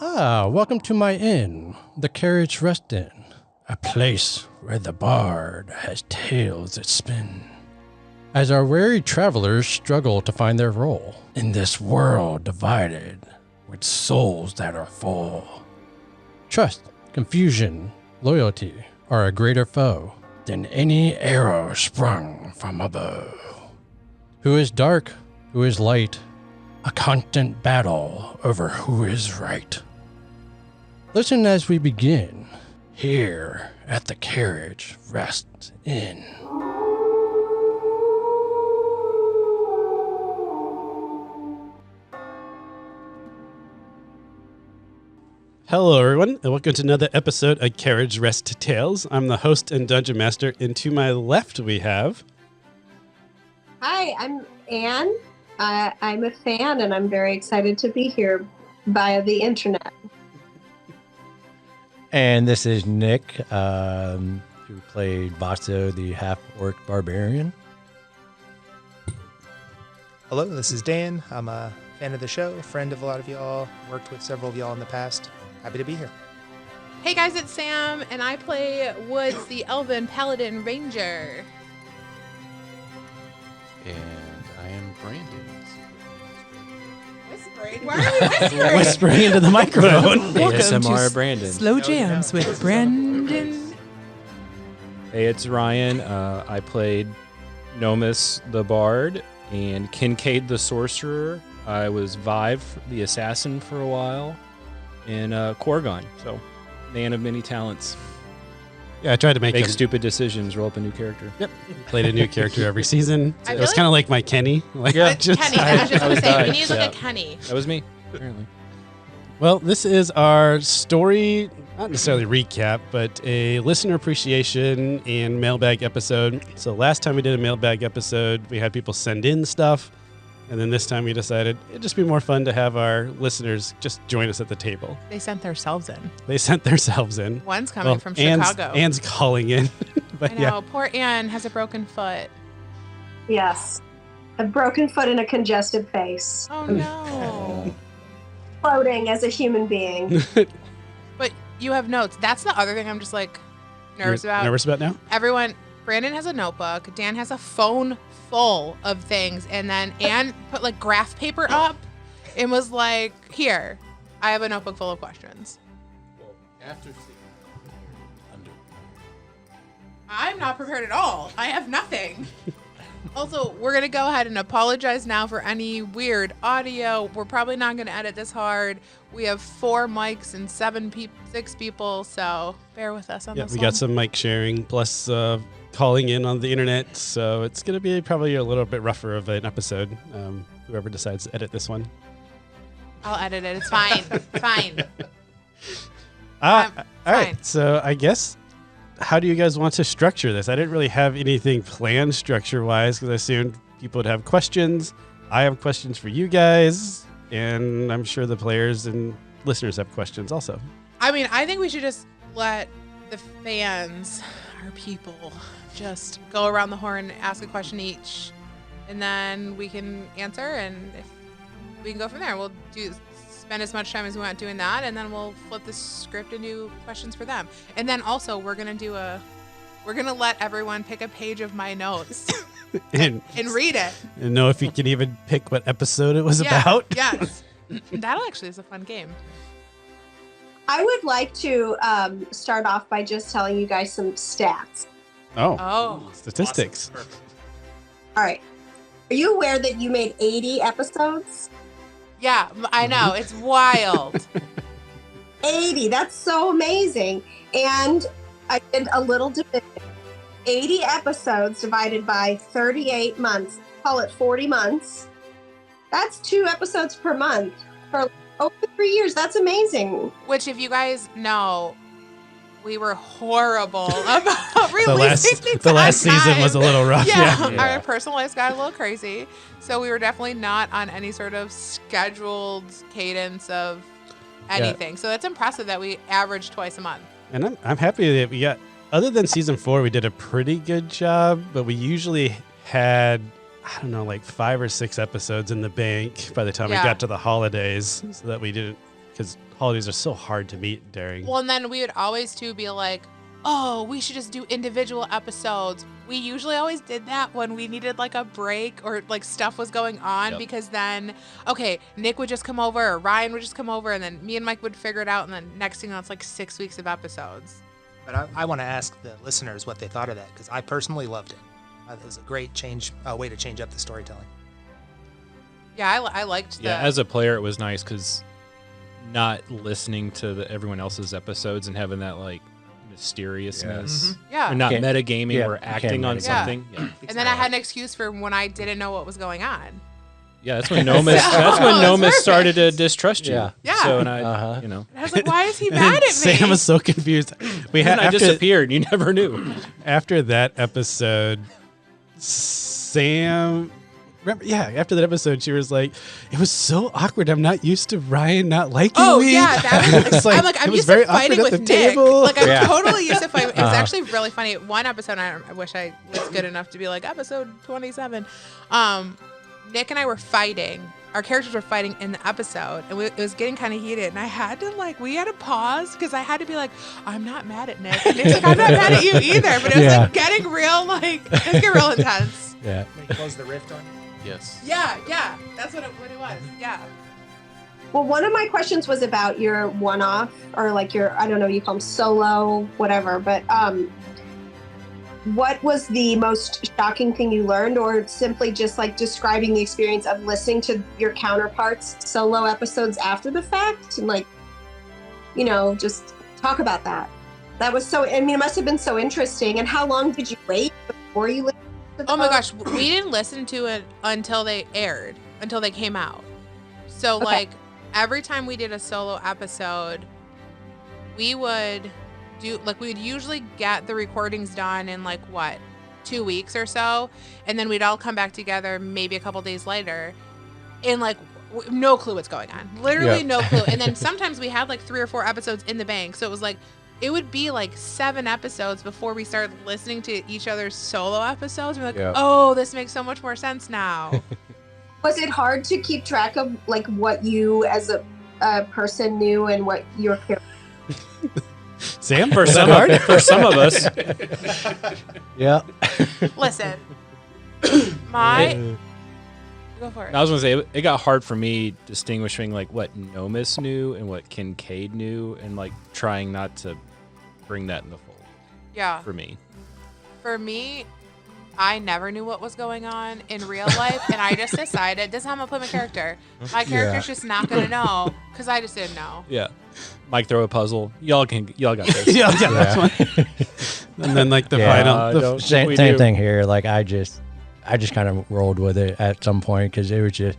Welcome to my inn, the Carriage Rest Inn, a place where the bard has tales that spin. As our weary travelers struggle to find their role in this world divided with souls that are full. Trust, confusion, loyalty are a greater foe than any arrow sprung from above. Who is dark? Who is light? A constant battle over who is right. Listen as we begin here at the Carriage Rest Inn. Hello, everyone, and welcome to another episode of Carriage Rest Tales. I'm the host and Dungeon Master, and to my left we have... Hi, I'm Anne. I'm a fan, and I'm very excited to be here via the internet. And this is Nick, who played Vaso, the half-orc barbarian. Hello, this is Dan. I'm a fan of the show, a friend of a lot of y'all, worked with several of y'all in the past. Happy to be here. Hey guys, it's Sam, and I play Woods, the Elven Paladin Ranger. And I am Brandon. Whispering? Why are we whispering? Whispering into the microphone. ASMR Brandon. Slow Jams with Brendan. Hey, it's Ryan. I played Nomus the Bard and Kincaid the Sorcerer. I was Vive the Assassin for a while, and Korgon. So, man of many talents. Yeah, I tried to make Make him stupid decisions, roll up a new character. Yep, played a new character every season. I It was feel kind of like my Kenny. Like, Yeah. Kenny, I was just I going was to say, we dying, need like yeah. a Kenny. That was me, apparently. Well, this is our story, not necessarily recap, but a listener appreciation and mailbag episode. So last time we did a mailbag episode, we had people send in stuff. And then this time we decided it'd just be more fun to have our listeners just join us at the table. They sent themselves in. They sent themselves in. One's coming from Chicago. Anne's calling in. But I know, yeah, poor Anne has a broken foot. Yes. A broken foot and a congested face. Oh no. Floating as a human being. But you have notes. That's the other thing I'm just like nervous You're about. nervous about now? Everyone, Brandon has a notebook. Dan has a phone full of things. And then Anne put like graph paper up and was like, here, I have a notebook full of questions. Well, after I'm not prepared at all. I have nothing. Also, we're going to go ahead and apologize now for any weird audio. We're probably not going to edit this hard. We have 4 mics and 6 people, so bear with us on Yeah, this we one. got some mic sharing plus calling in on the internet. So it's going to be probably a little bit rougher of an episode. Whoever decides to edit this one. I'll edit it. It's fine. Fine. All fine. right. So I guess, how do you guys want to structure this? I didn't really have anything planned structure-wise because I assumed people would have questions. I have questions for you guys, and I'm sure the players and listeners have questions also. I mean, I think we should just let the fans, our people, just go around the horn, ask a question each, and then we can answer, and if we can go from there. We'll spend as much time as we want doing that, and then we'll flip the script and do questions for them. And then also we're gonna let everyone pick a page of my notes and read it. And know if you can even pick what episode it was about. Yes. That actually is a fun game. I would like to start off by just telling you guys some stats. Oh. Statistics. All right. Are you aware that you made 80 episodes? Yeah, I know. It's wild. 80. That's so amazing. And I did a little division. 80 episodes divided by 38 months. Call it 40 months. That's 2 episodes per month for over 3 years. That's amazing. Which, if you guys know, we were horrible about releasing things the last on season time. was a little rough. Yeah, Yeah. Our personal lives got a little crazy. So we were definitely not on any sort of scheduled cadence of anything. So it's impressive that we averaged twice a month. And I'm happy that we got, other than season 4, we did a pretty good job, but we usually had, I don't know, like 5 or 6 episodes in the bank by the time we Yeah. got to the holidays, so that we didn't, because holidays are so hard to meet during. Well, and then we would always too be like, oh, we should just do individual episodes. We usually always did that when we needed like a break or like stuff was going on, because then, okay, Nick would just come over or Ryan would just come over, and then me and Mike would figure it out, and then next thing you know, it's like 6 weeks of episodes. But I want to ask the listeners what they thought of that, because I personally loved it. It was a great way to change up the storytelling. Yeah, I liked that. Yeah, as a player, it was nice because not listening to everyone else's episodes and having that like mysteriousness. Yeah. Or not Can't- metagaming yeah, or you acting can't on metagame. something. Yeah. And then I had an excuse for when I didn't know what was going on. Yeah, that's when Nomis. So, that's when it's Nomis perfect. started to distrust you. Yeah. Yeah. So and I, Uh-huh. you know, And I was like, why is he mad at me? Sam was so confused. We had and I after, disappeared. You never knew. after that episode, Sam. Remember, after that episode, she was like, "It was so awkward. I'm not used to Ryan not liking Oh me." yeah, that was. It's I'm it used was to very fighting awkward with at the Nick. table. Like I'm Yeah. totally used to fight. It was actually really funny. One episode, I wish I was good enough to be like episode 27. Nick and I were fighting. Our characters were fighting in the episode, and it was getting kind of heated. And I had to we had to pause because I had to be like, I'm not mad at Nick. And Nick's like, I'm not mad at you either. But it was Yeah. like getting real, it was getting real intense. Yeah. They closed the rift on you. Yes. Yeah, that's what it was. Yeah. Well, one of my questions was about your one-off, or like your, I don't know, you call them solo, whatever, but what was the most shocking thing you learned, or simply just like describing the experience of listening to your counterparts' solo episodes after the fact, and just talk about that. That was so, I mean, it must have been so interesting. And how long did you wait before you listened to Oh my those? gosh, we didn't listen to it until they came out. So Okay. every time we did a solo episode, we would we'd usually get the recordings done in 2 weeks or so, and then we'd all come back together maybe a couple days later, and no clue what's going on, literally Yeah. no clue. And then sometimes we had 3 or 4 episodes in the bank, so it was it would be 7 episodes before we started listening to each other's solo episodes. We're like, Yeah. oh, this makes so much more sense now. Was it hard to keep track of what you as a person knew and what your character? Sam, For some of us, Yeah. Listen, go for it. I was gonna say it got hard for me distinguishing what Nomis knew and what Kincaid knew, and trying not to bring that in the fold Yeah. for me. For me, I never knew what was going on in real life, and I just decided this is how I'm gonna play my character. My character's just not gonna know because I just didn't know. Yeah. Mike, throw a puzzle. Y'all got this. yeah, Yeah. that's one. And then the Yeah. final. Don't- Same, we same do. thing here. I just kind of rolled with it at some point because it was just,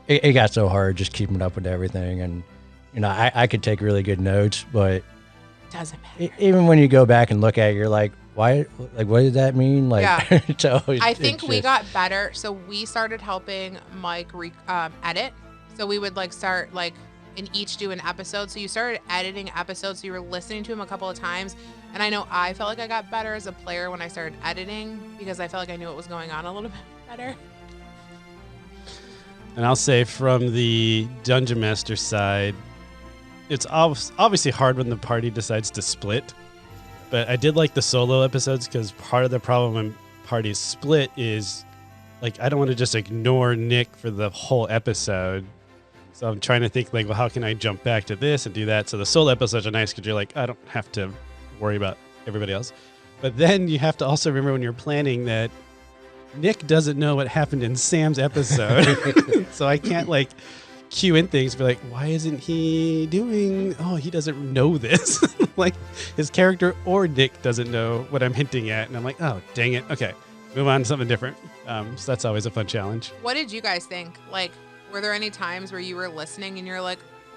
it got so hard just keeping up with everything. And, I could take really good notes, but Doesn't matter. even when you go back and look at it, you're like, why, what did that mean? Yeah. So I think we got better. So we started helping Mike edit. So we would start and each do an episode. So you started editing episodes. So you were listening to them a couple of times. And I know I felt like I got better as a player when I started editing because I felt like I knew what was going on a little bit better. And I'll say from the Dungeon Master side, it's obviously hard when the party decides to split. But I did like the solo episodes because part of the problem when parties split is I don't want to just ignore Nick for the whole episode. So I'm trying to think well, how can I jump back to this and do that? So the solo episodes are nice because you're I don't have to worry about everybody else. But then you have to also remember when you're planning that Nick doesn't know what happened in Sam's episode. So I can't cue in things, be why isn't he doing, he doesn't know this. His character or Nick doesn't know what I'm hinting at. And I'm oh, dang it. Okay, move on to something different. So that's always a fun challenge. What did you guys think? Were there any times where you were listening and you're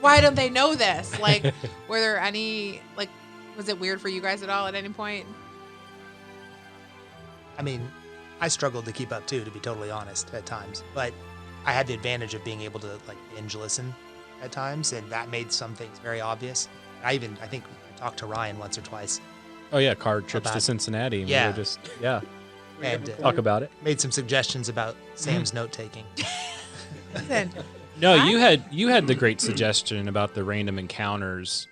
why don't they know this? Were there any, was it weird for you guys at all at any point? I mean, I struggled to keep up too, to be totally honest, at times. But I had the advantage of being able to binge listen at times, and that made some things very obvious. I think I talked to Ryan once or twice Oh yeah, car trips to About- Cincinnati. And Yeah. we were just and talk about it. made some suggestions about Sam's note taking. Listen, No, you had the great suggestion about the random encounters,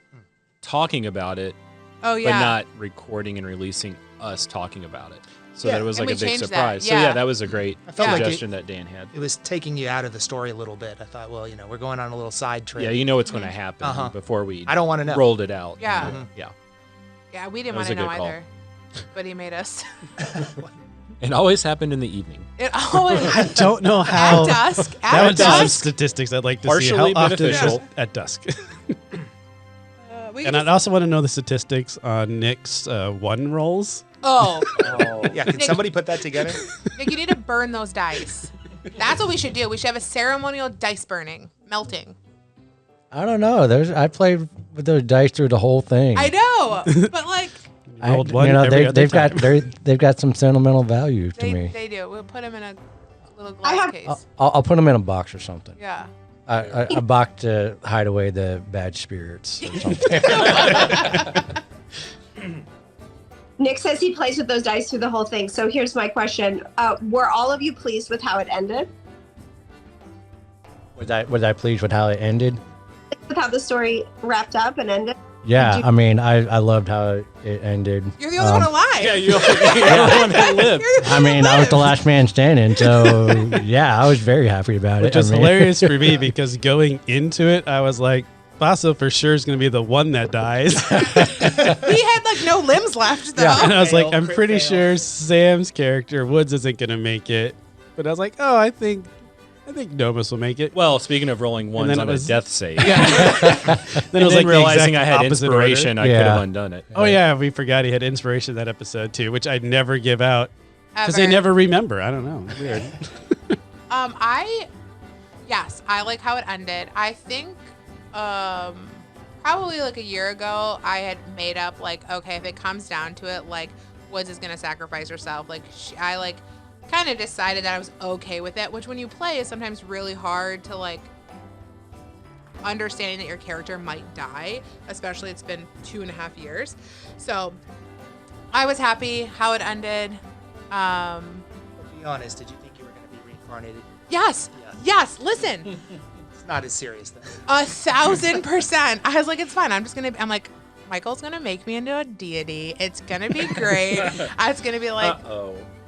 talking about it, Oh but yeah. not recording and releasing us talking about it. So Yeah, that it was and like a we big changed that, surprise. So yeah. yeah, that was a great I felt like suggestion that Dan had. It was taking you out of the story a little bit. I thought, well, we're going on a little side trip. Yeah, you know what's going to happen Uh-huh. before we I don't want to know. rolled it out. Yeah. Mhm. Yeah. Yeah, we didn't That was want to a know good call. either, but he made us. It always happened in the evening. It always I don't know how. at dusk. That At would be some dusk. statistics I'd like to Partially see. How often beneficial. at dusk. We And just- I'd also want to know the statistics on Nick's one rolls. oh, Yeah, can somebody put that together? Nick, you need to burn those dice. That's what we should do. We should have a ceremonial dice burning, melting. I don't know. I played with those dice through the whole thing. I know, but like Rolled one you know, every other they've got time. they've got some sentimental value to me. they do. We'll put them in a little I glass have- case. I'll put them in a box or something. Yeah. A box to hide away the bad spirits or something. Nick says he plays with those dice through the whole thing. So here's my question: were all of you pleased with how it ended? Was I pleased with how it ended? With how the story wrapped up and ended? Yeah, Did you- I mean, I loved how it ended. You're the only one alive. Yeah, you're the only one that lived. You're the I only mean, one I was the live. last man standing, so yeah, I was very happy about Which it. is I mean, hilarious for me because going into it, I was like, Basso for sure is going to be the one that dies. He had like no limbs left though. Yeah. And I was like, Fail, I'm crit pretty fail. sure Sam's character, Woods, isn't going to make it. But I was like, oh, I think Nomus will make it. Well, speaking of rolling ones then it on was- a death save, Then and it was then like realizing the I exact had opposite order. inspiration, I could Yeah. have undone it. Oh yeah, we forgot he had inspiration that episode too, which I'd never give out because they Ever. never remember. I don't know. Weird. Yes, I like how it ended. I think probably like a year ago, I had made up like, okay, if it comes down to it, like Woods is gonna sacrifice herself. Like I like kind of decided that I was okay with it, which when you play is sometimes really hard to like understanding that your character might die, especially it's been 2.5 years. So I was happy how it ended. But be honest, did you think you were going to be reincarnated? Yes, Yeah. yes, listen. It's not as serious then. 1,000%. I was like, it's fine. I'm like, Michael's gonna make me into a deity. It's gonna be great. I was gonna be like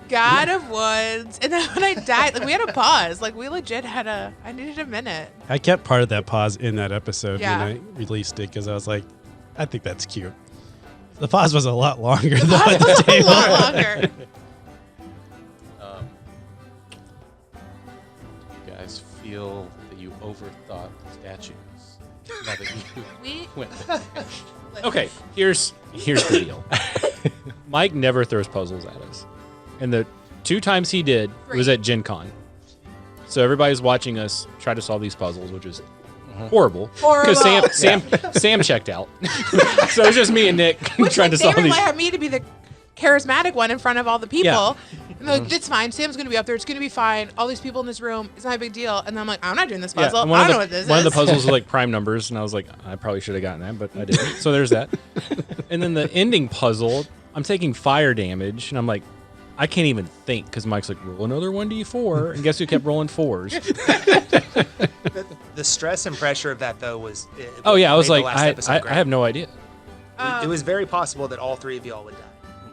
God of Woods. And then when I died, like we had a pause. Like we legit I needed a minute. I kept part of that pause in that episode Yeah. when I released it because I was like, I think that's cute. The pause was a lot longer though at the A table. lot longer. You guys feel that you overthought the statues. Now that you We went. Okay, here's the deal. Mike never throws puzzles at us, and the 2 times he did it was at Gen Con. So everybody's watching us try to solve these puzzles, which is horrible. Because Horrible. Sam checked out, so it was just me and Nick Which trying like, to solve they these. had me to be the charismatic one in front of all the people. Yeah. And they're like, it's fine. Sam's gonna be up there. It's gonna be fine. All these people in this room. It's not a big deal. And then I'm like, I'm not doing this Yeah, puzzle. and I don't know what this is. one of the puzzles was like prime numbers, and I was like, I probably should have gotten that, but I didn't. So there's that. And then the ending puzzle, I'm taking fire damage, and I'm like, I can't even think because Mike's like, roll another 1d4, and guess who kept rolling 4s? The stress and pressure of that, though, was. Oh yeah, I was made the like, last episode I great. have no idea. It was very possible that all 3 of y'all would die.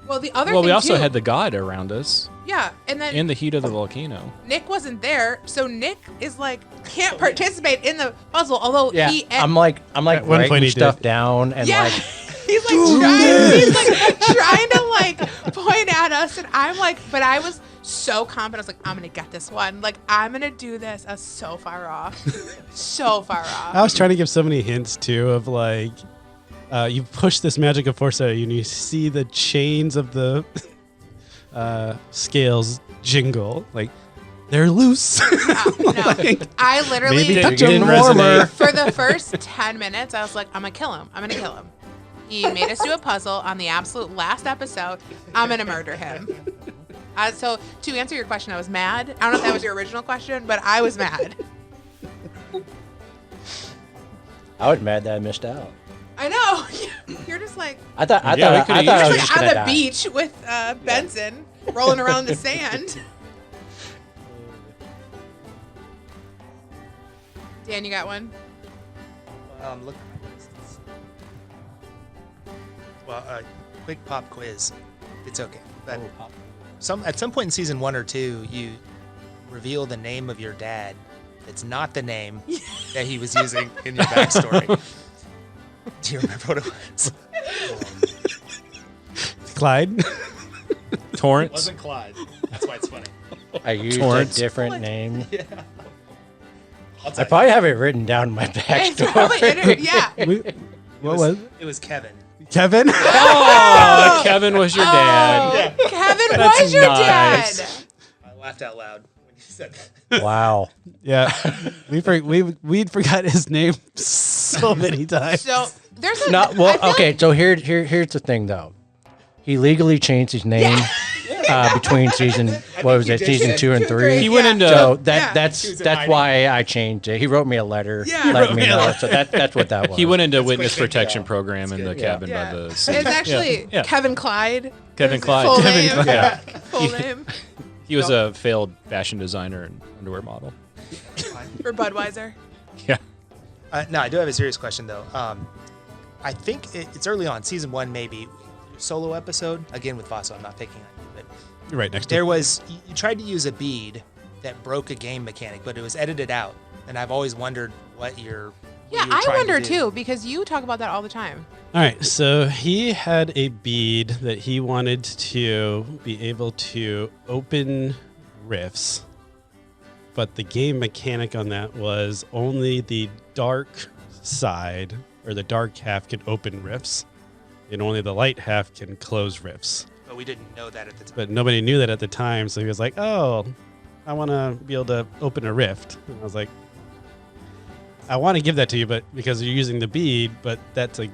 Well, the other Well, thing we also too, had the god around us yeah, and then in the heat of the volcano. Nick wasn't there, so Nick is like can't participate in the puzzle. Although yeah, he, I'm like At one point writing he stuff did. down and yeah, like he's like trying to like point at us, and I'm like, but I was so confident. I was like, I'm gonna get this one. Like I'm gonna do this. I was so far off, so far off. I was trying to give so many hints too of like, you push this magical force at you and you see the chains of the scales jingle. Like, they're loose. No, I literally Maybe touch getting them warmer. for the first 10 minutes, I was like, I'm gonna kill him. I'm gonna kill him. He made us do a puzzle on the absolute last episode. I'm gonna murder him. So to answer your question, I was mad. I don't know if that was your original question, but I was mad. I was mad that I missed out. I know. You're just like I thought I Yeah, we thought could've I thought I was you're just like gonna on the die. beach with Benson rolling around in the sand. Dan, you got one? Look at my list. Well, quick pop quiz. It's okay. But at some point in season 1 or 2, you reveal the name of your dad. It's not the name that he was using in your backstory. Do you remember what it was? Clyde? Torrance. It wasn't Clyde. That's why it's funny. I used Torrance. a different name. Yeah. I probably have it written down in my It's probably backstory. yeah. What was It was Kevin. Kevin? Oh, Kevin was your dad. Oh, Kevin That's was your nice. dad. I laughed out loud when you said that. Wow. Yeah. We'd forgot his name so many times. So there's a Not I well. feel Okay, like- so here's the thing though. He legally changed his name between season season 2 and 3. He went into So Yeah. that's why I changed it. He wrote me a letter, Yeah. letting me know. So that's what that was. he went into witness quick thinking. protection program in the cabin Yeah. by the It's sea. actually Yeah. Kevin Clyde. Kevin His Clyde. Full Kevin name. Clyde. Yeah. Full name He was a failed fashion designer and underwear model. for Budweiser. Yeah. No, I do have a serious question though. I think it's early on, season 1 maybe, solo episode. Again with Vaso, I'm not picking on you, but You're right next to there was you tried to use a bead that broke a game mechanic, but it was edited out, and I've always wondered what you're. Yeah, I wonder too because you talk about that all the time. All right, so he had a bead that he wanted to be able to open rifts, but the game mechanic on that was only the dark side or the dark half can open rifts, and only the light half can close rifts. But we didn't know that at the time. But nobody knew that at the time, so he was like, "Oh, I want to be able to open a rift." And I was like, "I want to give that to you, but because you're using the bead, but that's a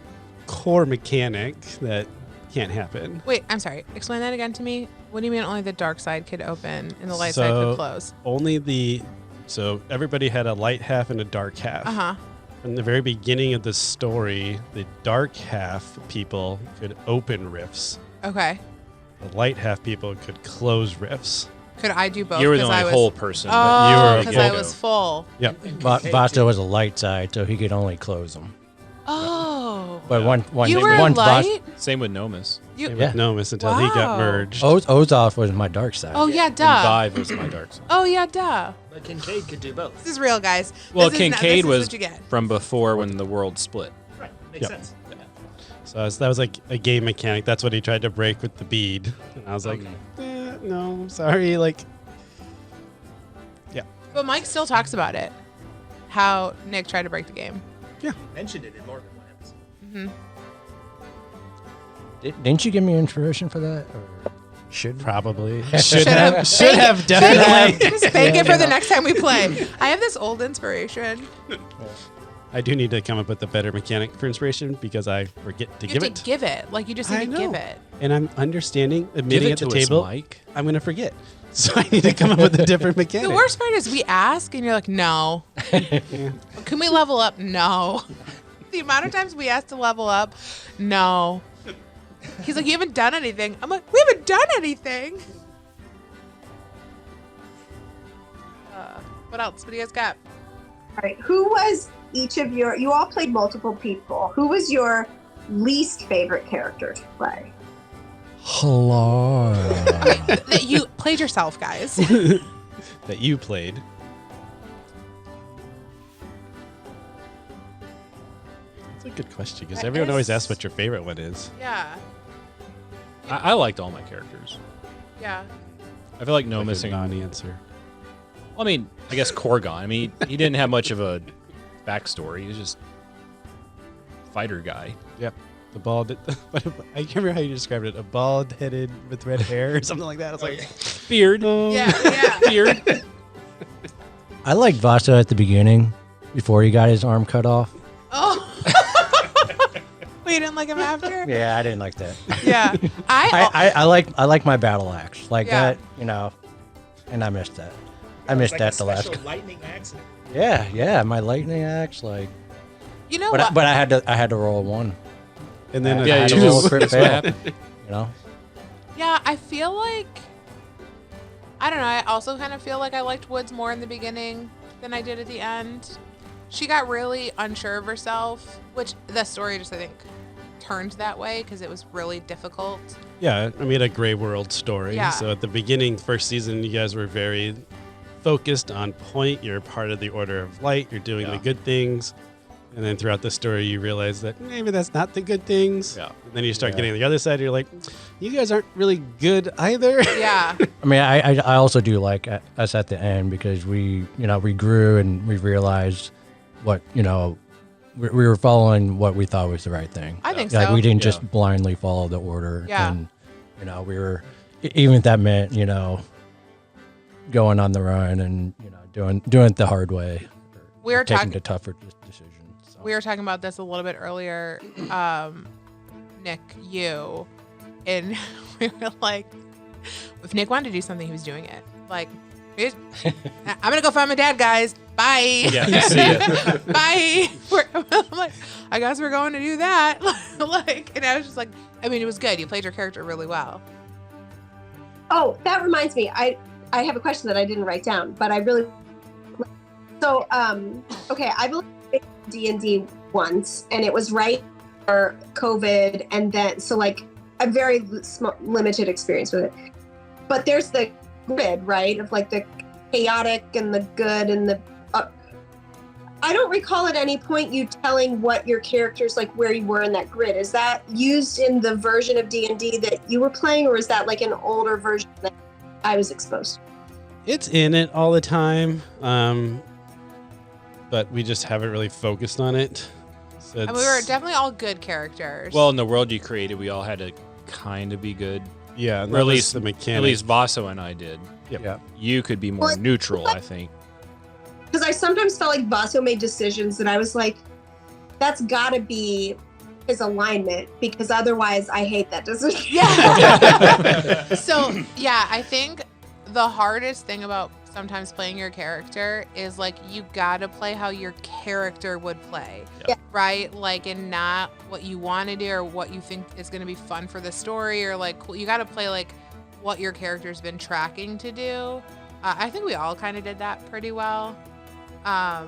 core mechanic that can't happen." Wait, I'm sorry. Explain that again to me. What do you mean only the dark side could open and the light side So- could close? So everybody had a light half and a dark half. Uh-huh. From the very beginning of the story, the dark half people could open rifts. Okay. The light half people could close rifts. Could I do both? You were the 'cause only I was, whole person. you Oh, were because a I go-go. was full. Yep. Vasto was a light side, so he could only close them. Oh. But one You were once light? Same with Nomus. You, Yeah. No, miss until he got Wow. merged. Ozoth was my dark side. oh, yeah, And duh. Vive was my dark side. Oh, yeah, duh. But Kincaid could do both. This is real, guys. Well, This is not- Kincaid this is was what you get. from before when the world split. Right, makes Yep. sense. So that was like a game mechanic. That's what he tried to break with the bead. And I was like, no, sorry. Like, But Mike still talks about it. How Nick tried to break the game. Mentioned it in more than one episode. Didn't you give me inspiration for that? Or should probably Should have. should have definitely. Just bank it for the next time we play. I have this old inspiration. I do need to come up with a better mechanic for inspiration because I forget to You give have it. to give it. Like, you just I need to give know. it. And I'm understanding, Give admitting it at the to us, table, Mike. I'm going to forget. So I need to come up with a different mechanic. The worst part is we ask and you're like, no. Can we level up? No. The amount of times we ask to level up, no. He's like, you haven't done anything. I'm like, we haven't done anything. What else? What do you guys got? All right. Who was each of you all played multiple people. Who was your least favorite character to play? Hello. That you played yourself, guys. that you played. That's a good question because That everyone always is- asks what your favorite one is. Yeah. I liked all my characters. Yeah. I feel like Like a Nomus and non-answer. I mean, I guess Korgon. I mean, he didn't have much of a backstory. He was just a fighter guy. Yep. The bald. I can't remember how you described it. A bald-headed with red hair or something like that. I was like, Beard. Yeah. Yeah. Beard. I liked Vasto at the beginning, before he got his arm cut off. Oh. Well, you didn't like him after? Yeah, I didn't like that. Yeah. I like my battle axe like Yeah. that, and I missed that. I missed that the last. lightning accident. Yeah, my lightning axe, like. You know But what? I had to roll a 1. and then Yeah, I had you to roll a just- crit that's what fail. happened. You know. Yeah, I feel like I don't know. I also kind of feel like I liked Woods more in the beginning than I did at the end. she got really unsure of herself, which the story just, I think, turned that way because it was really difficult. Yeah, I mean, a gray world story. Yeah. So at the beginning, first season, you guys were very focused on point. You're part of the Order of Light. You're doing the good things. And then throughout the story, you realize that maybe that's not the good things. Yeah. And then you start getting the other side. You're like, you guys aren't really good either. Yeah. I mean, I also do like us at the end because we grew and we realized what, we were following what we thought was the right thing. I think Like so. we didn't just blindly follow the order. Yeah. And, we were, even if that meant, going on the run and, doing it the hard way. We were taking talking. the tougher decisions. So. We were talking about this a little bit earlier, Nick, you, and we were like, if Nick wanted to do something, he was doing it. Like, I'm gonna go find my dad, guys. Bye. Yeah, you see it. Bye. I'm like, I guess we're going to do that. And I was just like, I mean, it was good. You played your character really well. Oh, that reminds me. I have a question that I didn't write down, but I really. So, okay, I believe D&D once, and it was right for COVID, and then so like a very limited experience with it. But there's the grid, right, of like the chaotic and the good and the. I don't recall at any point you telling what your characters, like where you were in that grid. Is that used in the version of D&D that you were playing, or is that like an older version that I was exposed to? It's in it all the time. But we just haven't really focused on it. So And we were definitely all good characters. Well, in the world you created, we all had to kind of be good. yeah, Or at least the mechanic. At least Vaso and I did. Yep. Yeah. You could be more Well, neutral, I think. Because I sometimes felt like Vaso made decisions that I was like, that's got to be his alignment, because otherwise I hate that decision. yeah. So, yeah, I think the hardest thing about sometimes playing your character is like you gotta play how your character would play, right? Like, and not what you want to do or what you think is gonna be fun for the story, or like you gotta play like what your character's been tracking to do. I think we all kind of did that pretty well. I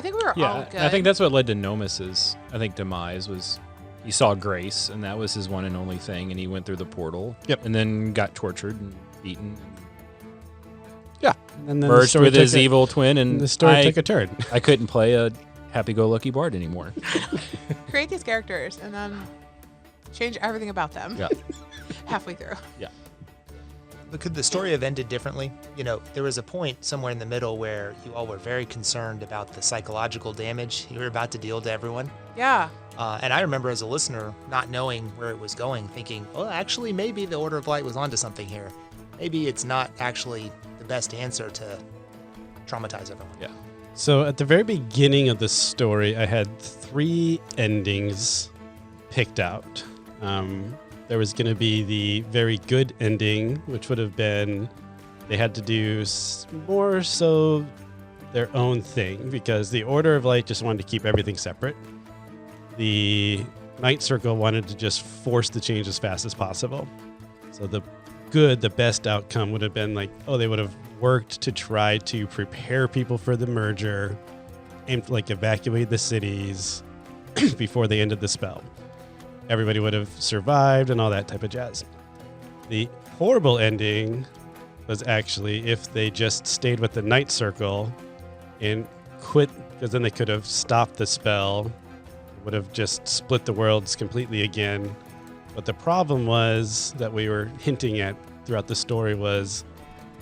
think we were all good. I think that's what led to Nomus's, I think, demise was he saw Grace, and that was his one and only thing, and he went through the portal. Yep. And then got tortured and beaten. And then Merged with his evil twin, and and the story I, took a turn. I couldn't play a happy-go-lucky bard anymore. Create these characters and then change everything about them. Yeah. Halfway through. Could the story have ended differently? There was a point somewhere in the middle where you all were very concerned about the psychological damage you were about to deal to everyone. Yeah. And I remember as a listener not knowing where it was going, thinking, well, actually, maybe the Order of Light was onto something here. Maybe it's not actually the best answer to traumatize everyone. Yeah. So at the very beginning of the story, I had 3 endings picked out. There was going to be the very good ending, which would have been they had to do more so their own thing, because the Order of Light just wanted to keep everything separate. The Night Circle wanted to just force the change as fast as possible. So the best outcome would have been like, they would have worked to try to prepare people for the merger and like evacuate the cities before they ended the spell. Everybody would have survived and all that type of jazz. The horrible ending was actually if they just stayed with the Night Circle and quit, because then they could have stopped the spell, would have just split the worlds completely again. But the problem was that we were hinting at throughout the story was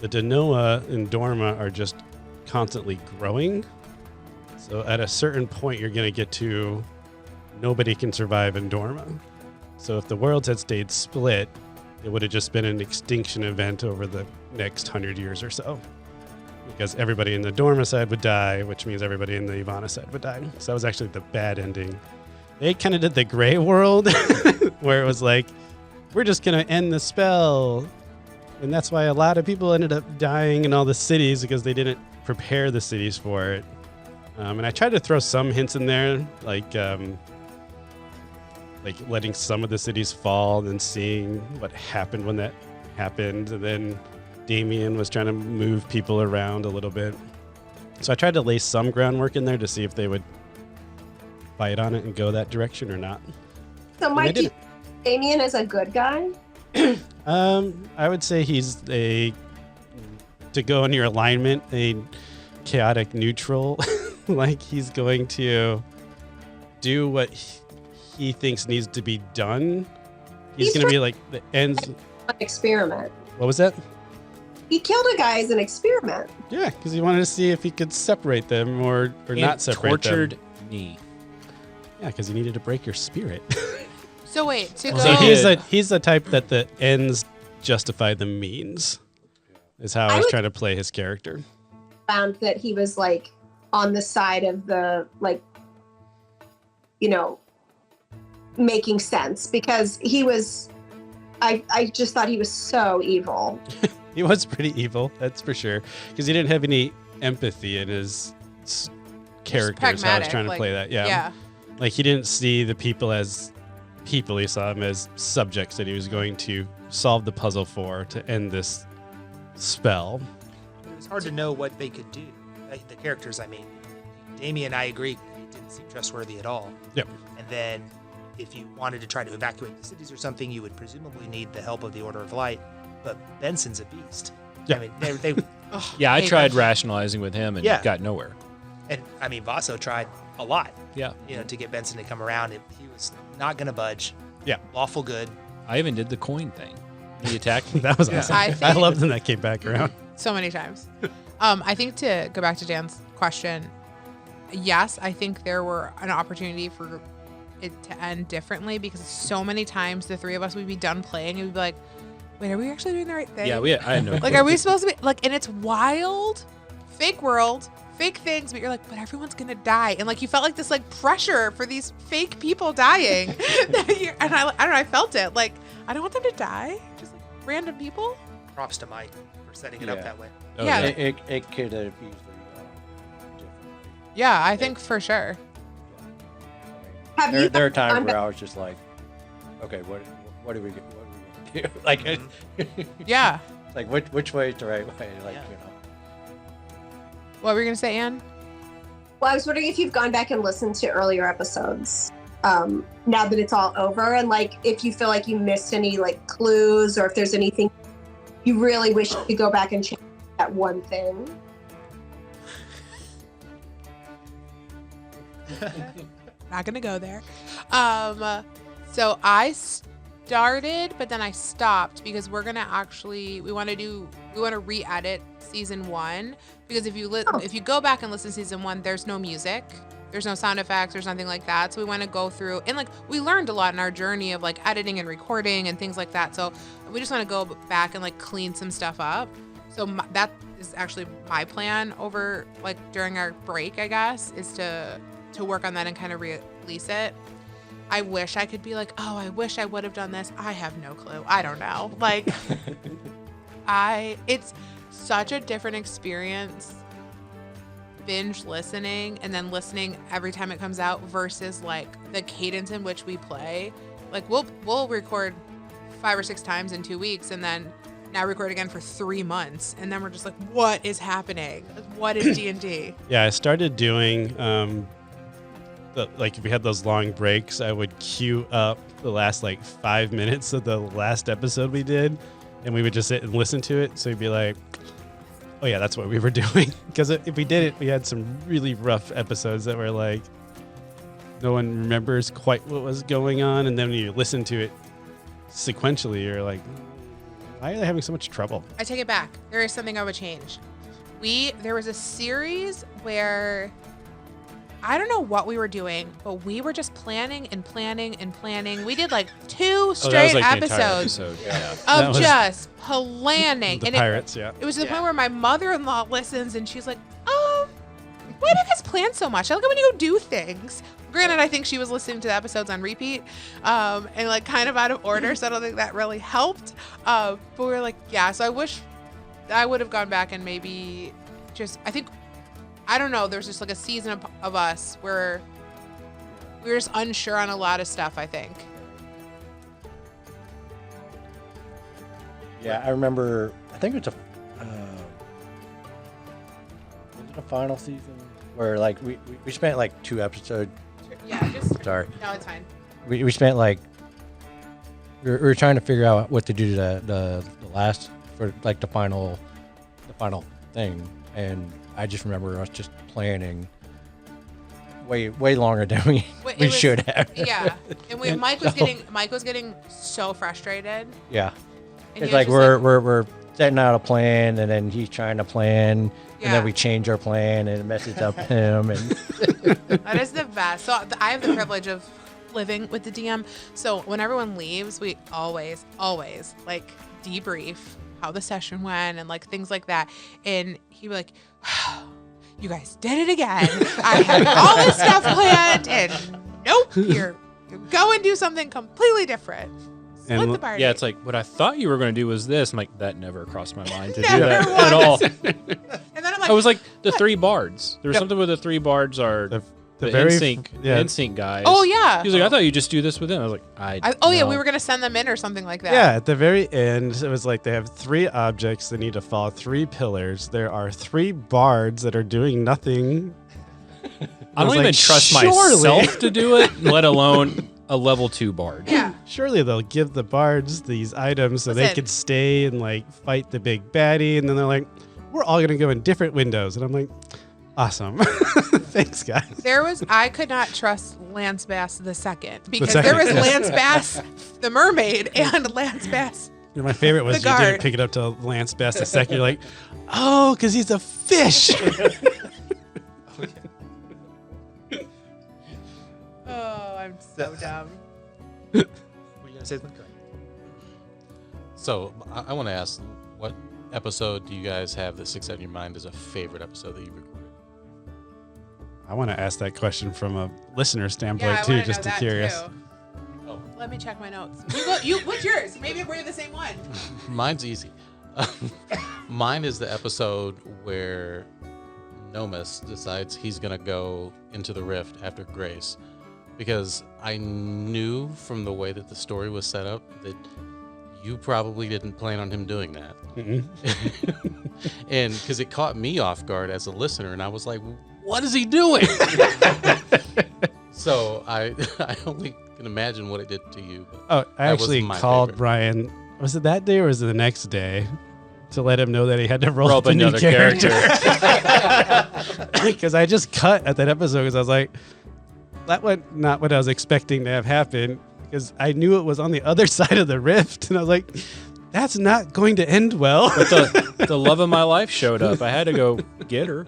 the Denoa and Dorma are just constantly growing. So at a certain point, you're going to get to nobody can survive in Dorma. So if the worlds had stayed split, it would have just been an extinction event over the next 100 years or so. Because everybody in the Dorma side would die, which means everybody in the Ivana side would die. So that was actually the bad ending. They kind of did the gray world, where it was like, we're just going to end the spell. And that's why a lot of people ended up dying in all the cities, because they didn't prepare the cities for it. And I tried to throw some hints in there, like letting some of the cities fall and seeing what happened when that happened. And then Damien was trying to move people around a little bit. So I tried to lay some groundwork in there to see if they would bite on it and go that direction or not. So they Mike, didn't. Damien is a good guy. I would say he's to go in your alignment, a chaotic neutral. Like he's going to do what he thinks needs to be done. He's going to be like the ends. An experiment. What was that? He killed a guy as an experiment. Yeah, because he wanted to see if he could separate them or And not separate tortured them. me. Yeah, because he needed to break your spirit. So wait, to go. So Yeah. he's the type that the ends justify the means. Is how I was trying to play his character. Found that he was like on the side of the like, making sense because he was. I just thought he was so evil. He was pretty evil, that's for sure. Because he didn't have any empathy in his character. So I was pragmatic, trying to like, play that. Yeah. Like he didn't see the people as people. He saw them as subjects that he was going to solve the puzzle for to end this spell. It was hard to know what they could do. The characters, I mean. Damien, I agree, he didn't seem trustworthy at all. Yep. And then if you wanted to try to evacuate the cities or something, you would presumably need the help of the Order of Light. But Benson's a beast. Yeah. I mean, they Yeah, I Hate tried that. rationalizing with him and Yeah. got nowhere. and I mean, Vaso tried a lot, Yeah. to get Benson to come around. He was not going to budge. Yeah. Lawful good. I even did the coin thing. He attacked me. That was awesome. I I think- loved when that came back around. So many times. I think to go back to Dan's question, yes, I think there were an opportunity for it to end differently because so many times the three of us would be done playing and we'd be like, wait, are we actually doing the right thing? Yeah, I had no Like, clue. are we supposed to be like, and it's wild, fake world, fake things, but you're like, but everyone's gonna die. And like, you felt like this like pressure for these fake people dying. And I don't know, I felt it. Like, I don't want them to die. Just like random people. Props to Mike for setting it up Yeah. that way. Oh, yeah. It could have easily different. Yeah, I think for sure. Have you There are times gone where back- I was just like, okay, what are we gonna do? Like, Yeah. like which way is the right way? Like, Yeah. What were you gonna say, Anne? Well, I was wondering if you've gone back and listened to earlier episodes now that it's all over, and like if you feel like you missed any like clues, or if there's anything you really wish you could go back and change that one thing. Not gonna go there. So I started, but then I stopped because we're gonna actually we want to re-edit season 1 because if you go back and listen to season 1, there's no music, there's no sound effects, there's nothing like that. So we want to go through and like we learned a lot in our journey of like editing and recording and things like that. So we just want to go back and like clean some stuff up. So that is actually my plan over like during our break, I guess, is to work on that and kind of release it. I wish I could be like, oh, I wish I would have done this. I have no clue. I don't know. Like, it's such a different experience binge listening and then listening every time it comes out versus like the cadence in which we play. Like we'll record 5 or 6 times in 2 weeks and then now record again for 3 months. And then we're just like, what is happening? Like, what is D&D? Yeah, I started doing like if we had those long breaks, I would queue up the last like 5 minutes of the last episode we did, and we would just sit and listen to it. So you'd be like, oh yeah, that's what we were doing. Because if we did it, we had some really rough episodes that were like, no one remembers quite what was going on. And then when you listen to it sequentially, you're like, why are they having so much trouble? I take it back. There is something I would change. There was a series where I don't know what we were doing, but we were just planning and planning and planning. We did like 2 straight that was like the entire episodes episode. Yeah. That of was just planning. The And pirates, yeah. it was to the point where my mother-in-law listens and she's like, why do you guys plan so much? I like it when you go do things. Granted, I think she was listening to the episodes on repeat and like kind of out of order, so I don't think that really helped. But we were like, yeah, so I wish I would have gone back and maybe I don't know, there's just like a season of us where we were just unsure on a lot of stuff, I think. Yeah, I remember. I think it was the final season where like we spent like 2 episodes. Yeah, just. Sorry, No, it's fine. we spent like we were trying to figure out what to do to the last for like the final thing, and I just remember us just planning way longer than we It should have. Yeah, and Mike was getting so frustrated. Yeah, And it's he was like just we're setting out a plan, and then he's trying to plan, and Yeah. then we change our plan, and it messes up him. And That is the best. So I have the privilege of living with the DM. So when everyone leaves, we always like debrief how the session went and like things like that. And he'd be like, "You guys did it again. I had all this stuff planned, and nope, you're go and do something completely different. Split And the party." Yeah, it's like what I thought you were going to do was this. I'm like, that never crossed my mind to do Never that at all. And then I'm like, I was like the 3 bards. There was something with the 3 bards are The the very NSYNC guys. "Oh yeah." He was like, I thought you just do this with them. I was like, Oh yeah, no. we were gonna send them in or something like that. Yeah, at the very end, it was like they have 3 objects they need to follow, 3 pillars. There are 3 bards that are doing nothing. I don't was even like, trust surely- myself to do it, let alone a level 2 bard. Yeah. Surely they'll give the bards these items so they Listen. could stay and like fight the big baddie. And then they're like, we're all going to go in different windows. And I'm like, awesome. Thanks, guys. I could not trust Lance Bass the second because second, there was yes. Lance Bass, the mermaid, and Lance Bass. You know, my favorite was The you guard. didn't pick it up till Lance Bass the second. You're like, oh, because he's a fish. Oh, I'm so dumb. Were you gonna say something? Go ahead. So I want to ask, what episode do you guys have that sticks out in your mind as a favorite episode that you recorded? I want to ask that question from a listener standpoint Yeah, I too, wanna just know that curious. too. Oh. Let me check my notes. What's yours? Maybe we're the same one. Mine's easy. Mine is the episode where Nomus decides he's going to go into the rift after Grace, because I knew from the way that the story was set up that you probably didn't plan on him doing that. Mm-mm. And because it caught me off guard as a listener, and I was like, what is he doing? So I only can imagine what it did to you. But Oh, I that was actually my called favorite. Brian. Was it that day or was it the next day? To let him know that he had to roll Roll up up a new another character. Because I just cut at that episode because I was like, that was not what I was expecting to have happen. Because I knew it was on the other side of the rift. And I was like, that's not going to end well. But the love of my life showed up. I had to go get her.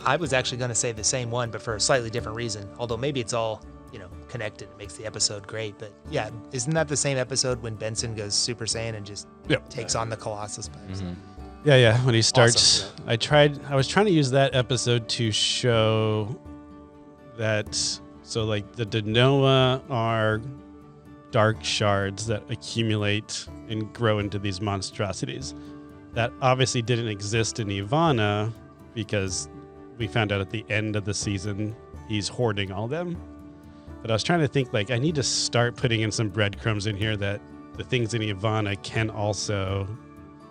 I was actually going to say the same one, but for a slightly different reason. Although maybe it's all, connected. It makes the episode great. But yeah, isn't that the same episode when Benson goes Super Saiyan and just Yep. takes on the Colossus by himself? Yeah. When he starts, Awesome, I was trying to use that episode to show that, so like the Denoa are dark shards that accumulate and grow into these monstrosities. That obviously didn't exist in Ivana because we found out at the end of the season he's hoarding all them. But I was trying to think, like, I need to start putting in some breadcrumbs in here that the things in Ivana can also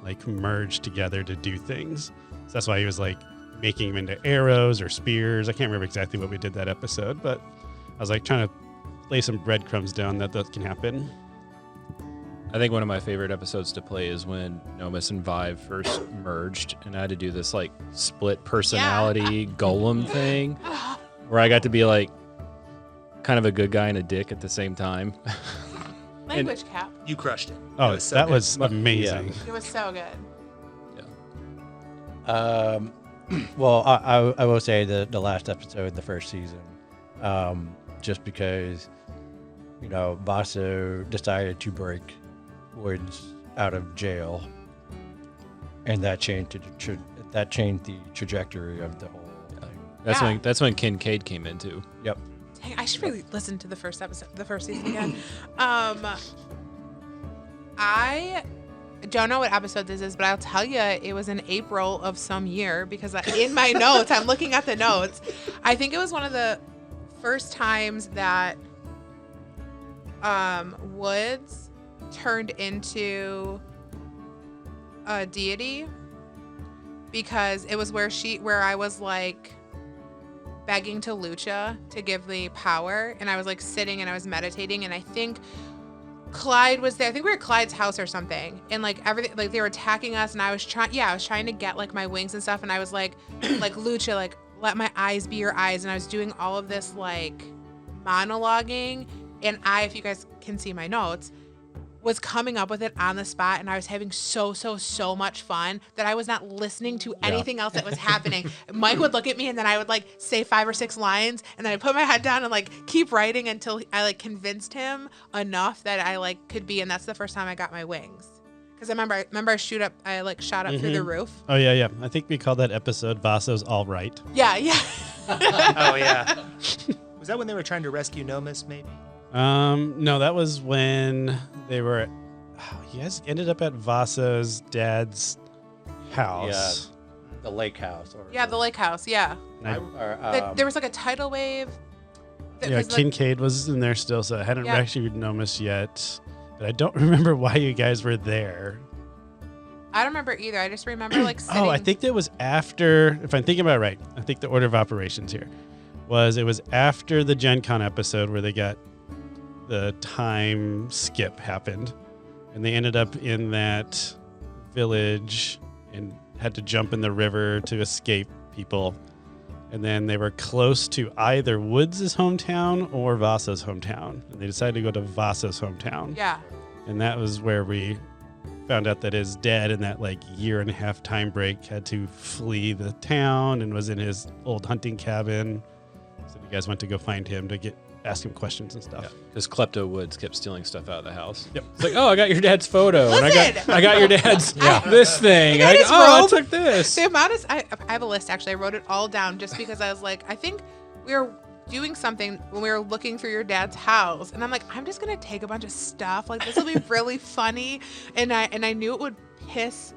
like merge together to do things. So that's why he was like making them into arrows or spears. I can't remember exactly what we did that episode, but I was like trying to lay some breadcrumbs down that can happen. I think one of my favorite episodes to play is when Nomus and Vive first merged, and I had to do this like split personality golem thing, where I got to be like kind of a good guy and a dick at the same time. Language cap. You crushed it. Oh, was so that good. was amazing. It was so good. Well, I will say the last episode, the first season, just because, Vaso decided to break Woods out of jail, and that changed the trajectory of the whole thing. That's when Kincaid came in too. Yep. Dang, I should really listen to the first season again. I don't know what episode this is, but I'll tell you it was in April of some year because in my notes, I'm looking at the notes. I think it was one of the first times that Woods turned into a deity because it was where I was like begging to Lucha to give me power, and I was like sitting and I was meditating, and I think Clyde was there. I think we were at Clyde's house or something, and like everything, like they were attacking us, and I was trying to get like my wings and stuff, and I was like, like Lucha, like let my eyes be your eyes, and I was doing all of this like monologuing, and if you guys can see my notes, was coming up with it on the spot, and I was having so much fun that I was not listening to anything else that was happening. Mike would look at me, and then I would like say 5 or 6 lines, and then I put my head down and like keep writing until I like convinced him enough that I like could be, and that's the first time I got my wings. Because I remember I shot up through the roof. Oh yeah. I think we called that episode "Vasso's All Right." Yeah. Oh yeah. Was that when they were trying to rescue Nomus? Maybe. No, that was when they were. You guys ended up at Vasso's dad's house. The lake house. The lake house. Yeah. There was like a tidal wave. Kincaid was in there still, so I hadn't rescued Nomus yet. But I don't remember why you guys were there. I don't remember either. I just remember like sitting. Oh, I think that was after. If I'm thinking about it right, I think the order of operations here it was after the Gen Con episode where they got. The time skip happened, and they ended up in that village and had to jump in the river to escape people. And then they were close to either Woods' hometown or Vasso's hometown. And they decided to go to Vasso's hometown. Yeah. And that was where we found out that his dad, in that like 1.5-year time break, had to flee the town and was in his old hunting cabin. So you guys went to go find him to ask him questions and stuff. Because Klepto Woods kept stealing stuff out of the house. Yep. It's like, oh, I got your dad's photo. Listen, and I got your dad's this thing. I got his I robe. took this. The amount is, I have a list actually. I wrote it all down just because I was like, I think we were doing something when we were looking through your dad's house, and I'm like, I'm just gonna take a bunch of stuff. Like this will be really funny, and I knew it would piss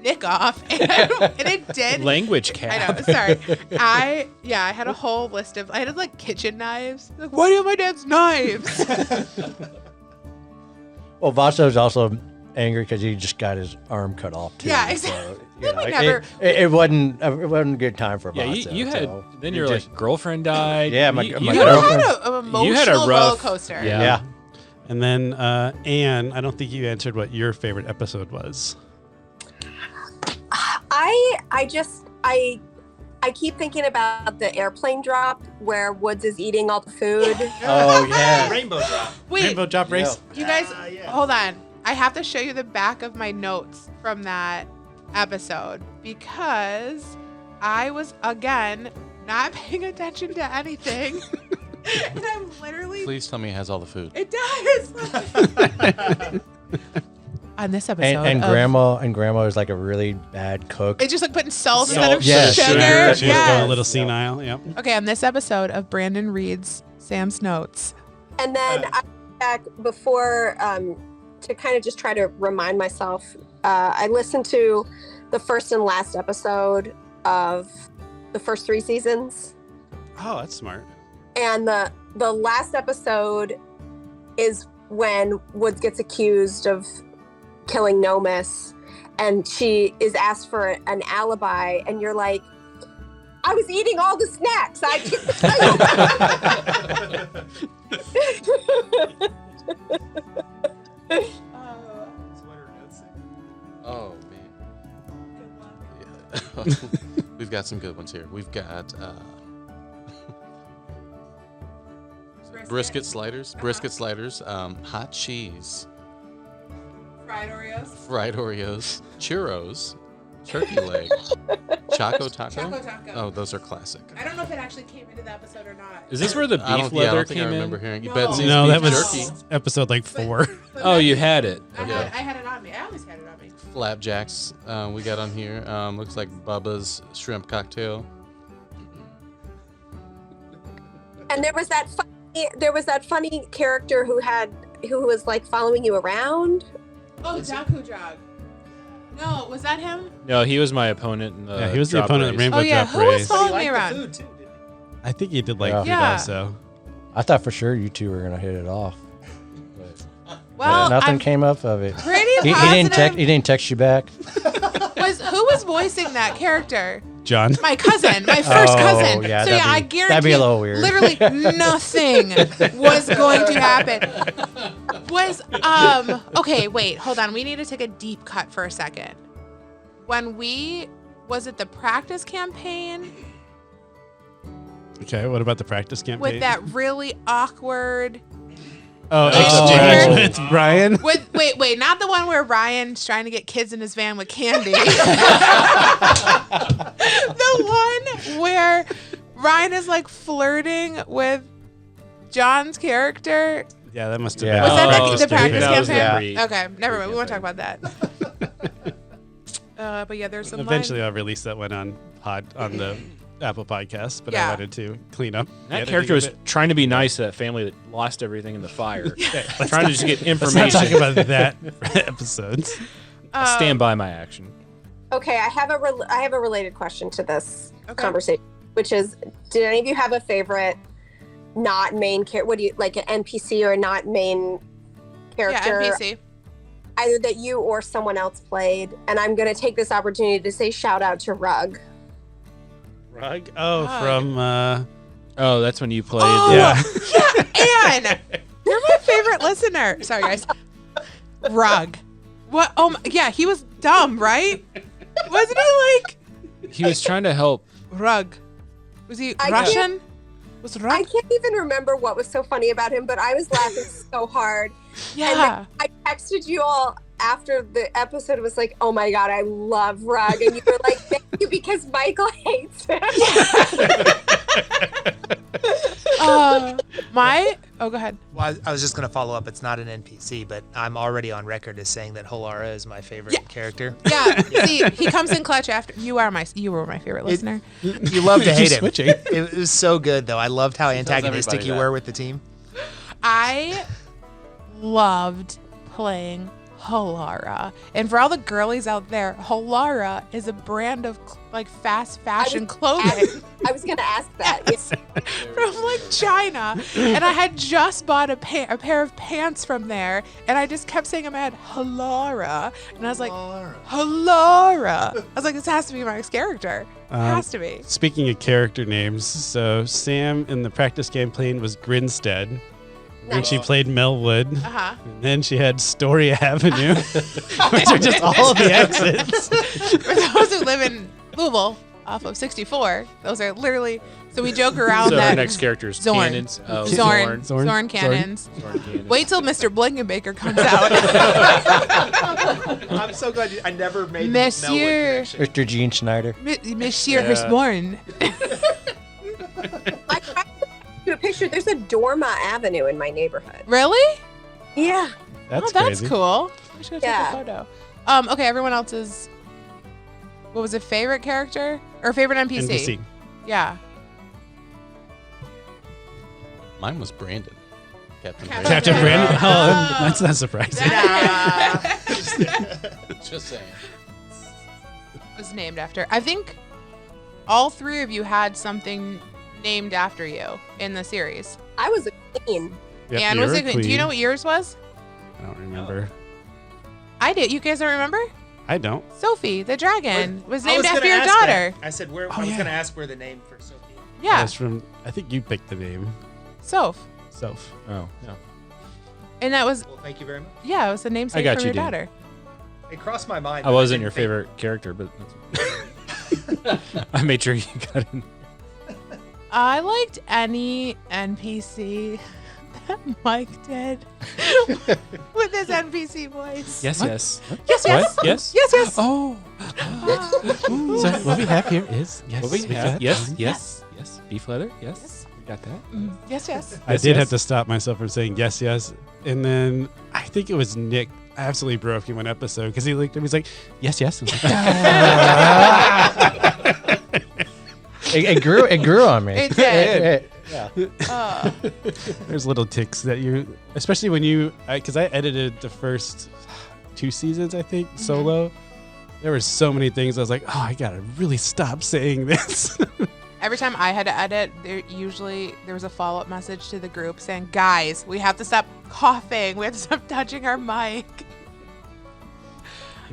Nick off, and it did. Language cap. I know. Sorry. I had a whole list of. I had like kitchen knives. Like, why do you have my dad's knives? Well, Vasso's also angry because he just got his arm cut off too. Yeah, exactly. So, it wasn't a good time for Yeah, Vasso. you had. so Then it your just- like girlfriend died. Yeah, my You girlfriend. had an emotional You had a rough- roller coaster. Yeah. And then Anne, I don't think you answered what your favorite episode was. I keep thinking about the airplane drop where Woods is eating all the food. Oh yeah. Rainbow drop. Wait, Rainbow Drop Race. you guys, Yeah. hold on. I have to show you the back of my notes from that episode because I was, again, not paying attention to anything. And I'm literally... Please tell me it has all the food. It does! On this episode And grandma is like a really bad cook. It's just like putting salt Salt, instead of yes, sugar. sugar. She was going a Yes. little senile. Yep. Okay, on this episode of Brandon reads Sam's notes. And then I went back before to kind of just try to remind myself. I listened to the first and last episode of the first 3 seasons. Oh, that's smart. And the last episode is when Woods gets accused of killing Nomus, and she is asked for an alibi, and you're like, I was eating all the snacks. I didn't tell you. Oh man. Yeah. We've got some good ones here. We've got brisket sliders, hot cheese, fried Oreos, churros, turkey leg, Choco Taco. Oh, those are classic. I don't know if it actually came into the episode or not. Is this where the I beef don't leather think I came remember in? hearing. No. Betsy's No, that beef was jerky, episode like 4. Oh, you had it. I Okay. had it on me. I always had it on me. flapjacks. We got on here. Looks like Bubba's shrimp cocktail. And there was that funny character who was like following you around. Oh, Jaku Jog. No, was that him? No, he was my opponent in the. Yeah, he was the drop opponent at race. Rainbow Oh, yeah, Drop who was Race. following He me liked around? the food too, didn't he? I think he did like Yeah. food Yeah. also. I thought for sure you two were gonna hit it off. But Well, Nothing I'm came up of it. pretty He positive. didn't text you back. Who was voicing that character? John. My cousin, my first cousin. yeah, so that'd yeah, I be- guarantee that'd be a little weird. literally nothing was going to happen. Okay, wait, hold on. We need to take a deep cut for a second. Was it the practice campaign Okay, what about the practice campaign? with that really awkward exchange Oh. with Brian. wait, not the one where Ryan's trying to get kids in his van with candy. The one where Ryan is like flirting with John's character. Yeah, that must have Yeah. been. Was that Oh, the practice that was campaign? the Okay, never mind. We won't talk about that. But yeah, there's some Eventually, lines. I'll release that one on the Apple Podcast, but Yeah. I wanted to clean up. the That editing character of was it. trying to be nice to that family that lost everything in the fire. Trying to just get Let's not talk information. about that for episodes. I stand by my action. Okay, I have a related question to this Okay. conversation, which is, did any of you have a favorite not main character? What do you like, an NPC or not main character? Yeah, NPC. Either that you or someone else played. And I'm going to take this opportunity to say shout out to Rug. Rug? Oh, Rug. from Oh, that's when you played. Oh, yeah. Anne, you're my favorite listener. Sorry, guys. Rug. What? Oh, yeah, he was dumb, right? Wasn't he like He was trying to help. Rug? Was he I Russian? Was I Rug? can't even remember what was so funny about him, but I was laughing so hard. Yeah. I texted you all after the episode. It was like, oh my God, I love Rug. And you were like, thank you, because Michael hates him. Go ahead. Well, I was just going to follow up. It's not an NPC, but I'm already on record as saying that Holara is my favorite character. Yeah. See, he comes in clutch after you were my favorite listener. You love to hate him. Switching. It was so good, though. I loved how antagonistic everybody you that. were with the team. I loved playing Holara. And for all the girlies out there, Holara is a brand of like fast fashion clothing I was going to ask that. from like China. And I had just bought a pair of pants from there. And I just kept saying in my head, Holara. And I was like, Holara. I was like, this has to be my character. It has to be. Speaking of character names, so Sam in the practice campaign was Grinstead. When she played Melwood. Uh-huh. And then she had Story Avenue, which are just all of the exits. For those who live in Louisville off of 64, those are literally, so we joke around So that. our next character is Zorn. Cannons. Oh, Zorn. Zorn. Zorn cannons. Zorn Cannons. Wait till Mr. Blinkenbaker comes out. I'm so glad I never made Monsieur. Mr. Gene Schneider. Monsieur Yeah. Husborn. I tried to do a picture. There's a Dorma Avenue in my neighborhood. Really? Yeah. That's that's crazy. cool. We should Yeah. take a photo. Okay, everyone else's. What was it? Favorite character or favorite NPC? NPC. Yeah. Mine was Brandon. Captain Captain Brandon. Brandon. Oh, that's not surprising. Just saying. Was named after. I think all three of you had something named after you in the series. I was a queen. Yep, and you're was a it? Do you queen. know what yours was? I don't remember. I did. You guys don't remember? I don't. Sophie, the dragon, was I named gonna after your ask daughter. that. I said, I was yeah. going to ask where the name for Sophie. Yeah, That's from, I think you picked the name. Soph. Self. Oh, yeah. And that was, Well, thank you very much. yeah, it was the namesake I got for you, your Dean. daughter. It crossed my mind. I but wasn't didn't your think- favorite character, but that's I made sure you got in. I liked any NPC that Mike did with his NPC voice. Yes, yes. Yes, yes. What? Yes. Yes, yes. Oh. So what we have here is, yes. What we have? got- Yes, yes, yes. Beef leather? Yes. We got that. Mm, yes, yes. I Yes, did yes. have to stop myself from saying yes, yes. And then I think it was Nick absolutely broke in one episode because he looked at me, he's like, yes, yes. I was like, It grew on me. It did. Yeah. There's little ticks that you, especially when you, because I edited the first 2 seasons, I think, solo. There were so many things I was like, oh, I gotta really stop saying this. Every time I had to edit, there was a follow-up message to the group saying, "Guys, we have to stop coughing. We have to stop touching our mic."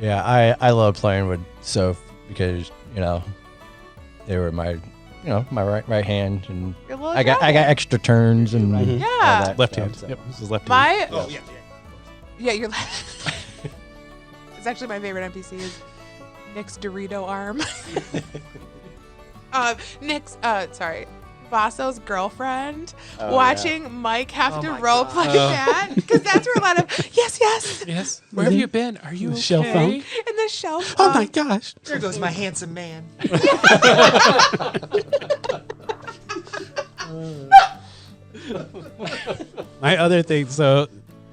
Yeah, I love playing with Soph because they were my my right hand, and Your little I got dragon. extra turns and all Yeah. that Left stuff, hand. so. Yep, this is left My hand. Oh yeah. yeah, you're. It's actually my favorite NPC is Nick's Dorito arm. Vasso's girlfriend Oh, watching Mike have Oh to my role God. play that because that's where a lot of yes Yes. Where have you been? Are you okay? Shell phone. in the shelf. Oh my gosh. There goes my handsome man. My other thing, so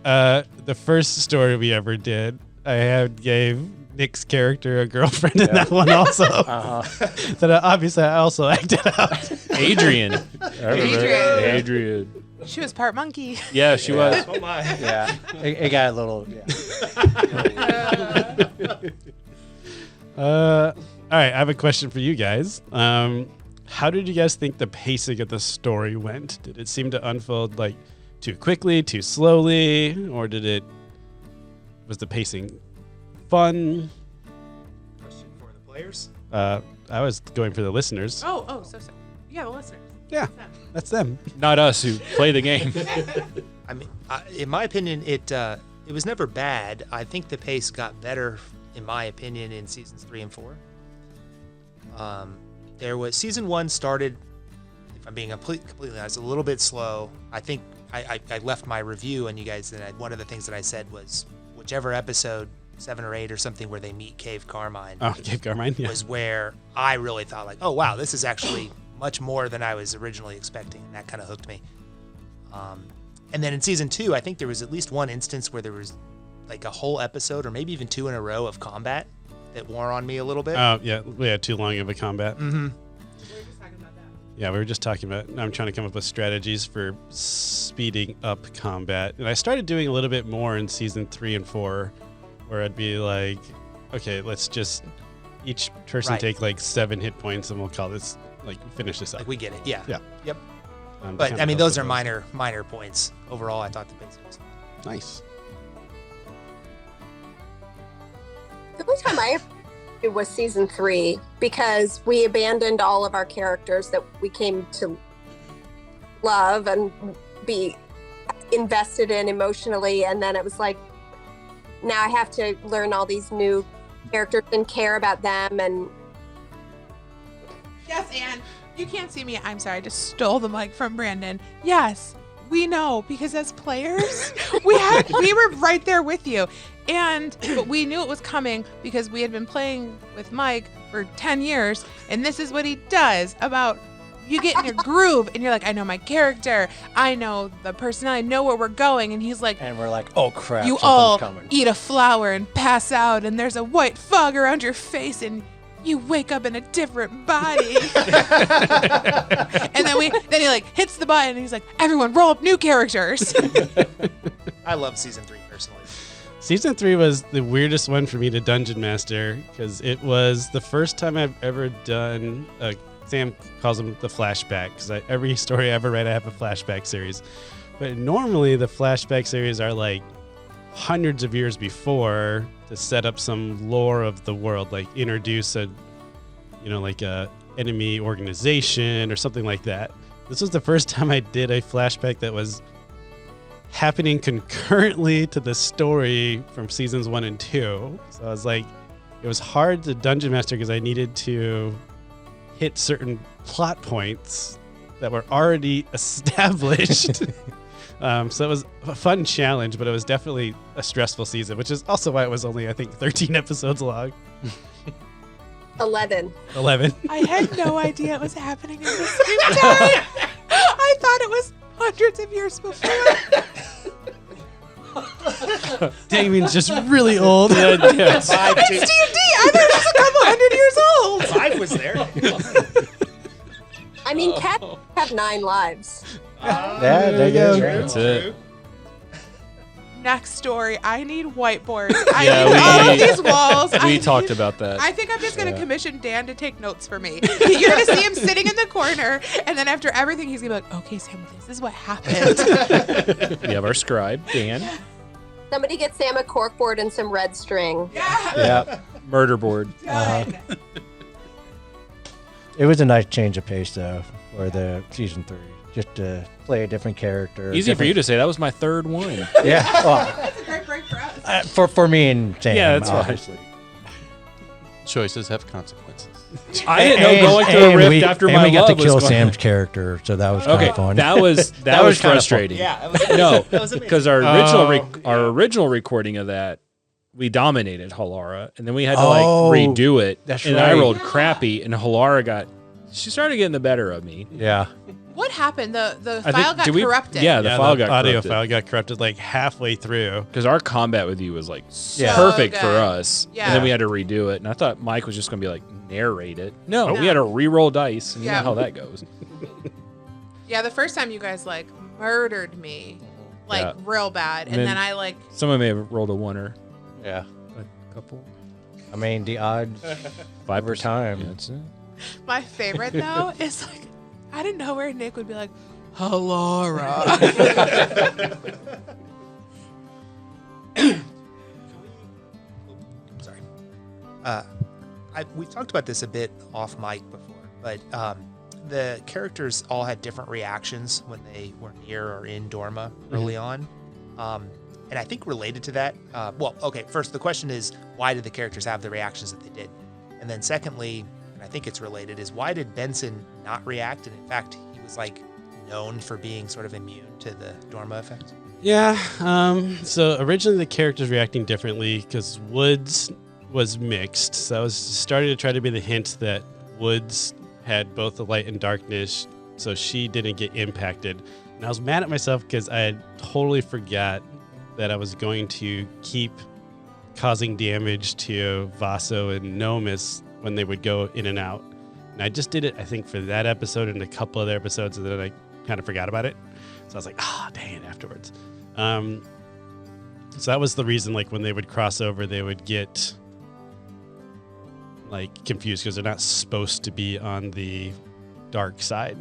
the first story we ever did, gave Nick's character a girlfriend in that one also. That obviously I also acted out. Adrian. I remember. Adrian. She was part monkey. Yeah, she was. Oh my. Yeah, it got a little. All right, I have a question for you guys. How did you guys think the pacing of the story went? Did it seem to unfold like too quickly, too slowly, or was the pacing fun? Question for the players. I was going for the listeners. So yeah, the listeners. Yeah, that's them. Not us who play the game. I mean, in my opinion, it was never bad. I think the pace got better, in my opinion, in seasons 3 and 4. There was season 1 started, if I'm being completely honest, a little bit slow. I think I left my review, and you guys, one of the things that I said was whichever episode 7 or 8 or something where they meet Cave Carmine. Oh, Cave Carmine. Yeah. Was where I really thought like, oh wow, this is actually much more than I was originally expecting, and that kind of hooked me. And then in season 2, I think there was at least one instance where there was like a whole episode or maybe even 2 in a row of combat that wore on me a little bit. Oh yeah, we had too long of a combat. Mm-hmm. Yeah, we were just talking about. I'm trying to come up with strategies for speeding up combat, and I started doing a little bit more in season 3 and 4, where I'd be like, okay, let's just each person Right. take like 7 hit points, and we'll call this finish this up. Like we get it, yeah. Yeah. Yep. That But kinda I mean, helped those with are minor points. Overall, I thought the pacing was fine. Nice. The only time I it was season 3 because we abandoned all of our characters that we came to love and be invested in emotionally, and then it was like now I have to learn all these new characters and care about them. And Yes, Anne. You can't see me. I'm sorry. I just stole the mic from Brandon. Yes, we know because as players, we were right there with you, but we knew it was coming because we had been playing with Mike for 10 years, and this is what he does about. You get in your groove, and you're like, I know my character, I know the personality, I know where we're going, and he's like, And we're like, oh crap, you something's all coming. eat a flower and pass out, and there's a white fog around your face, and you wake up in a different body. And then he like hits the button, and he's like, everyone roll up new characters. I love season 3 personally. Season 3 was the weirdest one for me to Dungeon Master because it was the first time I've ever done Sam calls them the flashback because every story I ever read, I have a flashback series. But normally the flashback series are like hundreds of years before to set up some lore of the world, like introduce a enemy organization or something like that. This was the first time I did a flashback that was happening concurrently to the story from seasons 1 and 2. So I was like, it was hard to Dungeon Master because I needed to hit certain plot points that were already established. So it was a fun challenge, but it was definitely a stressful season, which is also why it was only, I think, 13 episodes long. 11. 11. I had no idea it was happening at the same time. I thought it was hundreds of years before. Damien's just really old. Five, It's D&D. I thought it was a couple hundred years old. 5 was there. I mean, cats have 9 lives. Yeah, there you go. That's it. Next story. I need whiteboards. Yeah, I need all of these walls. We talked about that. I think I'm just going to commission Dan to take notes for me. You're going to see him sitting in the corner corner, and then after everything, he's gonna be like, "Okay, Sam, this is what happened." We have our scribe, Dan. Somebody get Sam a corkboard and some red string. Yeah. Murder board. It was a nice change of pace, though, for the season 3. Just to play a different character. Easy for you to say. That was my third one. Yeah. Well, That's a great break for us. for me and Sam, Yeah, that's fine. obviously. Choices have consequences. I didn't know going through a rift after my we got love to kill was going. Sam's character, so that was kind Okay, of fun. that was That was kinda frustrating. Yeah, No, that was amazing. because our original recording of that, we dominated Halara, and then we had to Oh, redo it. that's and I right. rolled crappy, and Halara she started getting the better of me. Yeah. What happened? The I file think- got did we- corrupted. yeah, the file got audio corrupted. file got corrupted like halfway through. Because our combat with you was Yeah. perfect So for good. us. Yeah. And then we had to redo it. And I thought Mike was just going to be narrate it. No, Nope. we had to re-roll dice. And you Yeah. know how that goes. Yeah, the first time you guys murdered me, Yeah. real bad, and then- then I Someone may have rolled a oneer. Yeah. A couple. I mean, the odds 5% over time. Yeah, that's it. my favorite though is I didn't know where Nick would be like, Halara. Sorry. We've talked about this a bit off mic before, but the characters all had different reactions when they were near or in Dorma early on. And I think related to that, first the question is, why did the characters have the reactions that they did? And then secondly, and I think it's related, is why did Benson not react? And in fact, he was known for being sort of immune to the Dorma effect. Yeah. So originally the characters reacting differently because Woods was mixed. So I was starting to try to be the hint that Woods had both the light and darkness, so she didn't get impacted. And I was mad at myself because I had totally forgot that I was going to keep causing damage to Vaso and Nomis when they would go in and out. And I just did it, I think, for that episode and a couple other episodes, and then I kind of forgot about it. So I was like, dang it, afterwards. So that was the reason, when they would cross over, they would get, confused because they're not supposed to be on the dark side.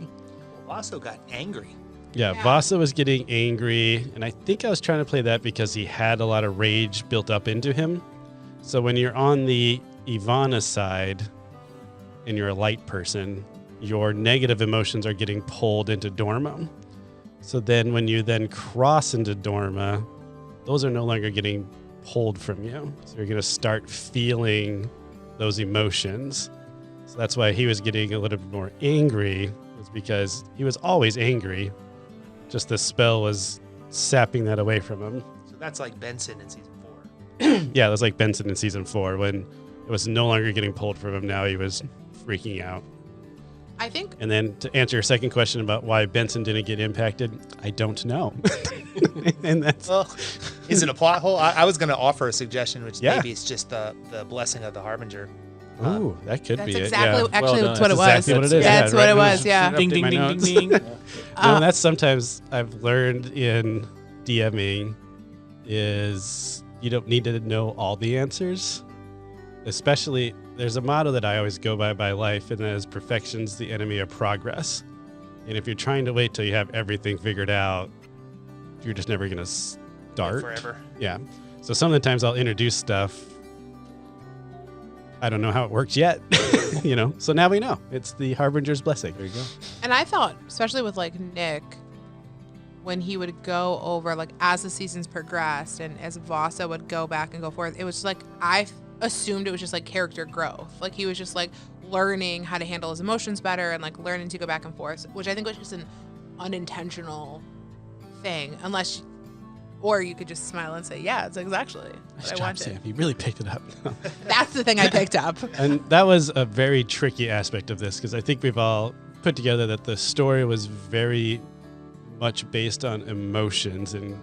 Vaso got angry. Yeah, Yeah. Vasa was getting angry, and I think I was trying to play that because he had a lot of rage built up into him. So when you're on the Ivana side and you're a light person, your negative emotions are getting pulled into Dorma. So then when you then cross into Dorma, those are no longer getting pulled from you. So you're going to start feeling those emotions. So that's why he was getting a little bit more angry, was because he was always angry. Just the spell was sapping that away from him. So that's like Benson in season 4. Yeah, it was like Benson in season 4 when it was no longer getting pulled from him. Now he was freaking out. I think And then to answer your second question about why Benson didn't get impacted, I don't know. And that's Well, is it a plot hole? I was going to offer a suggestion, which Yeah. maybe it's just the blessing of the Harbinger. ooh, that could that's be exactly it. Yeah. actually Well that's what it done. was. Exactly what it is. That's Yeah, what right. it was. Yeah. Ding, ding, ding, ding, ding. No, that's sometimes I've learned in DMing is you don't need to know all the answers. Especially, there's a motto that I always go by life, and that is perfection's the enemy of progress. And if you're trying to wait till you have everything figured out, you're just never going to start. Forever. Yeah. So some of the times I'll introduce stuff. I don't know how it works yet, So now we know. It's the Harbinger's blessing. There you go. And I thought, especially with Nick, when he would go over as the seasons progressed and as Vasa would go back and go forth, it was I assumed it was just character growth. He was just learning how to handle his emotions better and learning to go back and forth, which I think was just an unintentional thing, or you could just smile and say, yeah, it's exactly what I wanted. Sam. You really picked it up. That's the thing I picked up. And that was a very tricky aspect of this because I think we've all put together that the story was very much based on emotions and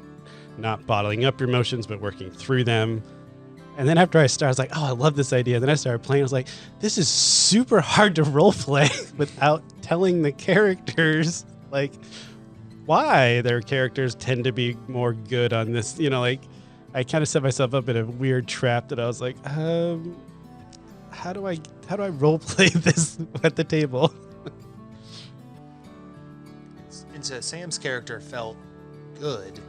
not bottling up your emotions, but working through them. And then after I started, I was like, oh, I love this idea. Then I started playing. I was like, this is super hard to role play without telling the characters why their characters tend to be more good on this. I kind of set myself up in a weird trap that I was like, how do I role play this at the table? so Sam's character felt good.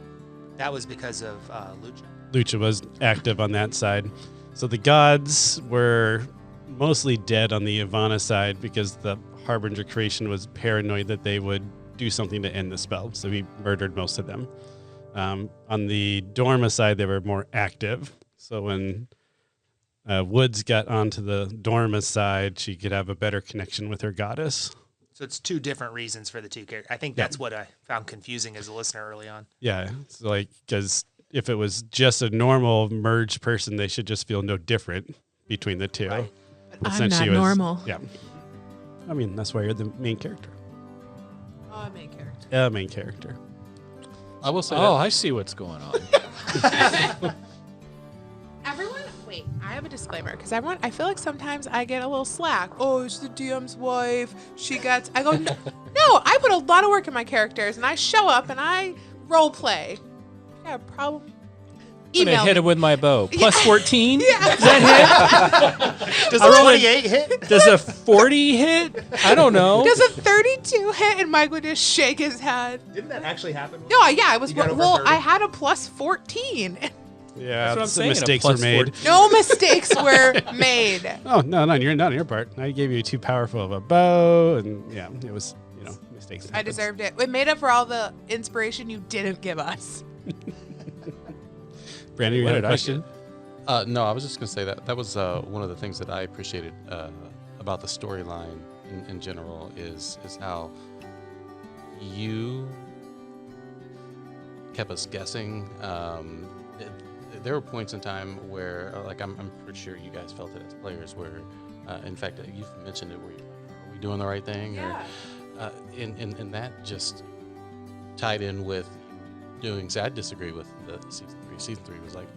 That was because of Lucha. Lucha was active on that side. So the gods were mostly dead on the Ivana side because the Harbinger creation was paranoid that they would do something to end the spell. So he murdered most of them. On the Dorma side, they were more active. So when Woods got onto the Dorma side, she could have a better connection with her goddess. So it's two different reasons for the two characters. I think that's what I found confusing as a listener early on. Yeah, it's like, because if it was just a normal merged person, they should just feel no different between the two. Right. But I'm since not she was- normal. Yeah. I mean, that's why you're the main character. Main character. Main character. I will say Oh, I see what's going on. Everyone, wait, I have a disclaimer because I feel like sometimes I get a little slack. Oh, it's the DM's wife. I go, no, I put a lot of work in my characters and I show up and I role play. Yeah, problem. I'm gonna Email hit me. it with my bow. Plus 14? Yeah. Does that Does I a rolled 28 hit? hit? Does a 40 hit? I don't know. Does a 32 hit? And Mike would just shake his head. Didn't that actually happen? No, yeah, I was. You got over Well, 30? I had a plus 14. Yeah, That's what I'm some saying, a mistakes were plus made. 14. No mistakes were made. Oh, no, not on your part. I gave you too powerful of a bow, and yeah, it was, mistakes. I deserved it. It made up for all the inspiration you didn't give us. Brandon, you What had a did I question? no, I was just going to say that was one of the things that I appreciated about the storyline in general is how you kept us guessing. There were points in time where, like, I'm pretty sure you guys felt it as players, where, in fact, you've mentioned it, where you're like, are we doing the right thing? Yeah. Or, and that just tied in with doing. So I disagree with the season 3. Season 3 was like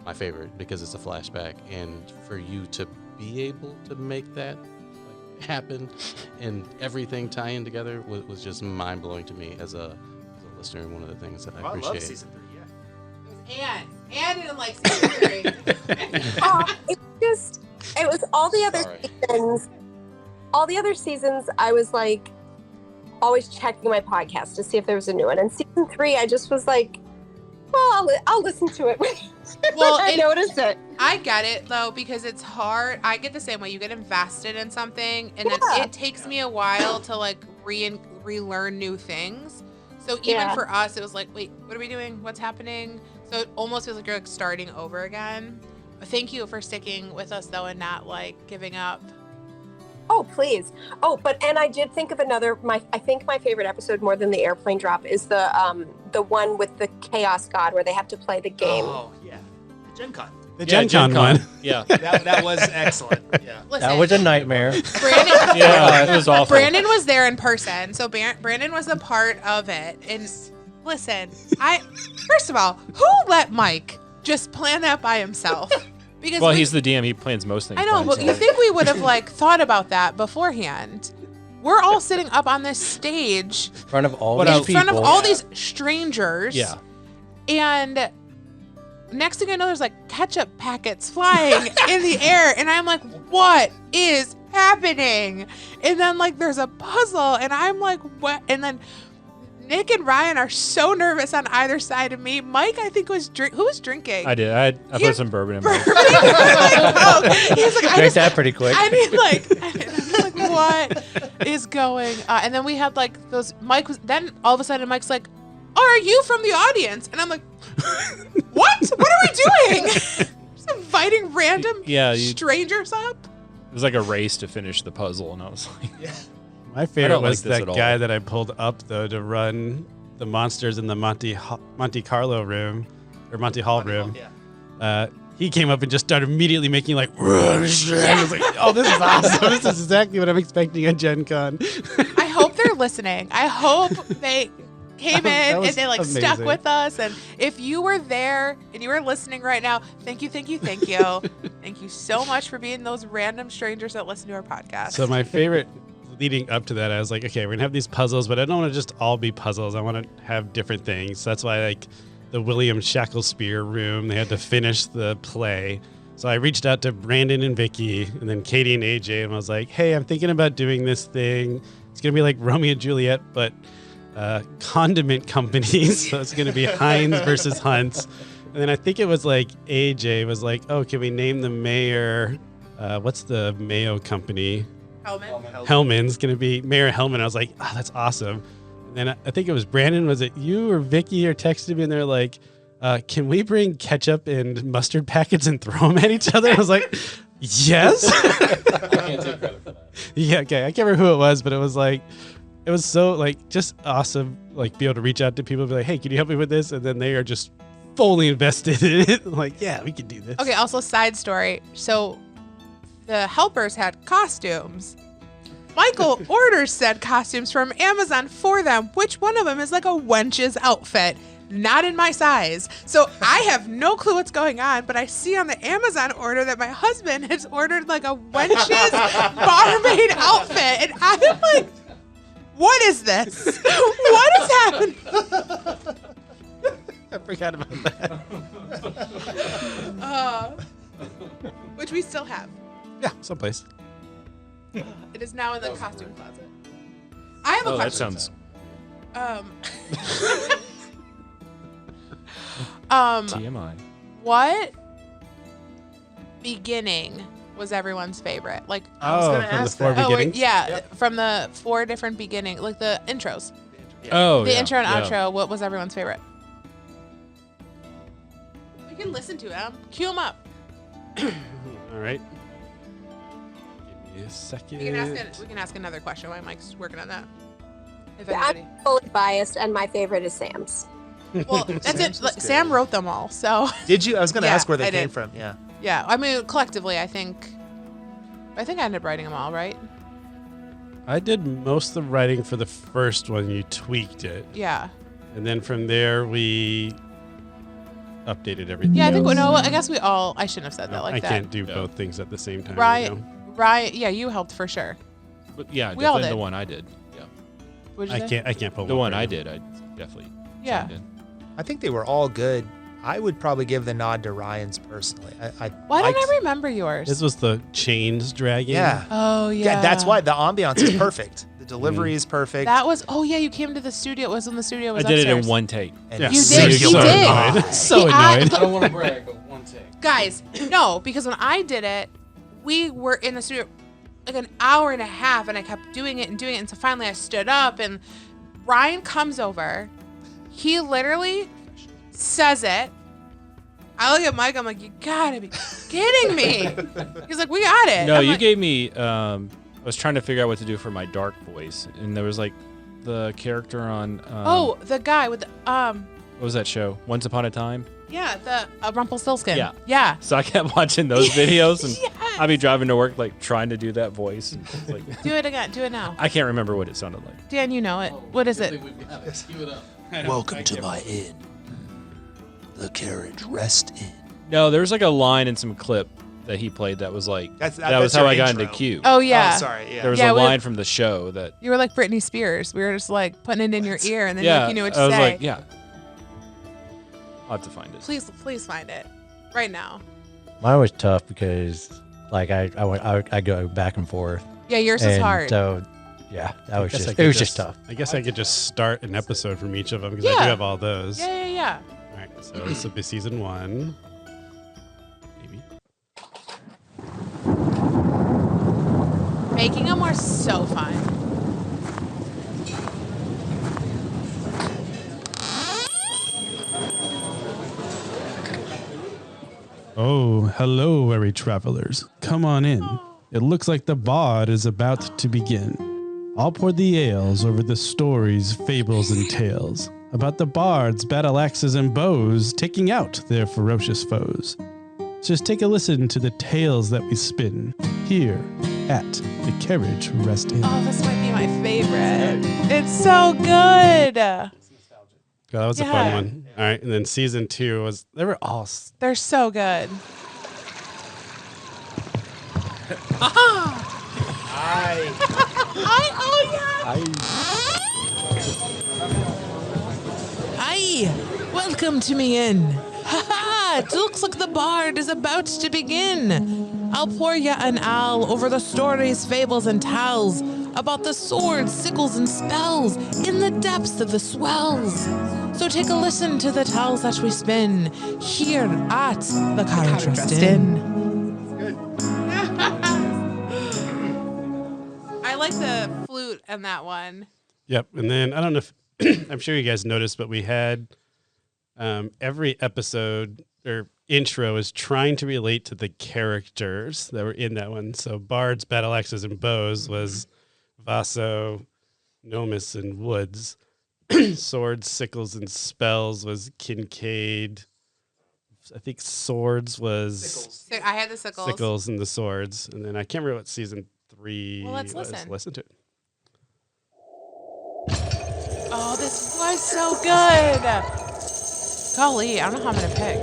my favorite because it's a flashback, and for you to be able to make that happen and everything tie in together was just mind blowing to me as a listener. And one of the things that I appreciate. I love season 3. Yeah. Anne didn't like season 3. It was all the other Sorry. seasons. All the other seasons, I was like always checking my podcast to see if there was a new one. And season 3, I just was like, well, I'll listen to it. Well, I noticed it. I get it though, because it's hard. I get the same way. You get invested in something, and then Yeah. it takes me a while to like relearn new things. So even Yeah. for us, it was like, wait, what are we doing? What's happening? So it almost feels like you're like starting over again. Thank you for sticking with us though, and not like giving up. Oh, please. Oh, and I did think of another. I think my favorite episode more than the airplane drop is the one with the Chaos God where they have to play the game. Oh, yeah. Gen Con. The Gen Con Con. one. Yeah. That was excellent. Yeah. Listen, That was a nightmare. Brandon. Yeah, it was awful. Brandon was there in person, so Brandon was a part of it. And listen, first of all, who let Mike just plan that by himself? Because Well, he's the DM. He plans most things. I know, by but you himself. think we would have like thought about that beforehand? We're all sitting up on this stage In front of all But these in people. front of all these strangers. Yeah. And next thing I know, there's like ketchup packets flying in the air. And I'm like, what is happening? And then like there's a puzzle and I'm like, what? And then Nick and Ryan are so nervous on either side of me. Mike, I think, who was drinking? I did. I put some bourbon in my He's like, I Drank just, that pretty quick. I mean, like, what is going? And then we had like those. Mike was then all of a sudden Mike's like, "Are you from the audience?" And I'm like, "What? What are we doing?" Just inviting random strangers up. It was like a race to finish the puzzle, and I was like, My favorite don't like was this that at all. guy that I pulled up though to run the monsters in the Monte Carlo room or Monte Hall room. Yeah. He came up and just started immediately making like, I was like, oh, this is awesome. This is exactly what I'm expecting at Gen Con. I hope they're listening. I hope they came in That and was they like stuck amazing. with us. And if you were there and you were listening right now, thank you, thank you, thank you. Thank you so much for being those random strangers that listen to our podcast. So my favorite leading up to that, I was like, okay, we're gonna have these puzzles, but I don't want to just all be puzzles. I want to have different things. So that's why like the William Shacklespeare room, they had to finish the play. So I reached out to Brandon and Vicky and then Katie and AJ and I was like, hey, I'm thinking about doing this thing. It's gonna be like Romeo and Juliet, but condiment companies. So it's going to be Heinz versus Hunt's. And then I think it was like AJ was like, oh, can we name the mayor? What's the mayo company? Hellman's going to be Mayor Hellman. I was like, oh, that's awesome. And then I think it was Brandon. Was it you or Vicky or texted me and they're like, can we bring ketchup and mustard packets and throw them at each other? I was like, yes. I can't take credit for that. Yeah, okay. I can't remember who it was, but it was like, it was so like just awesome, like be able to reach out to people and be like, hey, can you help me with this? And then they are just fully invested in it. Like, yeah, we can do this. Okay, also side story. So the helpers had costumes. Michael orders said costumes from Amazon for them. Which one of them is like a wench's outfit? Not in my size. So I have no clue what's going on, but I see on the Amazon order that my husband has ordered like a wench's barmaid outfit. And I'm like, what is this? What is happening? I forgot about that. Which we still have. Yeah, someplace. It is now in the costume closet. I have a Oh, that question. sounds TMI. What beginning was everyone's favorite? Like, Oh, from the four oh, wait, beginnings? yeah, from the 4 different beginning, like the intros, Oh, the yeah, intro and yeah. outro. What was everyone's favorite? We can listen to them. Cue them up. All right. Give me a second. We can ask another question while Mike's working on that. If Yeah, anybody. I'm fully biased, and my favorite is Sam's. Well, that's it. Sam's Like, was Sam good. wrote them all, so Did you? I was going to Yeah, ask where they I came did. from. Yeah. yeah. I mean, collectively, I think I ended up writing them all, right? I did most of the writing for the first one. You tweaked it. Yeah. And then from there, we updated everything. Yeah, I think else. no. I guess we all. I shouldn't have said that like I that. can't do No. both things at the same time. Right. You know? Right. Yeah, you helped for sure. But yeah, We all definitely did. the one I did. Yeah. What'd you say? I can't pull The one right I now. did, I definitely Yeah. chimed in. I think they were all good. I would probably give the nod to Ryan's personally. Why don't liked- I remember yours? This was the chains dragging. Yeah. oh yeah. Yeah, that's why the ambiance is perfect. The delivery is perfect. That was. Oh yeah, you came to the studio. It was when the studio was I did it upstairs. in one take. and Yeah. You it's did, So you did. annoyed. So See, I- annoyed. I don't want to brag, but one take. Guys, no, because when I did it, we were in the studio like an hour and a half, and I kept doing it, and so finally I stood up, and Ryan comes over. He literally says it. I look at Mike. I'm like, you gotta be kidding me. He's like, we got it. No, I'm you like, gave me. I was trying to figure out what to do for my dark voice, and there was like the character on. Oh, the guy with the what was that show? Once Upon a Time. yeah, the Rumpelstiltskin. Yeah. Yeah. So I kept watching those videos, and Yes. I'd be driving to work like trying to do that voice. And it's like, Do it again. Do it now. I can't remember what it sounded like. Dan, you know it. What is I it? think we've got it. Cue it up. Welcome to my inn, the Carriage Rest Inn. No, there was like a line in some clip that he played that was like That's that was that's how your I got intro. into Q. Oh yeah. Oh, sorry. Yeah. There was Yeah, a we- line from the show that You were like Britney Spears. We were just like putting it in your ear, and then yeah, you knew what to I was say. like, yeah. I'll have to find it. Please find it right now. Mine was tough because like I go back and forth. Yeah, yours is and hard. So yeah, that was Guess I just could it was just tough. I guess I could just start an episode from each of them because I Yeah. do have all those. Yeah. All right, so this will be season 1. Maybe. Making them were so fun. Oh, hello, weary travelers. Come on in. It looks like the bard is about to begin. I'll pour the ales over the stories, fables, and tales about the bards, battle axes, and bows taking out their ferocious foes. Just take a listen to the tales that we spin here at the Carriage Rest Inn. Oh, this might be my favorite. It's so good. God, that was a Yeah. fun one. All right, and then season 2 was they were all They're so good. Hi, welcome to me inn. Ha ha! It looks like the bard is about to begin. I'll pour ya an ale over the stories, fables, and tales about the swords, sickles, and spells in the depths of the swells. So take a listen to the tales that we spin here at the Carriage Rest Inn. I like the flute and that one. Yep. And then I don't know if I'm sure you guys noticed, but we had every episode or intro is trying to relate to the characters that were in that one. So bards, battle axes, and bows was Vaso, Nomus, and Woods. Swords, sickles, and spells was Kincaid. I think swords was I had the sickles. sickles and the swords. And then I can't remember what season 3 Well, let's was. listen. Listen to it. Oh, this was so good. Golly, I don't know how I'm going to pick.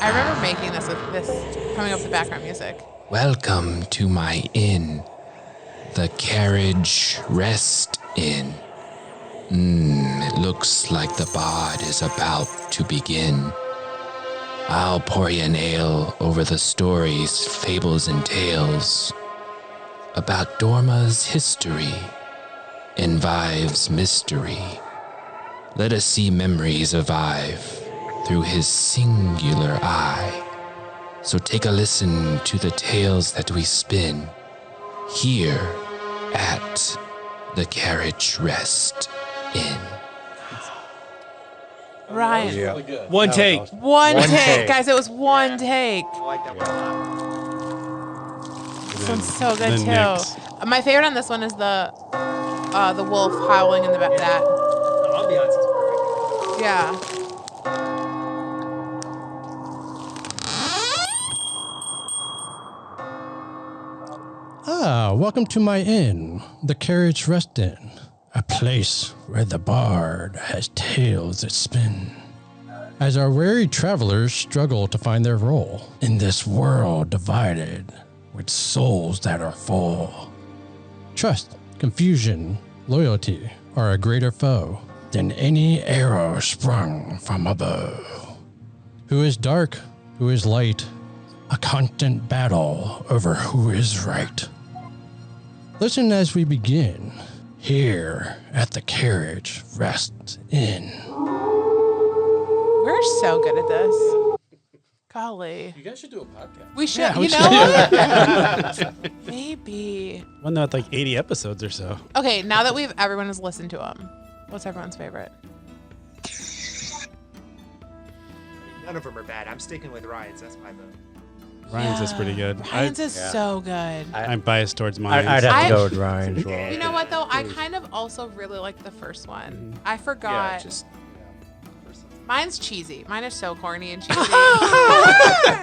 I remember making this with this coming up with the background music. Welcome to my inn, the Carriage Rest Inn. It looks like the bard is about to begin. I'll pour you an ale over the stories, fables, and tales about Dorma's history and Vive's mystery. Let us see memories of Vive through his singular eye. So take a listen to the tales that we spin here at the Carriage Rest Inn. Ryan. One take. One take. Guys, it was one take. I like that one a lot. This one's so good then too. Nick's. My favorite on this one is the wolf howling in the back. That. The ambiance is perfect. Yeah. Welcome to my inn, the Carriage Rest Inn, a place where the bard has tales that spin. As our weary travelers struggle to find their role in this world divided with souls that are full. Trust, confusion, loyalty are a greater foe than any arrow sprung from a bow. Who is dark, who is light, a constant battle over who is right. Listen as we begin here at the Carriage Rest Inn. We're so good at this. Golly. You guys should do a podcast. We should. Yeah, we you should. know what? Maybe. One that like 80 episodes or so. Okay, now that everyone has listened to them, what's everyone's favorite? None of them are bad. I'm sticking with Ryan's. That's my vote. Ryan's is pretty good. Ryan's is so good. I'm biased towards mine. I'd have to I- go with Ryan as well. You know what though? I kind of also really like the first one. I forgot. Mine's cheesy. Mine is so corny and cheesy.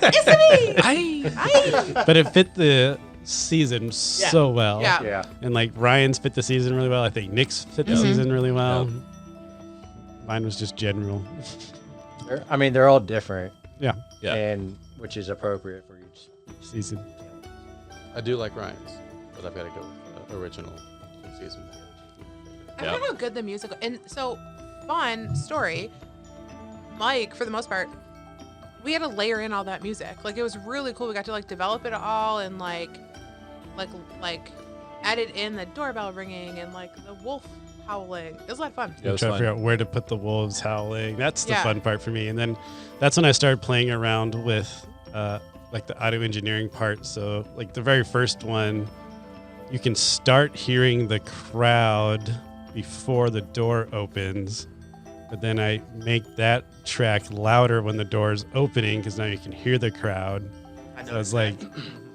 It's me. But it fit the season so well. Yeah. And like Ryan's fit the season really well. I think Nick's fit the season really well. Mine was just general. They're all different, Yeah. and which is appropriate for each. Season. I do like Ryan's, but I've got to go with the original season. I forgot how good the music and so fun story. Mike, for the most part, we had to layer in all that music. Like it was really cool. We got to like develop it all and like edit in the doorbell ringing and like the wolf howling. It was a lot of fun. Yeah, it was Trying to fun. figure out where to put the wolves howling. That's the Yeah. fun part for me. And then that's when I started playing around with like the audio engineering part. So like the very first one, you can start hearing the crowd before the door opens. But then I make that track louder when the door is opening because now you can hear the crowd. So it's like,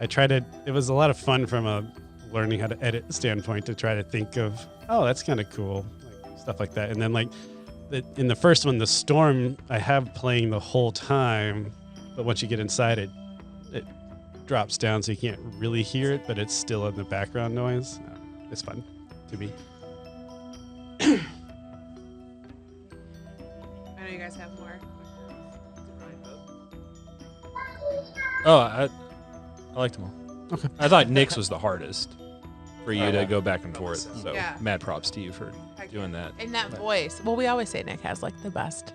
it was a lot of fun from a learning how to edit standpoint to try to think of, oh, that's kind of cool, like, stuff like that. And then like in the first one, the storm I have playing the whole time, but once you get inside it drops down so you can't really hear it, but it's still in the background noise. It's fun to me. I know you guys have more. Oh, I liked them all. Okay. I thought Nick's was the hardest for you to go back and forth. So Yeah. mad props to you for doing that. In that voice. Well, we always say Nick has like the best,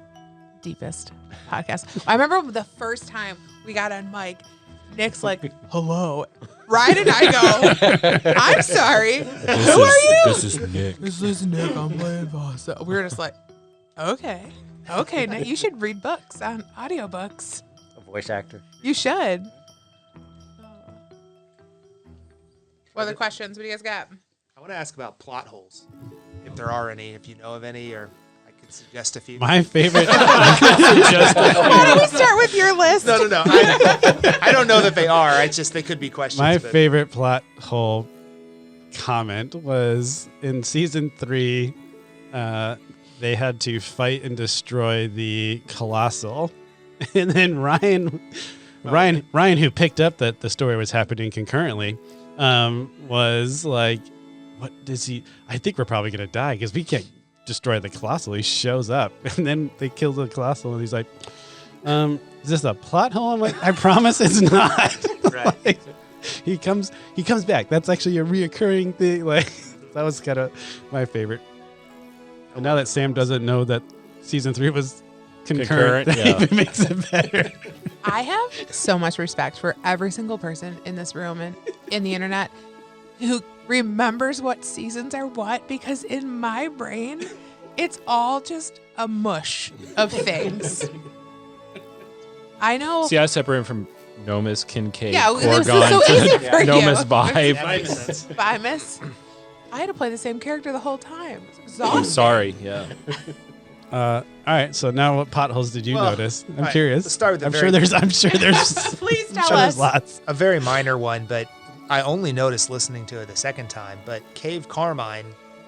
deepest podcast. I remember the first time we got on mic Nick's like, hello. Ryan and I go, I'm sorry. Who are you? This is Nick. This is Nick. I'm playing Vasa. We were just like, okay. Okay, Nick, you should read books on audiobooks. A voice actor. You should. What other questions? What do you guys got? I want to ask about plot holes, if there are any, if you know of any, or I could suggest a few. My favorite. Why don't we start with your list? No. I don't know that they are. It's just they could be questions. My but- favorite plot hole comment was in season 3. They had to fight and destroy the Colossal, and then Ryan, who picked up that the story was happening concurrently, was like, "What does he? I think we're probably gonna die because we can't destroy the Colossal." He shows up, and then they kill the Colossal, and he's like, "Is this a plot hole?" I'm like, "I promise it's not." Right. Like, he comes back. That's actually a reoccurring thing. Like that was kind of my favorite. And now that Sam doesn't know that season 3 was concurrent, that yeah. even makes it better. I have so much respect for every single person in this room and in the internet who remembers what seasons are what, because in my brain, it's all just a mush of things. I know. See, I separate from Nomus, Kincaid, Yeah, this Gorgon, is so easy for you. Nomus, Vibe. That makes sense. Bimus. I had to play the same character the whole time. It's I'm exhausting. sorry. Yeah. All right, so now what potholes did you notice? I'm all right, curious. let's start with the I'm very- sure there's. Please I'm tell sure us. there's lots. A very minor one, but I only noticed listening to it the second time. But Cave Carmine,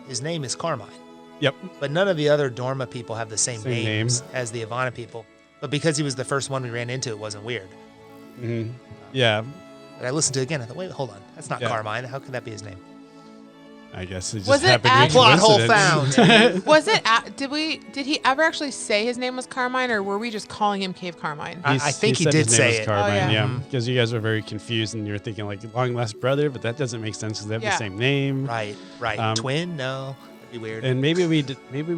his name is Carmine. Yep. But none of the other Dorma people have the same, Same names name. as the Ivana people. But because he was the first one we ran into, it wasn't weird. Mhm. Yeah, But I listened to it again. I thought, wait, hold on. That's not Yeah. Carmine. How could that be his name? I guess it just Was it happened to be at- Plot hole coincidence. Was it? Did he ever actually say his name was Carmine, or were we just calling him Cave Carmine? I think he said did his name say was it. Carmine, Oh, yeah. yeah, Mhm. because you guys were very confused and you were thinking like long lost brother, but that doesn't make sense because they have Yeah. the same name. Right. Twin? No. That'd be weird. And maybe we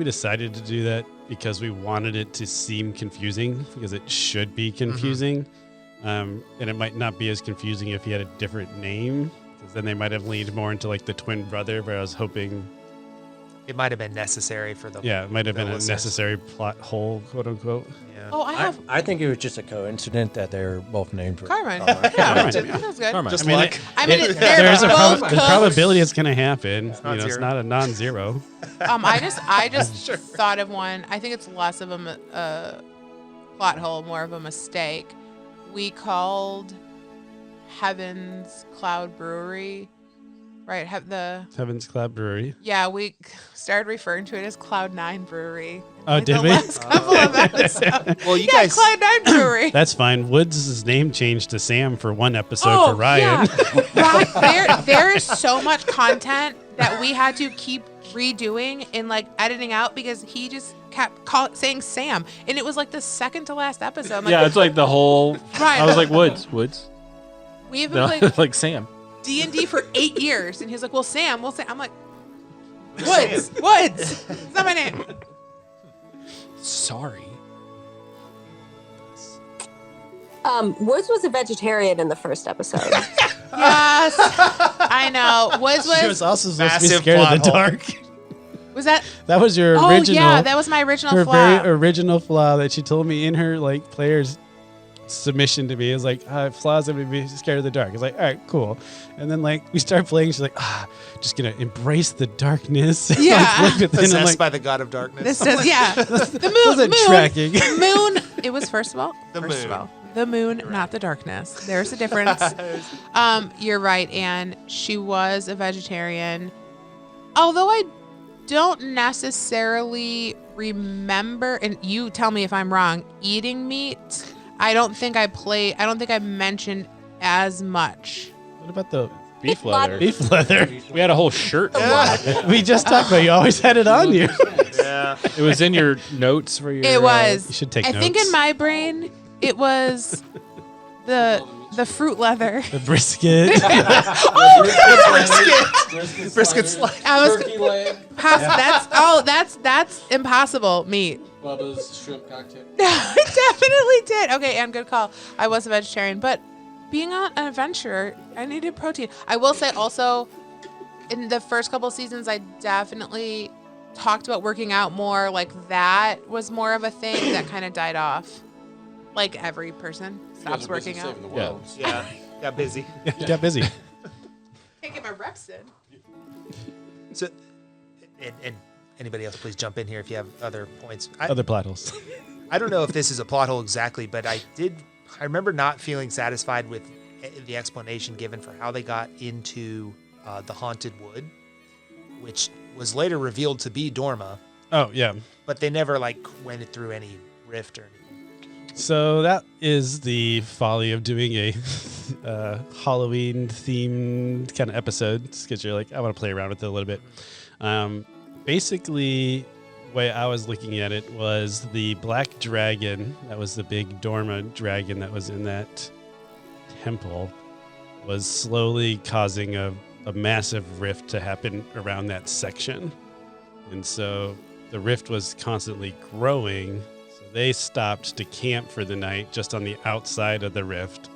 decided to do that because we wanted it to seem confusing because it should be confusing, and it might not be as confusing if he had a different name because then they might have leaned more into like the twin brother. But I was hoping, It might have been necessary for the. yeah, it might have the been a listeners. necessary plot hole, quote unquote. Yeah. Oh, I have I think it was just a coincidence that they're both named for Carmine. Carmine. Yeah, Carmine. that was good. Carmine. Just I mean, like. I mean, they're There's a both the cooks. probability it's going to happen. not It's zero. not a non-zero. I just thought of one. I think it's less of a plot hole, more of a mistake. We called Heaven's Cloud Brewery, right? Heaven's Cloud Brewery. We started referring to it as Cloud 9 Brewery. Oh, Like did the we? last couple of episodes. Well, you Yeah, guys. Cloud 9 Brewery. That's fine. Woods' name changed to Sam for one episode Oh, for Ryan. Yeah. there is so much content that we had to keep redoing and like editing out because he just kept saying Sam, and it was like the second to last episode. I'm like, Yeah, it's like the whole. Ryan, I was like, Woods. we have been No, playing like Sam. D&D for 8 years, and he's like, well, Sam. I'm like, Woods. It's not my name. Sorry. Woods was a vegetarian in the first episode. Yes, I know. She was also supposed to be Massive scared of the plot hole. dark. Was that? That was your Oh original. yeah, that was my original her flaw. very original flaw that she told me in her like player's submission to me is like flaws that would be scared of the dark. It's like, all right, cool. And then like we start playing, she's like, just gonna embrace the darkness. Yeah. Like, look within, I'm Possessed like, by the god of darkness. This says the moon. wasn't tracking. Moon. It was first of all. The first moon. of all, the moon, not the darkness. There's a difference. You're right, Anne. She was a vegetarian. Although I don't necessarily remember, and you tell me if I'm wrong, eating meat. I don't think I mentioned as much. What about the Beef leather. beef leather? We had a whole shirt. We just talked about you always had it on you. Yeah. It was in your notes for your. It was. You should take I notes. think in my brain, it was the fruit leather. The brisket. Brisket slice. I was Turkey leg, that's impossible meat. Bubba's shrimp cocktail. I definitely did. Okay, and good call. I was a vegetarian, but being on an adventure, I needed protein. I will say also, in the first couple seasons, I definitely talked about working out more. Like that was more of a thing that kind of died off. Like every person stops working out. Saving the world. Yeah, got busy. Got busy. Can't get my reps in. So, and anybody else, please jump in here if you have other points. Other plot holes. I don't know if this is a plot hole exactly, but I remember not feeling satisfied with the explanation given for how they got into the haunted wood, which was later revealed to be Dorma. Oh, yeah. But they never went through any rift or anything. So that is the folly of doing a Halloween themed kind of episode, because you're like, I want to play around with it a little bit. Basically, the way I was looking at it was the black dragon, that was the big Dorma dragon that was in that temple, was slowly causing a massive rift to happen around that section. And so the rift was constantly growing. So they stopped to camp for the night just on the outside of the rift.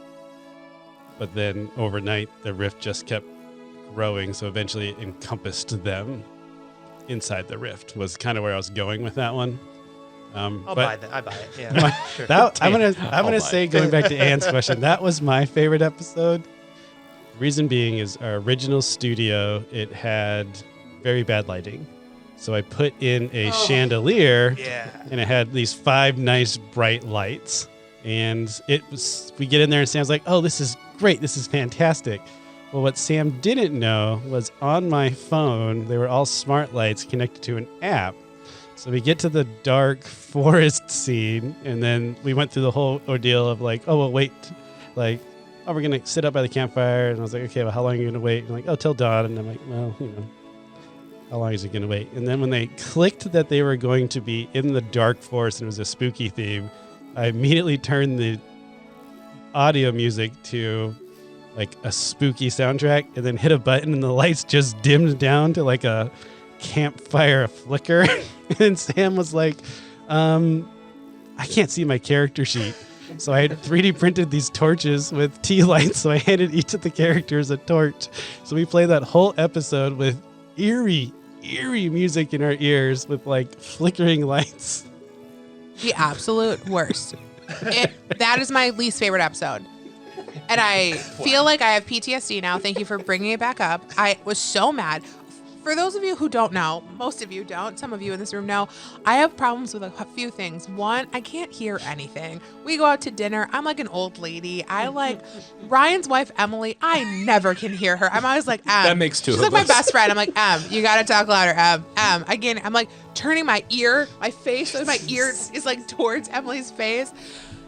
But then overnight, the rift just kept growing. So eventually it encompassed them inside the rift, was kind of where I was going with that one. I'll buy that. I buy it. Yeah. Sure. I'm gonna say, going back to Anne's question, that was my favorite episode. Reason being is our original studio, it had very bad lighting. So I put in a chandelier, and it had these 5 nice bright lights. And we get in there and Sam's like, oh, this is great. This is fantastic. Well, what Sam didn't know was on my phone, they were all smart lights connected to an app. So we get to the dark forest scene, and then we went through the whole ordeal of we're going to sit up by the campfire. And I was like, okay, well, how long are you going to wait? And like, oh, till dawn. And I'm like, well, how long is it going to wait? And then when they clicked that they were going to be in the dark forest and it was a spooky theme, I immediately turned the audio music to a spooky soundtrack and then hit a button and the lights just dimmed down to a campfire flicker. And Sam was like, I can't see my character sheet. So I had 3D printed these torches with tea lights. So I handed each of the characters a torch. So we played that whole episode with eerie music in our ears with flickering lights. The absolute worst. That is my least favorite episode. And I feel like I have PTSD now. Thank you for bringing it back up. I was so mad. For those of you who don't know, most of you don't, some of you in this room know, I have problems with a few things. One, I can't hear anything. We go out to dinner. I'm like an old lady. I Ryan's wife, Emily. I never can hear her. I'm always like, That makes two She's of us. my best friend. I'm like, you got to talk louder, Again, I'm turning my face, so my ear is towards Emily's face.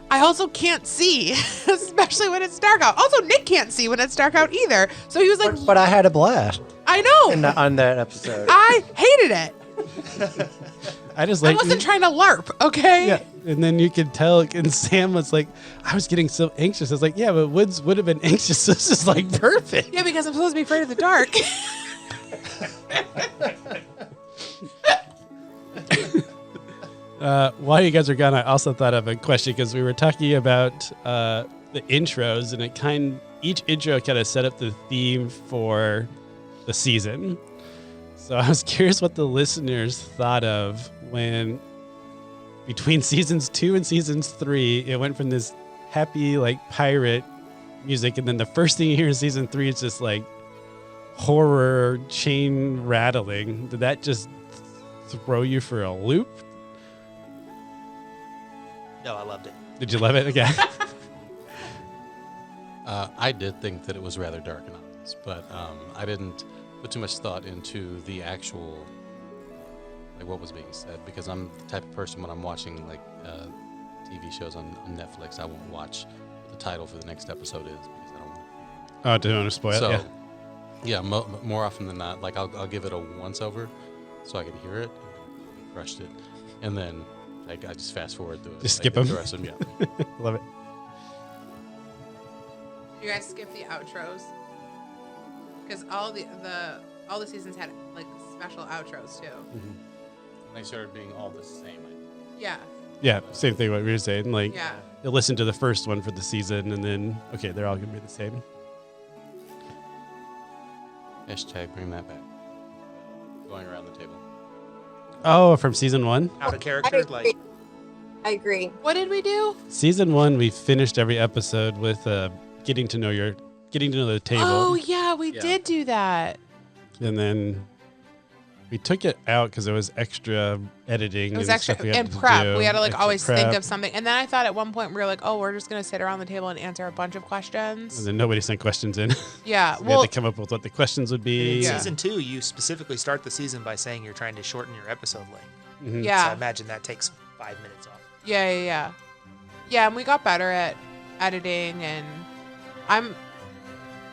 I also can't see, especially when it's dark out. Also, Nick can't see when it's dark out either. So he was like... But I had a blast. I know. On that episode. I hated it. I wasn't trying to LARP, okay? Yeah, and then you could tell, and Sam was like, I was getting so anxious. I was like, yeah, but Woods would have been anxious. This is perfect. Yeah, because I'm supposed to be afraid of the dark. While you guys are gone, I also thought of a question because we were talking about the intros, and each intro kind of set up the theme for the season. So I was curious what the listeners thought of when between seasons 2 and seasons 3, it went from this happy pirate music, and then the first thing you hear in season 3 is just horror chain rattling. Did that just throw you for a loop? No, I loved it. Did you love it? Okay. I did think that it was rather dark and ominous, but I didn't put too much thought into the actual, what was being said, because I'm the type of person when I'm watching TV shows on Netflix, I won't watch what the title for the next episode is because I don't want to. Oh, don't want to spoil it. So, yeah, more often than not, I'll give it a once over so I can hear it and crushed it, and then I just fast forward through it. Just skip them. The rest of them, yeah. Love it. You guys skip the outros because all the seasons had special outros too. Mm-hmm. And they started being all the same. Yeah. Yeah, same thing what we were saying. Like, Yeah. you'll listen to the first one for the season, and then, okay, they're all going to be the same. Hashtag bring that back. Going around the table. Oh, from season 1? Out of character, like I agree. What did we do? Season 1, we finished every episode with getting to know the table. Oh, yeah, we Yeah. did do that. And then we took it out because it was extra editing. It was and extra stuff we had and to prep. do, We had to like extra always think prep. of something. And then I thought at one point we were like, oh, we're just gonna sit around the table and answer a bunch of questions. And then nobody sent questions in. Yeah. So we Well, had to come up with what the questions would in be. Yeah. season 2, you specifically start the season by saying you're trying to shorten your episode length. Mhm. So I yeah. imagine that takes 5 minutes off. Yeah. Yeah, and we got better at editing, and I'm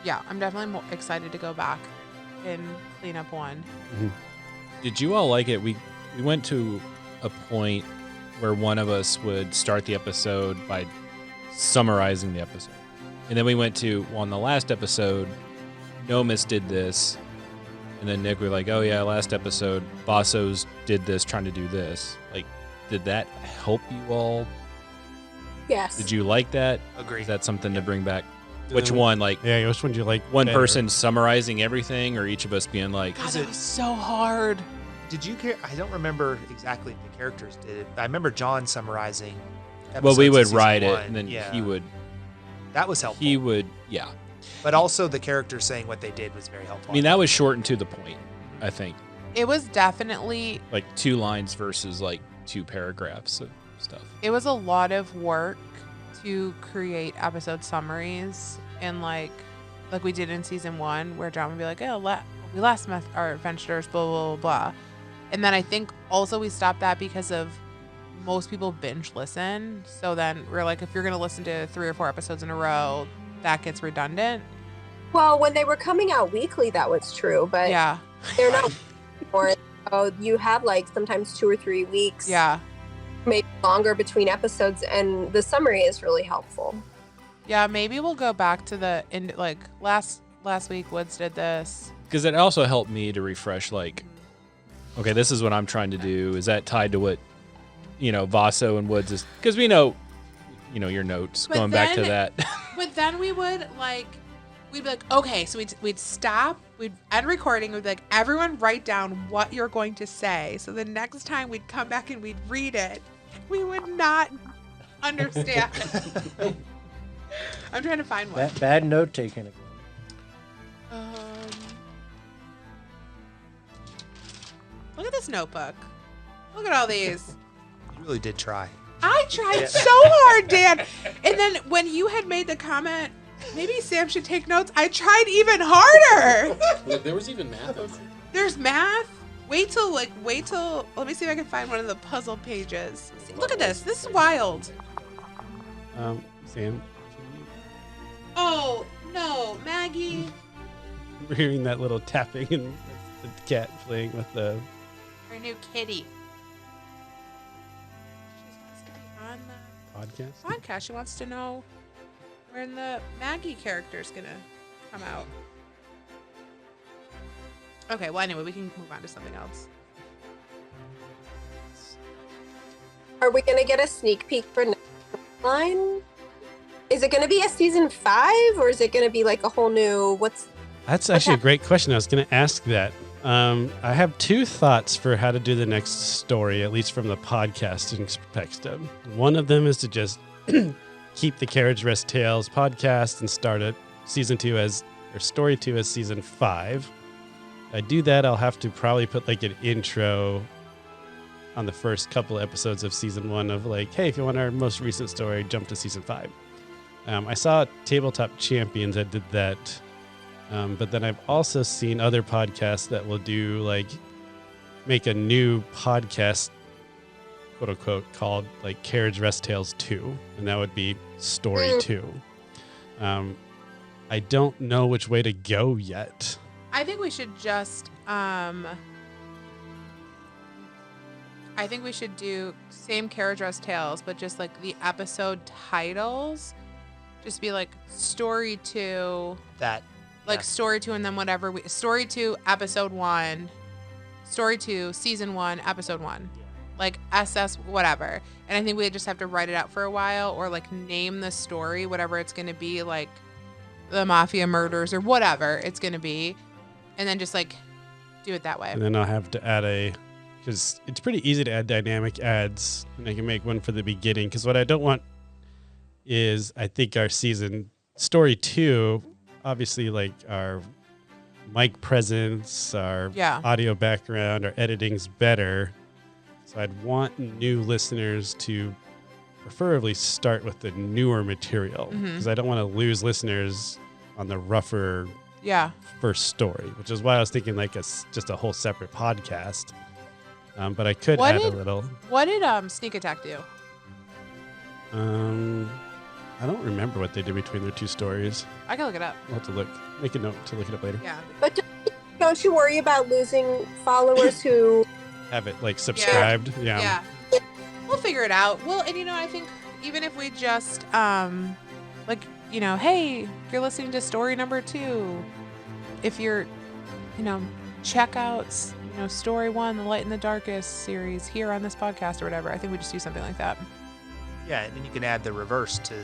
definitely more excited to go back and clean up one. Did you all like it? We went to a point where one of us would start the episode by summarizing the episode. And then we went to, well, on the last episode, Nomis did this. And then Nick was like, oh yeah, last episode, Bassos did this, trying to do this. Like, did that help you all? Yes. Did you like that? Agree. Is that something to bring back? Which Uh, one? Like, Yeah, which one do you like? one better? person summarizing everything, or each of us being like, God, that was so hard. Did you care? I don't remember exactly if the characters did it. I remember John summarizing. well, we episodes of would season write it, 1. and then Yeah, he would, That was helpful. yeah. But also the characters saying what they did was very helpful. I mean, that was shortened to the point, I think. It was definitely, Like 2 lines versus like 2 paragraphs of stuff. it was a lot of work to create episode summaries, and like we did in season 1, where John would be like, oh, we last met our adventures, blah, blah, blah, blah. And then I think also we stopped that because of most people binge listen. So then we're like, if you're going to listen to 3 or 4 episodes in a row, that gets redundant. Well, when they were coming out weekly, that was true, but Yeah. they're not anymore. So you have like sometimes 2 or 3 weeks, Yeah. maybe longer between episodes, and the summary is really helpful. Yeah. Maybe we'll go back to the end. Like last week, Woods did this. Because it also helped me to refresh, like, okay, this is what I'm trying to do. Is that tied to what, Vaso and Woods is? Because we know, your notes, But going back to then- that. But then we'd be like, okay, so we'd stop, we'd end recording, we'd be like, everyone write down what you're going to say. So the next time we'd come back and we'd read it, we would not understand. I'm trying to find one. Bad note taking. Look at this notebook. Look at all these. You really did try. I tried so hard, Dan. And then when you had made the comment, maybe Sam should take notes, I tried even harder. There was even math in there. There's math. Wait till, let me see if I can find one of the puzzle pages. See, look at this. This is wild. Sam, Oh, no, Maggie. we're hearing that little tapping and the cat playing with the. Our new kitty. She wants to be on the Podcast? podcast. She wants to know when the Maggie character's going to come out. Okay, well, anyway, we can move on to something else. Are we going to get a sneak peek for next line? Is it going to be a season 5, or is it going to be like a whole new? That's actually a great question. I was going to ask that. I have 2 thoughts for how to do the next story, at least from the podcasting perspective. One of them is to just keep the Carriage Rest Tales podcast and start it story 2 as season 5. If I do that, I'll have to probably put like an intro on the first couple episodes of season 1 of like, hey, if you want our most recent story, jump to season 5. I saw Tabletop Champions that did that. But then I've also seen other podcasts that will do like make a new podcast, quote unquote, called like Carriage Rest Tales 2. And that would be story 2. I don't know which way to go yet. I think we should just, I think we should do same Carriage Rest Tales, but just like the episode titles, just be like story 2, That story 2, and then whatever story 2, episode 1, story 2, season 1, episode 1. like SS whatever. And I think we just have to write it out for a while or like name the story, whatever it's going to be, like the mafia murders or whatever it's going to be. And then just like do it that way. And then I'll have to add because it's pretty easy to add dynamic ads, and I can make one for the beginning. Because what I don't want is, I think our season story 2, obviously like our mic presence, our audio background, our editing's better. So I'd want new listeners to preferably start with the newer material, because I don't want to lose listeners on the rougher first story, which is why I was thinking like just a whole separate podcast. But I could add a little. What did Sneak Attack do? I don't remember what they did between their 2 stories. I can look it up. We'll have to look. Make a note to look it up later. Yeah. But don't you worry about losing followers who have it like subscribed. Yeah. We'll figure it out. Well, and I think even if we just hey, you're listening to story number 2. If you're, check out, story 1, the Light in the Darkest series here on this podcast or whatever. I think we just do something like that. Yeah, and then you can add the reverse to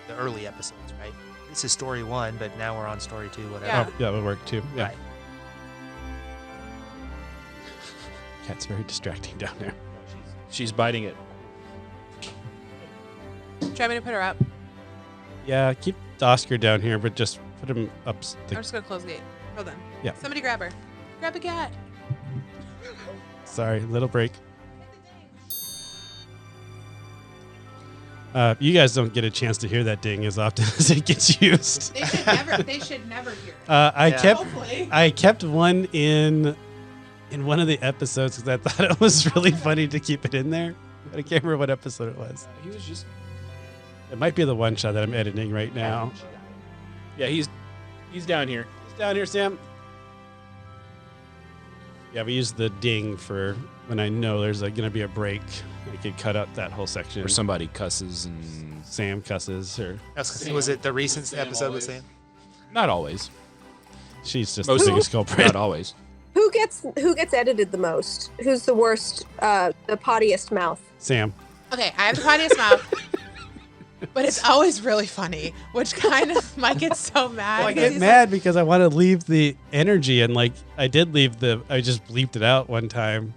the early episodes, right? This is story 1, but now we're on story 2, whatever. Yeah. Oh, that would work too. Yeah. Right. Cat's very distracting down there. She's biting it. Do you want me to put her up? Yeah, keep Oscar down here, but just put him up. I'm just going to close the gate. Hold on. Yeah. Somebody grab her. Grab a cat. Sorry, little break. You guys don't get a chance to hear that ding as often as it gets used. They should never hear it. I kept one in one of the episodes because I thought it was really funny to keep it in there. But I can't remember what episode it was. He was just. It might be the one shot that I'm editing right now. Yeah, he's down here. He's down here, Sam. Yeah, we use the ding for when I know there's going to be a break. I could cut out that whole section. Or somebody cusses and Sam cusses. Or Was it the recent episode with Sam? not always. She's just Most the things, biggest culprit. not always. who gets edited the most? Who's the worst? The pottiest mouth. Sam. Okay, I have the pottiest mouth. But it's always really funny, which kind of might get so mad. Well, I get mad because I want to leave the energy, and like I just bleeped it out one time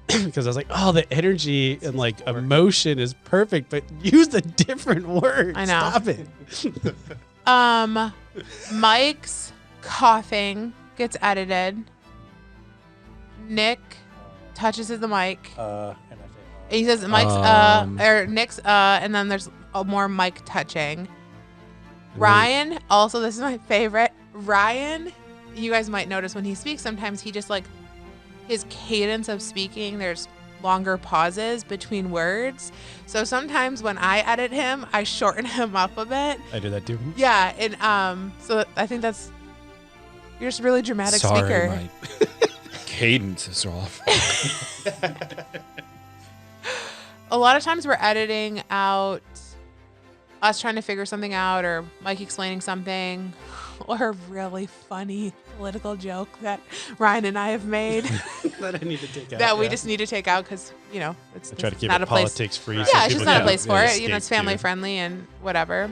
because I was like, oh, the energy and like emotion is perfect, but use a different word. I know. Stop it. Mike's coughing gets edited. Nick touches the mic. He says Mike's or Nick's and then there's more mic touching. Ryan, also this is my favorite. Ryan, you guys might notice when he speaks, sometimes he just like his cadence of speaking, there's longer pauses between words. So sometimes when I edit him, I shorten him up a bit. I do that too. Yeah, and so I think you're just a really dramatic Sorry, speaker. my cadence is off. A lot of times we're editing out us trying to figure something out or Mike explaining something or a really funny political joke that Ryan and I have made That I need to take out. that we just need to take out because, it's I try to keep not it a place. politics free. Yeah, so it's people just not a can place for it. It's escape family to. friendly and whatever.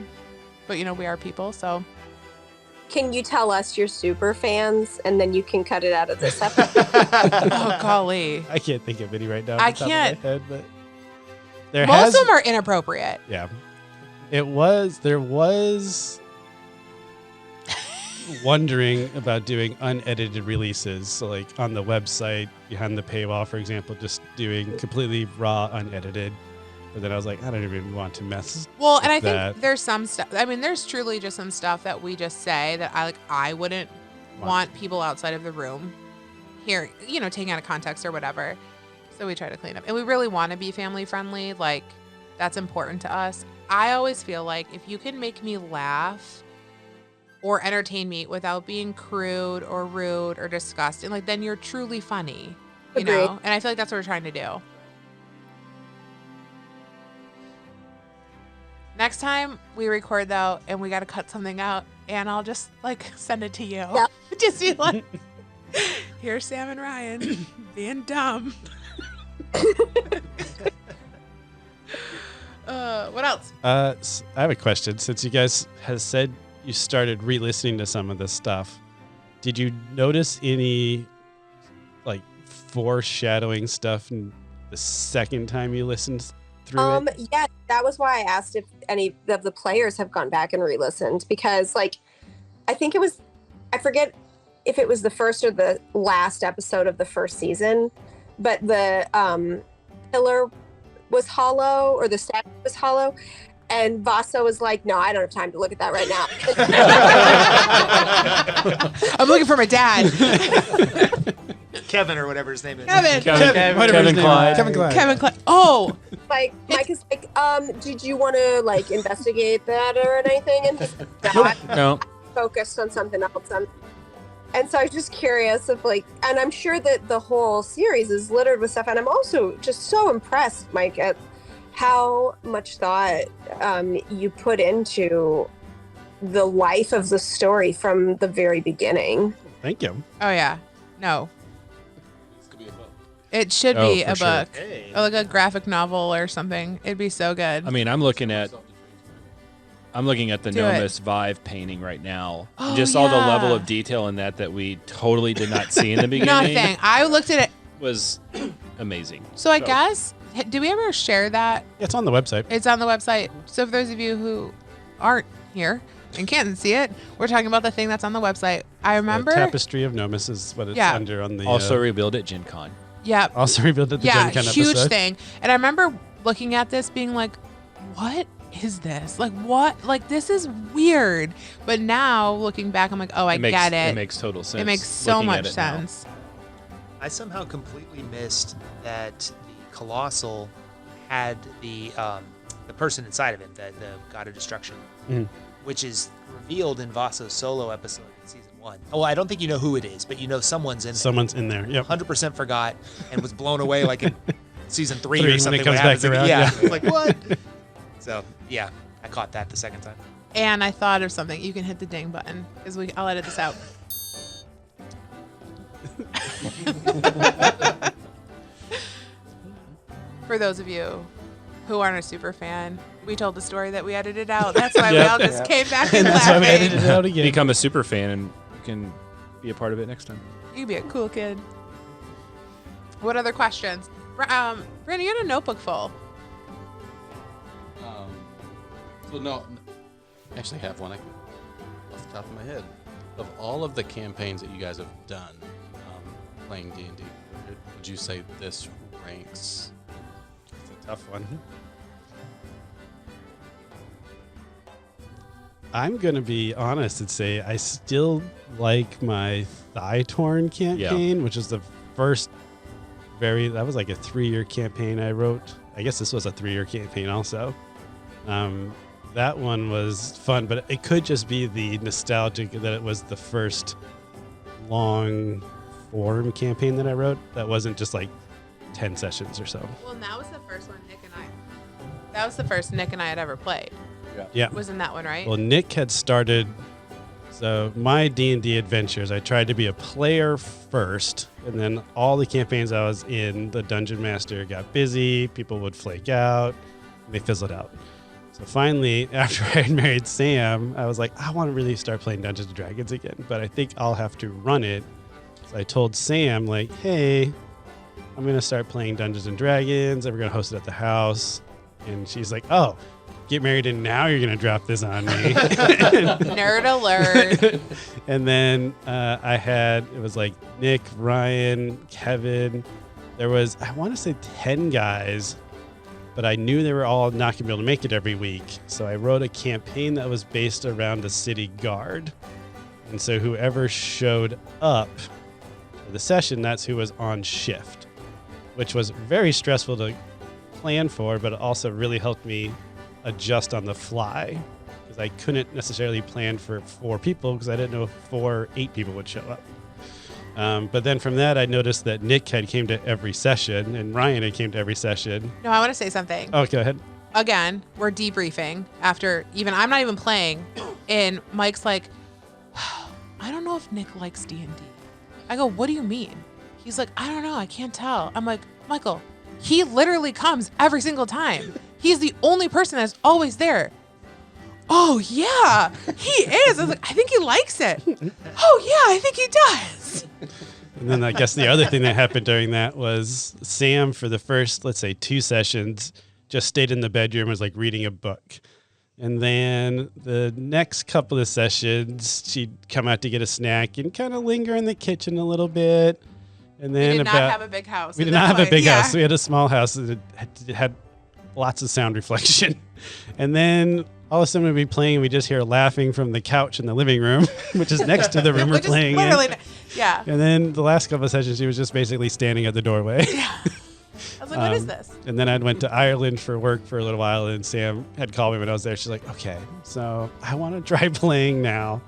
But, we are people, so. Can you tell us you're super fans, and then you can cut it out of this episode? Oh, golly. I can't think of any right now. I off the top can't. Of my head, but Most of them are inappropriate. Yeah. There was wondering about doing unedited releases. So like on the website behind the paywall, for example, just doing completely raw, unedited. But then I was like, I don't even want to mess. Well, and I with that. think there's some stuff. I mean, there's truly just some stuff that we just say that I wouldn't want people outside of the room hearing, taking out of context or whatever. So we try to clean up. And we really want to be family friendly. Like, that's important to us. I always feel like if you can make me laugh or entertain me without being crude or rude or disgusting, like, then you're truly funny, you Agreed. know? And I feel like that's what we're trying to do. Next time we record, though, and we got to cut something out, and I'll just, send it to you. Yep. Just be like, here's Sam and Ryan being dumb. What else? I have a question. Since you guys has said you started re-listening to some of this stuff, did you notice any like foreshadowing stuff in the second time you listened through it? Yeah, that was why I asked if any of the players have gone back and re-listened, because like I think it was, I forget if it was the first or the last episode of the first season, but the pillar was hollow, or the statue was hollow, and Vaso was like, no, I don't have time to look at that right now. I'm looking for my dad. Kevin or whatever his name is. Kevin Clyde. Oh, like Mike is like, did you want to like investigate that or anything? And he's not focused on something else. And so I was just curious if like, and I'm sure that the whole series is littered with stuff. And I'm also just so impressed, Mike, at how much thought you put into the life of the story from the very beginning. Thank you. Oh yeah. No. It should be a book, or like a graphic novel or something. It'd be so good. I mean, I'm looking at the Nomus Vive painting right now. Oh, Just saw the level of detail in that we totally did not see in the beginning. Nothing. I looked at it. Was amazing. So I guess, do we ever share that? It's on the website. It's on the website. So for those of you who aren't here and can't see it, we're talking about the thing that's on the website. I remember. The Tapestry of Nomus is what it's under on the. Also revealed at Gen Con. Yeah. Also revealed at the Gen Con huge episode. thing. And I remember looking at this being like, what is this? Like, what? Like, this is weird. But now looking back, I'm like, oh, I get it. It makes total sense. It makes so much sense. I somehow completely missed that the Colossal had the person inside of him, the God of Destruction, which is revealed in Vaso's solo episode in season 1. Oh, I don't think you know who it is, but you know someone's in there. Someone's in there. Yep. 100% forgot and was blown away like in season 3 or something. When it comes back around. Yeah. Like, what? So, yeah, I caught that the second time. And I thought of something. You can hit the ding button because I'll edit this out. For those of you who aren't a super fan, we told the story that we edited out. That's why we all just came back and that's laughing. why we edited it out again. Become a super fan and you can be a part of it next time. You can be a cool kid. What other questions? Brandon, you had a notebook full. So no, I actually have one off the top of my head. Of all of the campaigns that you guys have done playing D&D, would you say this ranks? It's a tough one. I'm going to be honest and say I still like my Thigh Torn campaign, which is the first that was like a 3-year campaign I wrote. I guess this was a 3-year campaign also. That one was fun, but it could just be the nostalgic that it was the first long form campaign that I wrote. That wasn't just like 10 sessions or so. Well, that was the first one That was the first Nick and I had ever played. Yeah. Was in that one, right? Well, Nick had started. So my D&D adventures, I tried to be a player first, and then all the campaigns I was in, the Dungeon Master got busy, people would flake out, and they fizzled out. So finally, after I had married Sam, I was like, I want to really start playing Dungeons & Dragons again, but I think I'll have to run it. So I told Sam, like, hey, I'm going to start playing Dungeons & Dragons, and we're going to host it at the house. And she's like, oh, get married and now you're going to drop this on me. Nerd alert. And then it was like Nick, Ryan, Kevin. There was, I want to say 10 guys, but I knew they were all not going to be able to make it every week. So I wrote a campaign that was based around a city guard. And so whoever showed up for the session, that's who was on shift, which was very stressful to plan for, but it also really helped me adjust on the fly because I couldn't necessarily plan for 4 people because I didn't know if 4 or 8 people would show up. But then from that, I noticed that Nick had came to every session and Ryan had came to every session. No, I want to say something. Oh, go ahead. Again, we're debriefing after I'm not even playing, and Mike's like, I don't know if Nick likes D&D. I go, what do you mean? He's like, I don't know, I can't tell. I'm like, Michael, He literally comes every single time. He's the only person that's always there. Oh, yeah, he is. I was like, I think he likes it. Oh, yeah, I think he does. And then I guess the other thing that happened during that was Sam, for the first, let's say, 2 sessions, just stayed in the bedroom and was like reading a book. And then the next couple of sessions, she'd come out to get a snack and kind of linger in the kitchen a little bit. And then We did not have a big house. We at did that not have a point. big Yeah. house. We had a small house that had lots of sound reflection. And then all of a sudden we'd be playing and we just hear laughing from the couch in the living room, which is next to the room we're Which is playing literally, in. yeah. And then the last couple of sessions, she was just basically standing at the doorway. I was like, what is this? And then I went to Ireland for work for a little while, and Sam had called me when I was there. She's like, okay, so I want to try playing now.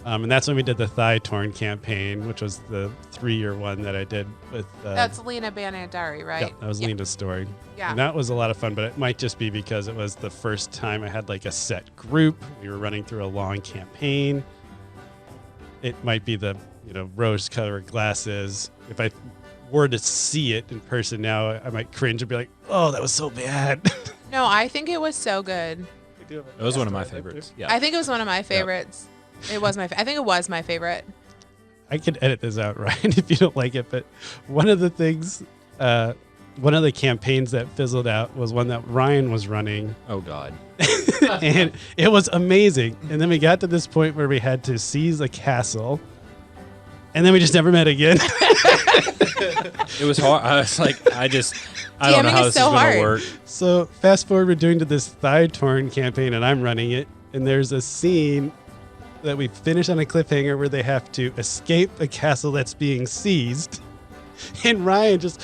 And that's when we did the Thigh Torn campaign, which was the 3-year one that I did with... That's Lena Banadari, right? Yeah, that was Lena's story. Yeah. And that was a lot of fun, but it might just be because it was the first time I had like a set group. We were running through a long campaign. It might be the, rose-colored glasses. If I were to see it in person now, I might cringe and be like, oh, that was so bad. No, I think it was so good. It was one of my favorites. Yeah. I think it was one of my favorites. It was I think it was my favorite. I could edit this out, Ryan, if you don't like it. But one of the things, one of the campaigns that fizzled out was one that Ryan was running. Oh, God. And it was amazing. And then we got to this point where we had to seize a castle. And then we just never met again. It was hard. I was like, I don't know DMing how is this so is going hard. to work. So fast forward, we're doing to this Thigh Torn campaign, and I'm running it. And there's a scene that we finish on a cliffhanger where they have to escape a castle that's being seized. And Ryan just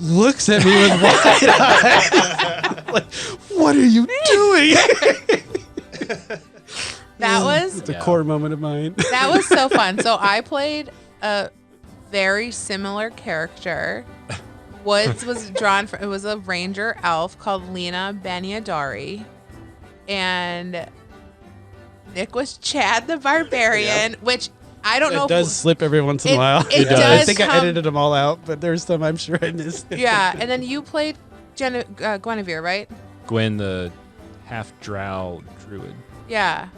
looks at me with wide eyes. Like, what are you doing? That was It's a core moment of mine. that was so fun. So I played a very similar character. Woods was drawn from, it was a ranger elf called Lena Baniadari. And Nick was Chad the Barbarian, which I don't know It does slip every once in a It- while. it I does think I come- edited them all out, but there's some I'm sure I missed. Yeah, and then you played Guinevere, right? Gwen, the half-drow druid. Yeah.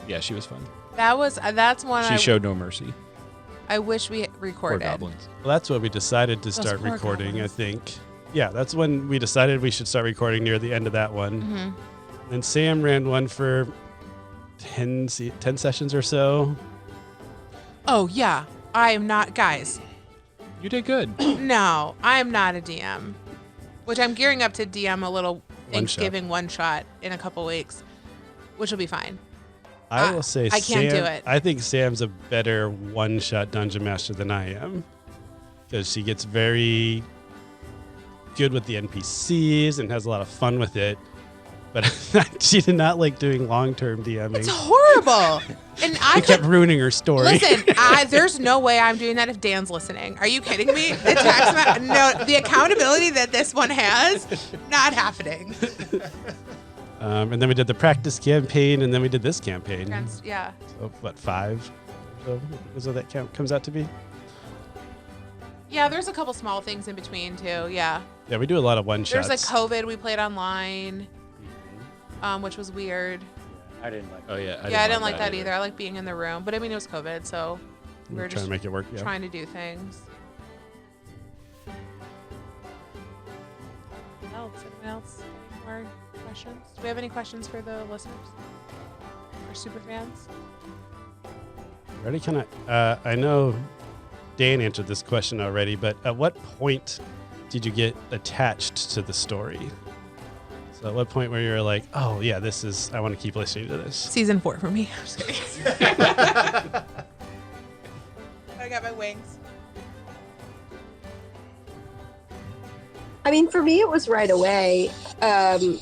Yeah, she was fun. That's one She showed no mercy. I wish we Poor recorded. goblins. Well, that's what we decided to start poor recording, goblins. I think. Yeah, that's when we decided we should start recording near the end of that one. Mm-hmm. And Sam ran one for 10 sessions or so. Oh yeah, I am not, guys. You did good. No, I am not a DM. Which I'm gearing up to DM a little One-shot. Thanksgiving one shot in a couple weeks, which will be fine. I will say I can't do it. I think Sam's a better one-shot dungeon master than I am. Because she gets very good with the NPCs and has a lot of fun with it. But she did not like doing long-term DMing. It's horrible. And I It kept ruining her story. listen. There's no way I'm doing that if Dan's listening. Are you kidding me? No, the accountability that this one has, not happening. And then we did the practice campaign, and then we did this campaign. Yeah. So, what, 5? So is what that count comes out to be? Yeah, there's a couple small things in between too. Yeah. Yeah, we do a lot of one-shots. There's like COVID. We played online, which was weird. I didn't like. Oh, yeah. I didn't like that either. I like being in the room, but I mean it was COVID, so we were Trying just to make it work. Yeah. trying to do things. Anyone else? Any more questions? Do we have any questions for the listeners? Or super fans? Already kind of. I know Dan answered this question already, but at what point did you get attached to the story? So at what point where you're like, oh yeah, I want to keep listening to this. Season 4 for me. I'm just kidding. I got my wings. I mean, for me, it was right away. I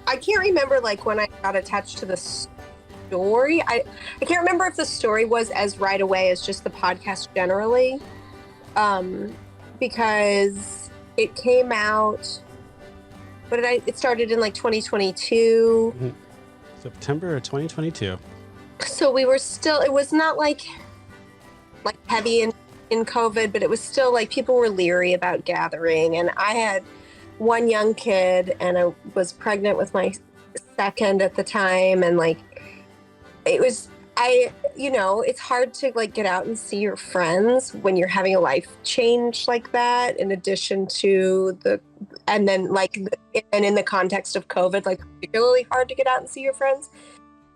can't remember like when I got attached to the story. I can't remember if the story was as right away as just the podcast generally, because it came out. It started in like 2022. September of 2022. So we were still. It was not like heavy in in COVID, but it was still like people were leery about gathering. And I had one young kid and I was pregnant with my second at the time. And like, it's hard to like get out and see your friends when you're having a life change like that, in addition to and in the context of COVID, like particularly hard to get out and see your friends.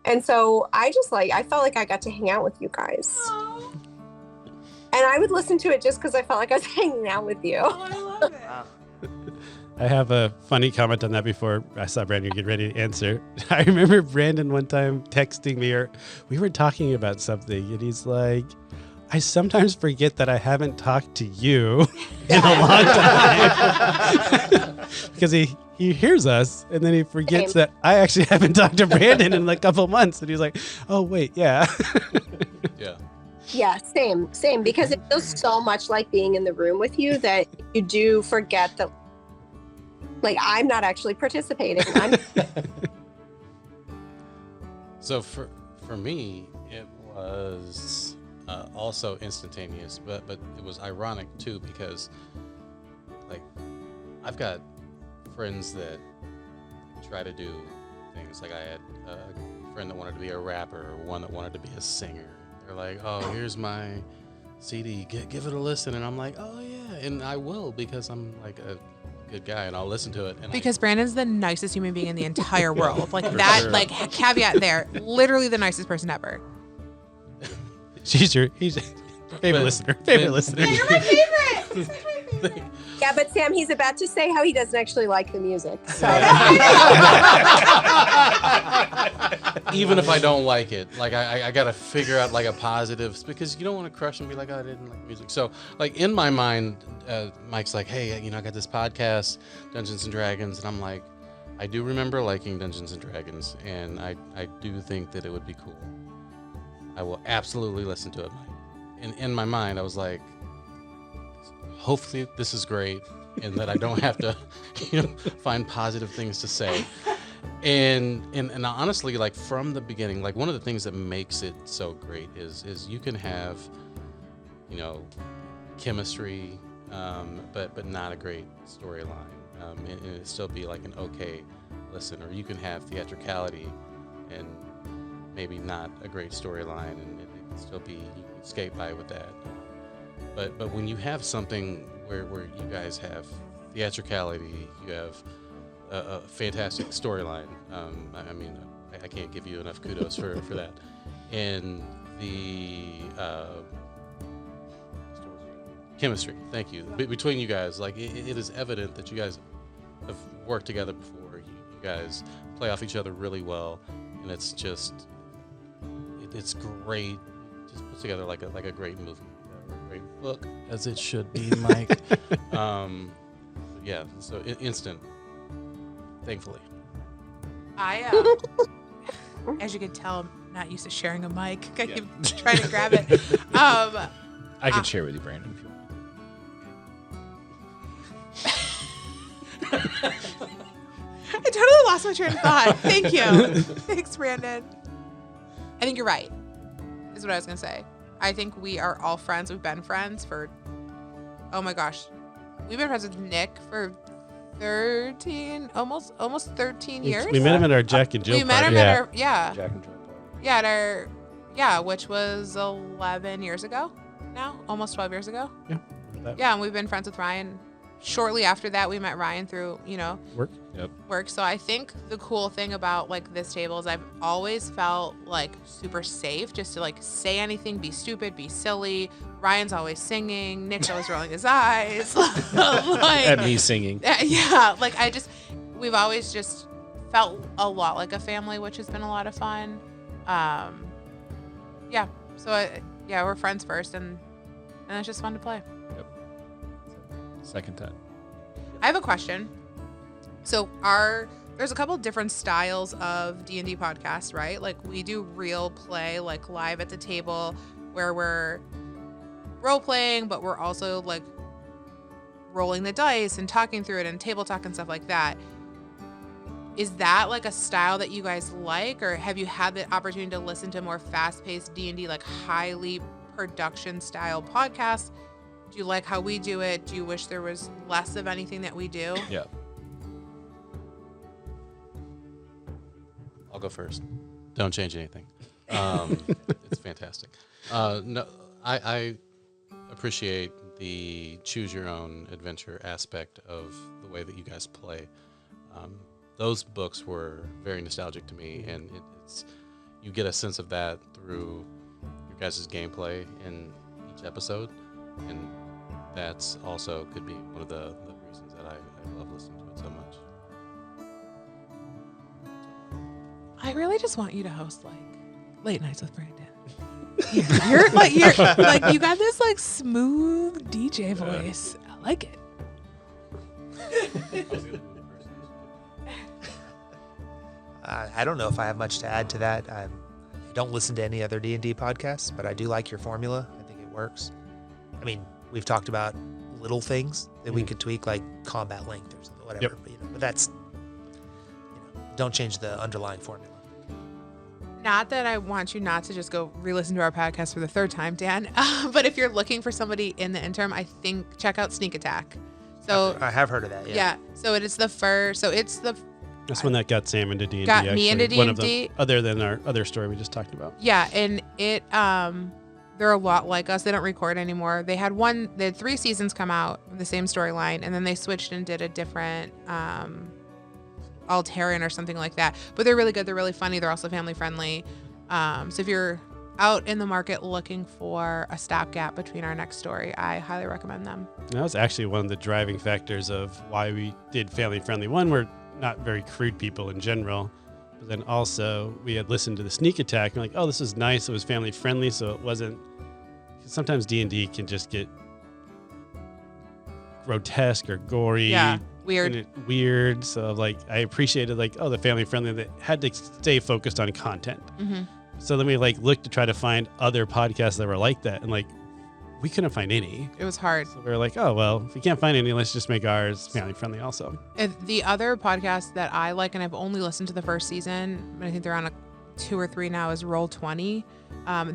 And so I felt like I got to hang out with you guys. Aww. And I would listen to it just because I felt like I was hanging out with you. Oh, I love it. Wow. I have a funny comment on that before I saw Brandon get ready to answer. I remember Brandon one time texting me, or we were talking about something, and he's like, I sometimes forget that I haven't talked to you in a long time. Because he hears us, and then he forgets that I actually haven't talked to Brandon in a couple months. And he's like, oh, wait, yeah. Yeah. Yeah, same. Because it feels so much like being in the room with you that you do forget that, like, I'm not actually participating. So for me, it was also instantaneous, but it was ironic too, because like I've got friends that try to do things. Like I had a friend that wanted to be a rapper, one that wanted to be a singer. They're like, oh, here's my CD, give it a listen. And I'm like, oh yeah, and I will, because I'm like a good guy and I'll listen to it. And because Brandon's the nicest human being in the entire world. Like that, sure. Like caveat there, literally the nicest person ever. He's your favorite listener. Favorite listener. Yeah, you're my favorite. Yeah, but Sam, he's about to say how he doesn't actually like the music. So. Even if I don't like it, like I got to figure out like a positive, because you don't want to crush and be like, oh, I didn't like music. So like in my mind, Mike's like, hey, I got this podcast, Dungeons and Dragons. And I'm like, I do remember liking Dungeons and Dragons. And I do think that it would be cool. I will absolutely listen to it, Mike. And in my mind, I was like, hopefully this is great, and that I don't have to, find positive things to say. And honestly, like from the beginning, like one of the things that makes it so great is you can have, chemistry, but not a great storyline, and it still be like an okay listen. Or you can have theatricality and maybe not a great storyline, and it can still be, you can skate by with that. But when you have something where you guys have theatricality, you have a fantastic storyline. I can't give you enough kudos for that. And the chemistry, thank you, between you guys, like it is evident that you guys have worked together before. You guys play off each other really well, and it's just it's great. Just puts together like a great movie. Great book, as it should be, Mike. Yeah, so instant, thankfully. I, as you can tell, I'm not used to sharing a mic. I keep trying to grab it. I can share with you, Brandon, if you want. I totally lost my train of thought. Thank you. Thanks, Brandon. I think you're right, is what I was going to say. I think we are all friends. We've been friends for, oh my gosh. We've been friends with Nick for 13, almost 13 years. We met him at our Jack and Jill party. We met him at our, Jack and Jill party. Yeah, at our, which was 11 years ago now, almost 12 years ago. Yeah. Yeah, and we've been friends with Ryan. Shortly after that, we met Ryan through, work. Yep. Work. So I think the cool thing about like this table is I've always felt like super safe just to like say anything, be stupid, be silly. Ryan's always singing. Nick's always rolling his eyes. Like, at me singing. Yeah. Like we've always just felt a lot like a family, which has been a lot of fun. Yeah. So we're friends first, and it's just fun to play. Yep. Second time. I have a question. So there's a couple different styles of D&D podcasts, right? Like we do real play, like live at the table, where we're role playing, but we're also like rolling the dice and talking through it and table talk and stuff like that. Is that like a style that you guys like, or have you had the opportunity to listen to more fast-paced D&D, like highly production style podcast? Do you like how we do it? Do you wish there was less of anything that we do? Yeah. I'll go first. Don't change anything. It's fantastic. No, I appreciate the choose your own adventure aspect of the way that you guys play. Those books were very nostalgic to me, and it's you get a sense of that through your guys' gameplay in each episode, and that's also could be one of the reasons that I love listening to it so much. I really just want you to host like Late Nights with Brandon. You're like you got this like smooth DJ voice. I like it. I don't know if I have much to add to that. I don't listen to any other D&D podcasts, but I do like your formula. I think it works. I mean, we've talked about little things that we could tweak, like combat length or something, whatever. Yep. But that's, don't change the underlying formula. Not that I want you not to just go re-listen to our podcast for the third time, Dan, but if you're looking for somebody in the interim, I think check out Sneak Attack. So I have heard of that. yeah. So it is the first. So it's the. That's one that got Sam into D&D. Got me into One of D&D. them, other than our other story we just talked about. Yeah, and it they're a lot like us. They don't record anymore. They had 3 seasons come out of the same storyline, and then they switched and did a different Altarian or something like that. But they're really good. They're really funny. They're also family friendly. So if you're out in the market looking for a stopgap between our next story, I highly recommend them. And that was actually one of the driving factors of why we did family friendly. One, we're not very crude people in general. But then also we had listened to the Sneak Attack and we're like, oh, this is nice. It was family friendly. So it wasn't, sometimes D&D can just get grotesque or gory. Yeah, weird. Weird. So like, I appreciated like, oh, the family friendly that had to stay focused on content. Mm-hmm. So then we like looked to try to find other podcasts that were like that. And like, we couldn't find any. It was hard. So we were like, oh, well, if we can't find any, let's just make ours family friendly also. And the other podcast that I like, and I've only listened to the first season, but I think they're on 2 or 3 now, is Roll20.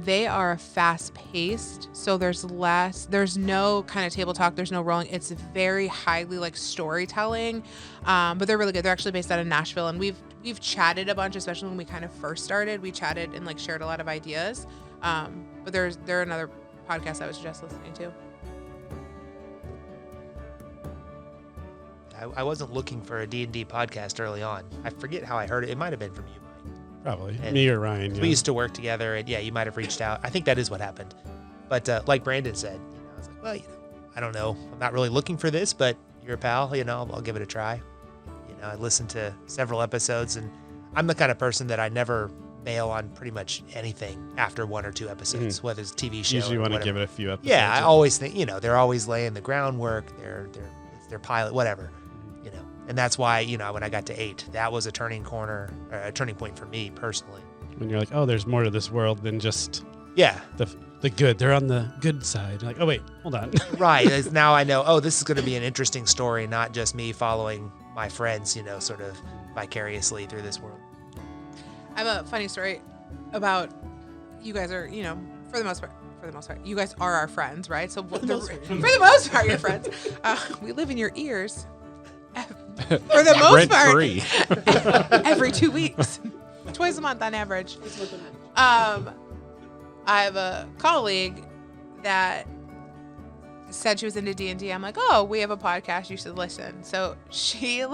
They are fast paced. So there's no kind of table talk. There's no rolling. It's very highly like storytelling. But they're really good. They're actually based out of Nashville. And we've chatted a bunch, especially when we kind of first started. We chatted and like shared a lot of ideas. But they're another podcast I would suggest listening to. I wasn't looking for a D&D podcast early on. I forget how I heard it. It might have been from you, Mike. Probably. And me or Ryan. We used to work together, and yeah, you might have reached out. I think that is what happened. But like Brandon said, I was like, well, I don't know. I'm not really looking for this, but you're a pal. I'll give it a try. I listened to several episodes, and I'm the kind of person that I never bail on pretty much anything after 1 or 2 episodes, whether it's a TV show. Usually or want to whatever. give it a few episodes. Yeah, I always think they're always laying the groundwork. It's their pilot, whatever. And that's why when I got to 8, that was a turning point for me personally. When you're like, oh, there's more to this world than just the good. They're on the good side. You're like, oh wait, hold on. Right. Now I know. Oh, this is going to be an interesting story, not just me following my friends, sort of vicariously through this world. I have a funny story about you guys are, for the most part, you guys are our friends, right? So for the most part, you're friends. We live in your ears. For the most part, Rent-free. every 2 weeks, twice a month on average. I have a colleague that said she was into D&D. I'm like, oh, we have a podcast. You should listen. So she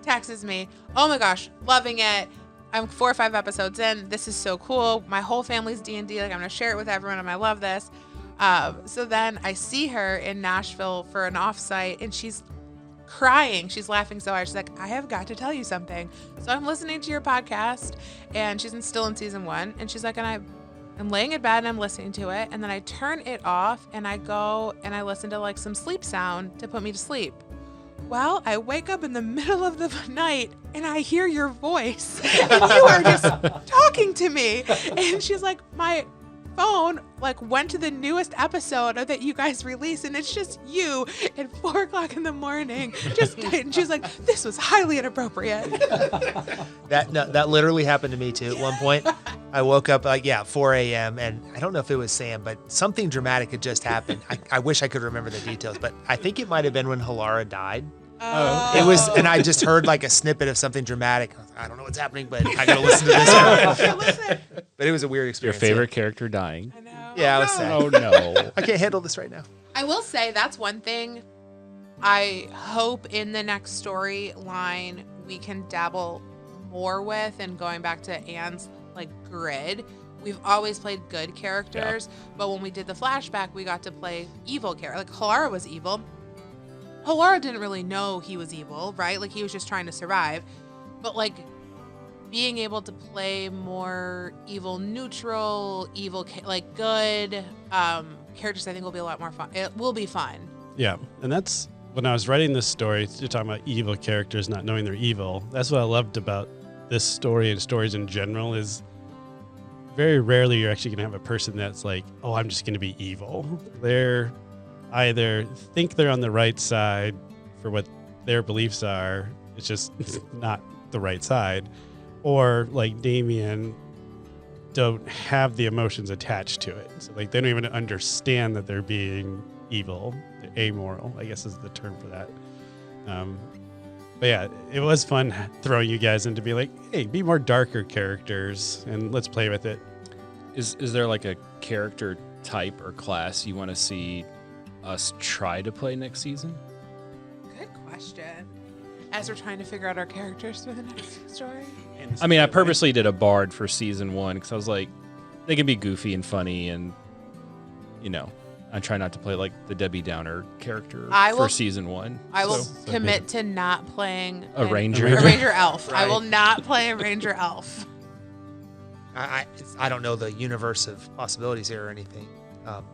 texts me, oh my gosh, loving it. I'm 4 or 5 episodes in. This is so cool. My whole family's D&D. I'm going to share it with everyone, and I love this. So then I see her in Nashville for an offsite, and she's crying. She's laughing so hard. She's like, I have got to tell you something. So I'm listening to your podcast, and she's still in season 1. And she's like, and I'm laying in bed and I'm listening to it. And then I turn it off and I go and I listen to some sleep sound to put me to sleep. Well, I wake up in the middle of the night and I hear your voice and you are just talking to me. And she's like, my phone went to the newest episode that you guys released, and it's just you at 4 o'clock in the morning. And she's like, this was highly inappropriate. That literally happened to me too at one point. I woke up 4 a.m. and I don't know if it was Sam, but something dramatic had just happened. I wish I could remember the details, but I think it might have been when Halara died. It was, and I just heard like a snippet of something dramatic. I don't know what's happening, but I gotta listen to this. But it was a weird Your experience. favorite character dying. I know. Yeah, I was sad. Oh no. I can't handle this right now. I will say that's one thing I hope in the next storyline we can dabble more with, and going back to Anne's like grid. We've always played good characters, but when we did the flashback, we got to play evil characters. Like Halara was evil. Halara didn't really know he was evil, right? Like he was just trying to survive. But like being able to play more evil neutral, like good characters, I think will be a lot more fun. It will be fun. Yeah, and that's when I was writing this story. You're talking about evil characters not knowing they're evil. That's what I loved about this story and stories in general is very rarely you're actually going to have a person that's like, oh, I'm just going to be evil. They're either think they're on the right side for what their beliefs are. It's just not the right side. Or like Damien, don't have the emotions attached to it. So like they don't even understand that they're being evil. They're amoral, I guess is the term for that. But yeah, it was fun throwing you guys in to be like, hey, be more darker characters and let's play with it. Is there like a character type or class you want to see us try to play next season? Good question. As we're trying to figure out our characters for the next story. I mean, I purposely did a bard for season 1 because I was like, they can be goofy and funny, and you know, I try not to play like the Debbie Downer character for season 1. I will commit to not playing a ranger. A ranger elf. Right. I will not play a ranger elf. I don't know the universe of possibilities here or anything,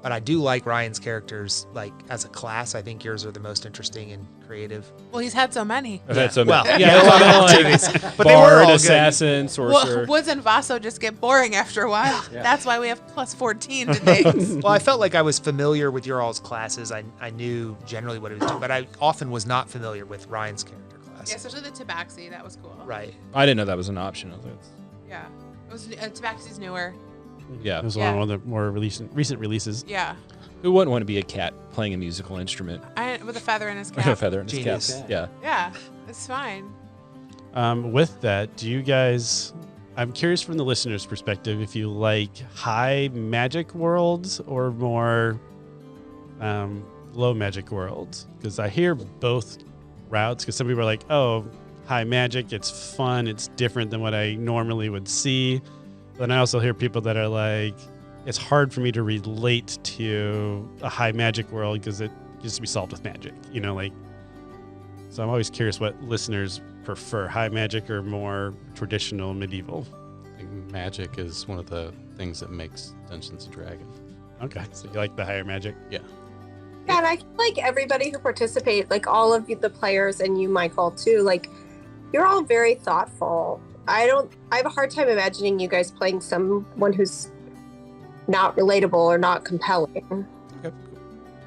but I do like Ryan's characters. Like as a class, I think yours are the most interesting and creative. Well, he's had so many. I've had so many. Well, Yeah, a lot of like opportunities, but they were bard, all good. assassin, sorcerer. Well, Woods and Vaso just get boring after a while. That's why we have plus 14 to things. Well, I felt like I was familiar with your all's classes. I knew generally what it was doing, but I often was not familiar with Ryan's character class. Yeah, especially the Tabaxi. That was cool. Right. I didn't know that was an option. I was like, Yeah. It was Tabaxi's newer. yeah. It was one of the more recent releases. Yeah. Who wouldn't want to be a cat playing a musical instrument? With a feather in his A cap. feather in his Genius. cap. Yeah. Yeah. It's fine. With that, do you guys, I'm curious from the listener's perspective, if you like high magic worlds or more low magic worlds? Because I hear both routes, because some people are like, oh, high magic, it's fun, it's different than what I normally would see. Then I also hear people that are like, it's hard for me to relate to a high magic world because it used to be solved with magic, you know, like. So I'm always curious what listeners prefer, high magic or more traditional medieval. I think magic is one of the things that makes Dungeons & Dragons. Okay, so you like the higher magic? Yeah. Yeah, and I feel like everybody who participate, like all of the players and you, Michael, too, like you're all very thoughtful. I have a hard time imagining you guys playing someone who's not relatable or not compelling.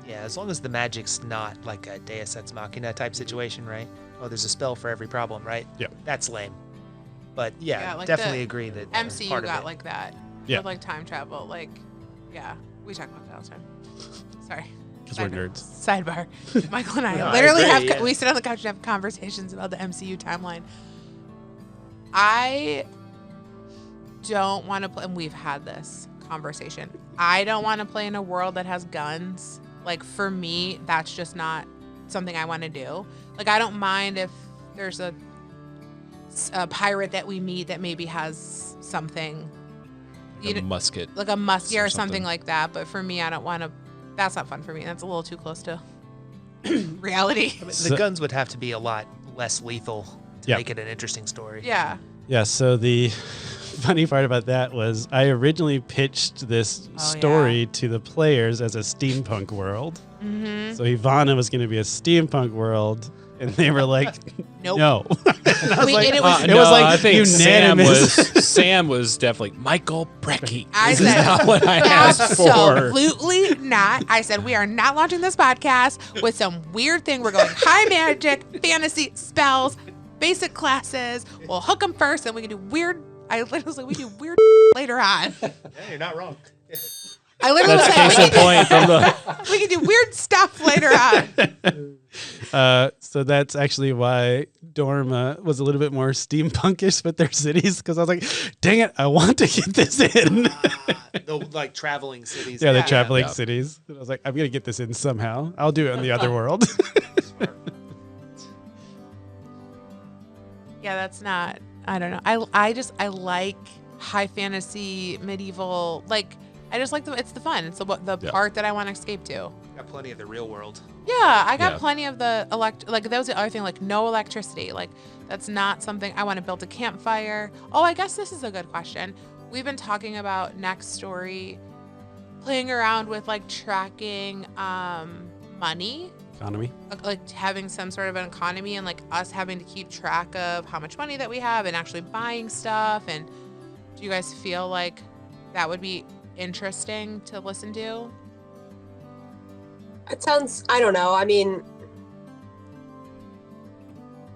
Yeah, as long as the magic's not like a Deus Ex Machina type situation, right? Oh, there's a spell for every problem, right? Yeah. That's lame. But yeah, like definitely the agree that MCU part of got it. like that. Yeah. With like time travel. Like, yeah. We talk about that all the time. Sorry. Because we're nerds. Sidebar. Michael and I No, I literally agree, we sit on the couch and have conversations about the MCU timeline. I don't want to play, and we've had this conversation. I don't want to play in a world that has guns. Like for me, that's just not something I want to do. Like I don't mind if there's a pirate that we meet that maybe has something, A musket. like a musket or something something. like that. But for me, I don't want to. That's not fun for me. That's a little too close to reality. I mean, So- the guns would have to be a lot less lethal to Yeah. make it an interesting story. Yeah. Yeah, so the funny part about that was I originally pitched this story to the players as a steampunk world. Mm-hmm. So Ivana was going to be a steampunk world, and they were like, Nope. no. And I was like, and it was- it was like I think unanimous. Sam was definitely Michael Brecky. I This is said, not what I asked for. absolutely not. I said, we are not launching this podcast with some weird thing. We're going high magic, fantasy, spells, basic classes. We'll hook them first, and we can do weird I literally was like, we do weird later on. Yeah, you're not wrong. I literally was That's like, case in point from the. we can do weird stuff later on. So that's actually why Dorm was a little bit more steampunkish with their cities, because I was like, dang it, I want to get this in. The like traveling cities. Yeah, the traveling cities. And I was like, I'm going to get this in somehow. I'll do it in the other world. Yeah, that's not, I don't know. I like high fantasy, medieval, like, I just like it's the fun. It's the part that I want to escape to. Got plenty of the real world. Yeah, I got plenty of the like that was the other thing, like no electricity. Like that's not something I want to build a campfire. Oh, I guess this is a good question. We've been talking about next story, playing around with like tracking money. Economy. Like having some sort of an economy and like us having to keep track of how much money that we have and actually buying stuff. And do you guys feel like that would be interesting to listen to? It sounds, I don't know. I mean,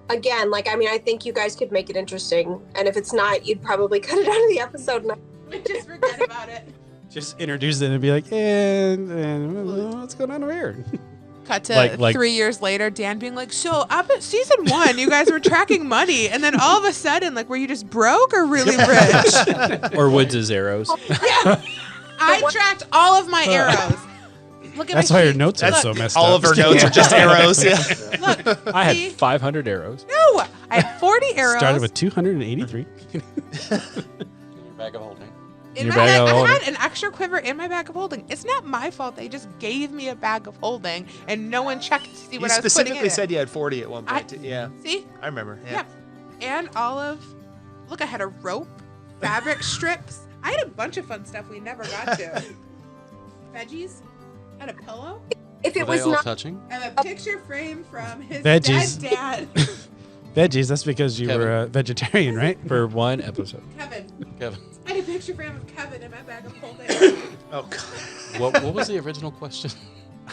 again, like, I mean, I think you guys could make it interesting. And if it's not, you'd probably cut it out of the episode. We just forget about it. Just introduce it and be like, and what's going on over here? Cut to like 3 years later, Dan being like, so up at season 1, you guys were tracking money. And then all of a sudden, like, were you just broke or really rich? Or Woods' arrows. Yeah. I tracked all of my arrows. Look at That's why your notes are so messed up. All of her notes are just arrows. Yeah. Look, I had 500 arrows. No, I had 40 arrows. Started with 283. In your bag of holding. In my bag, I had an extra quiver in my bag of holding. It's not my fault. They just gave me a bag of holding, and no one checked to see what I was putting in it. You specifically said you had 40 at one point. Yeah. See? I remember. Yeah. And look, I had a rope, fabric strips. I had a bunch of fun stuff we never got to. Veggies. I had a pillow. If it Were was they all not touching? And a picture frame from his Veggies. dead dad. Veggies, that's because you were a vegetarian, right? For one episode. Kevin. Kevin. I had a picture frame of Kevin in my bag of holding. Oh, God. What was the original question?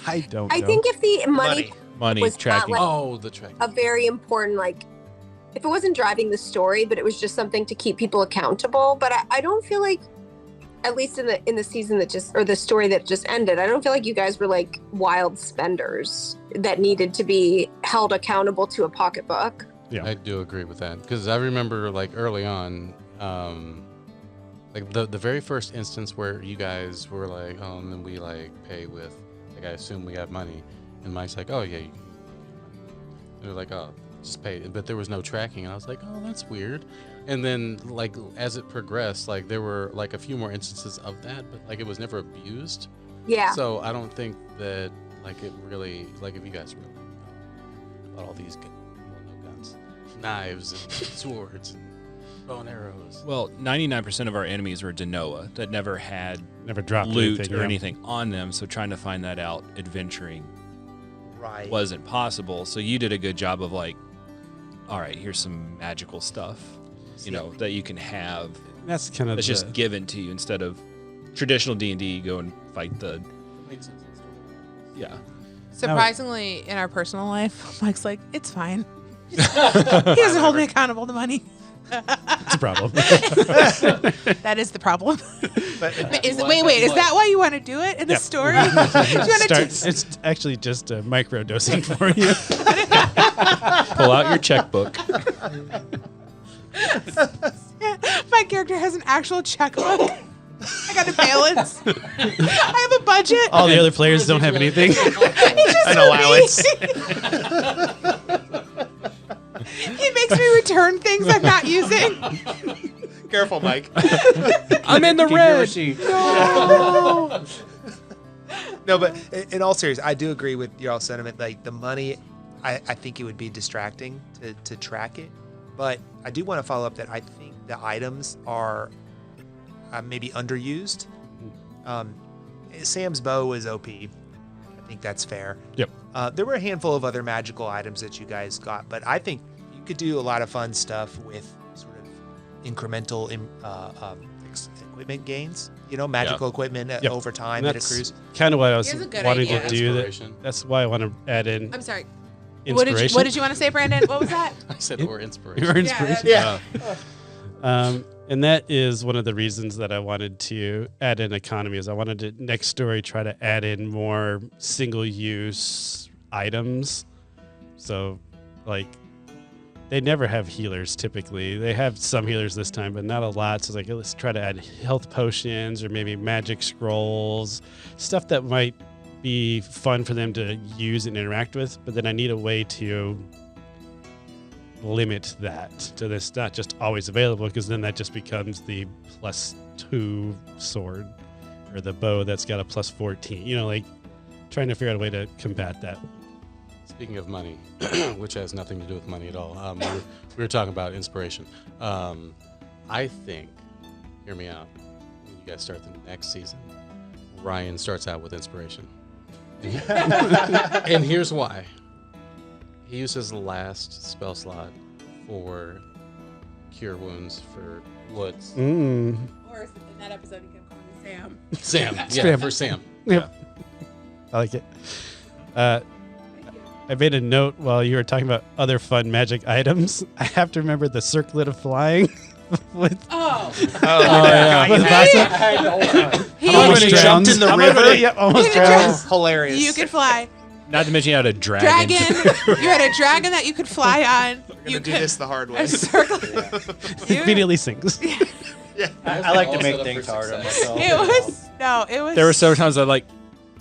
I don't know. I think if the Money was tracking. not, like, The tracking. a very important, like, if it wasn't driving the story, but it was just something to keep people accountable. But I don't feel like, at least in the season that just, or the story that just ended, I don't feel like you guys were like wild spenders that needed to be held accountable to a pocketbook. Yeah. I do agree with that because I remember like early on, like the very first instance where you guys were like, oh, and then we like pay with, like I assume we have money, and Mike's like, oh yeah, they're like, oh, just pay, but there was no tracking, and I was like, oh, that's weird. And then like as it progressed, like there were like a few more instances of that, but like it was never abused. Yeah. So I don't think that like it really, like if you guys really about all these guns, knives and swords and bow and arrows. Well, 99% of our enemies were Denoa that never dropped loot anything, or yeah. anything on them. So trying to find that out adventuring Right. wasn't possible. So you did a good job of like, all right, here's some magical stuff, you know, that you can have. That's kind of that's just given to you instead of traditional D&D. Go and fight the. Yeah. Surprisingly, in our personal life, Mike's like, it's fine. He doesn't hold me accountable to money. It's a problem. That is the problem. Wait, is that why you want to do it in the story? Do you wanna It's actually just micro dosing for you. Pull out your checkbook. My character has an actual checkbook. I got a balance. I have a budget. All the other players don't have anything. An allowance. He makes me return things I'm not using. Careful, Mike. I'm in the red. No, but in all seriousness, I do agree with your all sentiment. Like the money, I think it would be distracting to track it. But I do want to follow up that I think the items are maybe underused. Sam's bow was OP. I think that's fair. Yep. There were a handful of other magical items that you guys got, but I think you could do a lot of fun stuff with sort of incremental equipment gains. You know, magical equipment over time that accrues. Kind of what I was Here's a good wanting idea. to do. Inspiration. That's why I want to add in. I'm sorry. Inspiration. What did you want to say, Brandon? What was that? I said or inspiration. Your inspiration. Yeah. And that is one of the reasons that I wanted to add in economy is I wanted to next story try to add in more single-use items. So, like, they never have healers typically. They have some healers this time, but not a lot. So it's like, let's try to add health potions or maybe magic scrolls, stuff that might be fun for them to use and interact with. But then I need a way to limit that to this not just always available, because then that just becomes the +2 sword or the bow that's got a +14. You know, like trying to figure out a way to combat that. Speaking of money, which has nothing to do with money at all, we were talking about inspiration. I think, hear me out, when you guys start the next season, Ryan starts out with inspiration. And here's why. He uses the last spell slot for cure wounds for Woods. Or in that episode, you can call me Sam. Sam, yeah, Sam. for Sam. Yep. I like it. I made a note while you were talking about other fun magic items. I have to remember the circlet of flying. With yeah. with Vasa. He Almost jumped in the river. Yep, almost He drowned. Hilarious. You could fly. Not to mention you had a dragon. You had a dragon that you could fly on. We're gonna do this the hard way. A circle. You- Immediately sinks. I like to All make set up things for harder success. myself. It was. There were several times I like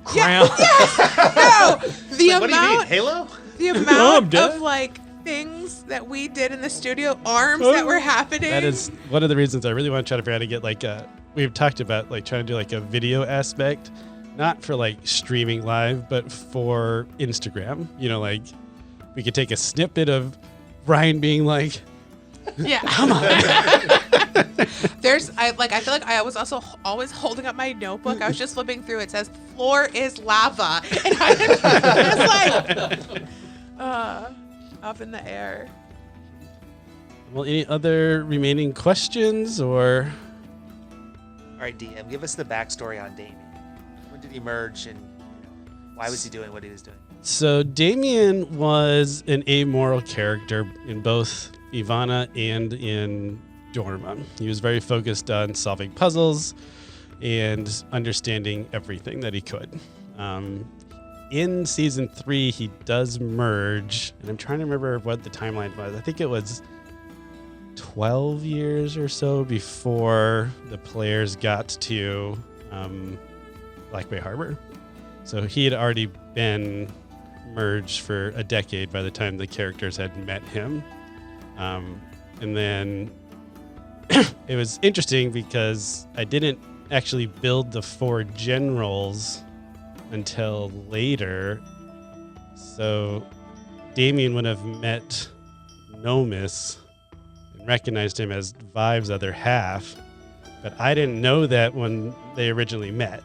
crown. No, the What do you mean, amount, Halo? the I'm amount dead. of like things that we did in the studio, arms that were happening. That is one of the reasons I really want to try to figure out how to get like we've talked about like trying to do like a video aspect, not for like streaming live, but for Instagram. You know, like we could take a snippet of Ryan being like, Yeah. Come on. I feel like I was also always holding up my notebook. I was just flipping through. It says floor is lava. And I was like, up in the air. well, any other remaining questions or? All right, DM, give us the backstory on Damien. When did he merge, and why was he doing what he was doing? So Damien was an amoral character in both Ivana and in Dorma. He was very focused on solving puzzles and understanding everything that he could. In season 3, he does merge, and I'm trying to remember what the timeline was. I think it was 12 years or so before the players got to Black Bay Harbor. So he had already been merged for a decade by the time the characters had met him. And then it was interesting because I didn't actually build the 4 generals until later. So Damien would have met Nomis and recognized him as Vive's other half, but I didn't know that when they originally met.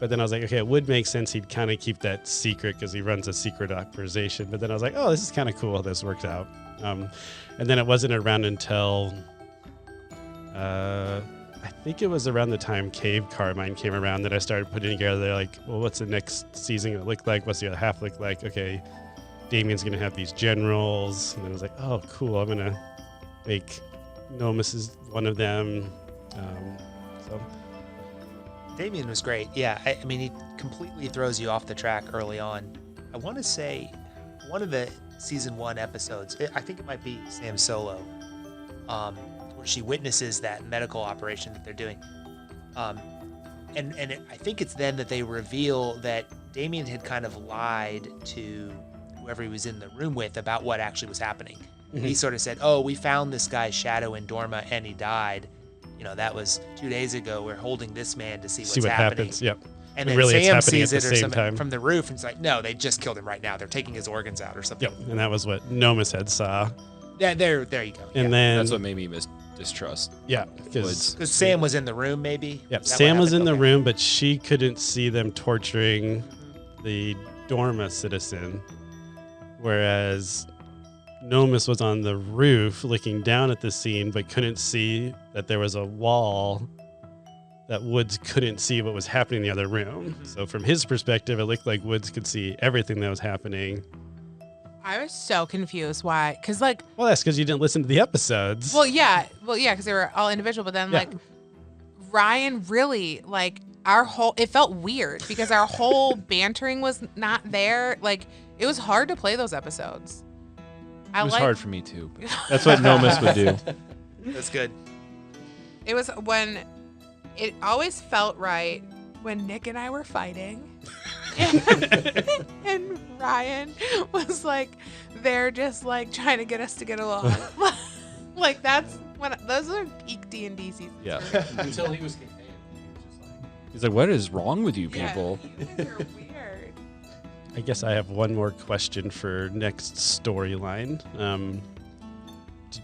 But then I was like, okay, it would make sense he'd kind of keep that secret because he runs a secret operation. But then I was like, oh, this is kind of cool how this worked out. And then it wasn't around until I think it was around the time Cave Carmine came around that I started putting together like, well, what's the next season gonna look like? What's the other half look like? Okay, Damien's gonna have these generals, and then I was like, oh, cool. I'm gonna make Nomis is one of them. So Damien was great. Yeah, I mean, he completely throws you off the track early on. I want to say one of the season 1 episodes, I think it might be Sam Solo, where she witnesses that medical operation that they're doing. I think it's then that they reveal that Damien had kind of lied to whoever he was in the room with about what actually was happening. Mm-hmm. He sort of said, oh, we found this guy's shadow in Dorma and he died. You know, that was 2 days ago. We're holding this man to see what's happening. Happens. Yep. And then really, Sam it's happening sees at the it or same something time from the roof and it's like, no, they just killed him right now. They're taking his organs out or something. Yep. And that was what Nomis had saw. Yeah, there you go. And then That's what made me distrust. Yeah, because Sam was in the room, maybe. Yep, Sam was in the room, but she couldn't see them torturing the Dorma citizen, whereas Nomis was on the roof looking down at the scene, but couldn't see that there was a wall that Woods couldn't see what was happening in the other room. So from his perspective, it looked like Woods could see everything that was happening, I was so confused why, because like, Well, that's because you didn't listen to the episodes. well, yeah, because they were all individual. But then Yeah. like Ryan really like it felt weird because our whole bantering was not there. Like it was hard to play those episodes. It was hard for me too. But that's what Nomus would do. That's good. It was when it always felt right when Nick and I were fighting. And Ryan was like, they're just like trying to get us to get along. Like that's when those are peak D&D seasons. Yeah. Until he was contained. He's like, what is wrong with you Yeah, people? you're weird. I guess I have one more question for next storyline.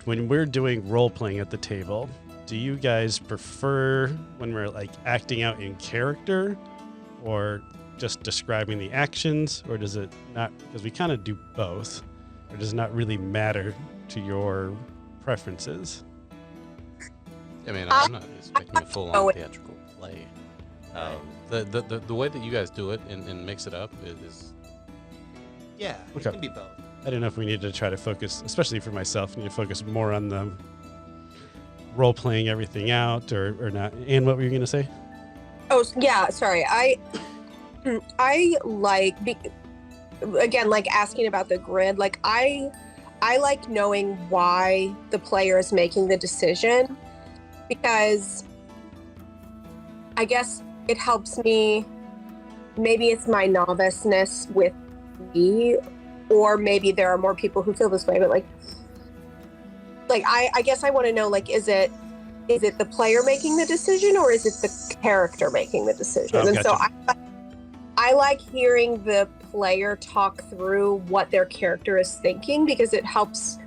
When we're doing role playing at the table, do you guys prefer when we're like acting out in character, or just describing the actions, or does it not? Because we kind of do both, or does it not really matter to your preferences? I mean, I'm not expecting a full-on theatrical play. The way that you guys do it and mix it up is Yeah, it Okay. can be both. I don't know if we need to try to focus, especially for myself, need to focus more on the role playing everything out, or not. And what were you going to say? Oh, yeah. Sorry. I like, again, like asking about the grid. Like I like knowing why the player is making the decision, because I guess it helps me. Maybe it's my noviceness with me, or maybe there are more people who feel this way, but like I guess I want to know, like, is it the player making the decision, or is it the character making the decision? Oh, And gotcha. so I like hearing the player talk through what their character is thinking, because it helps.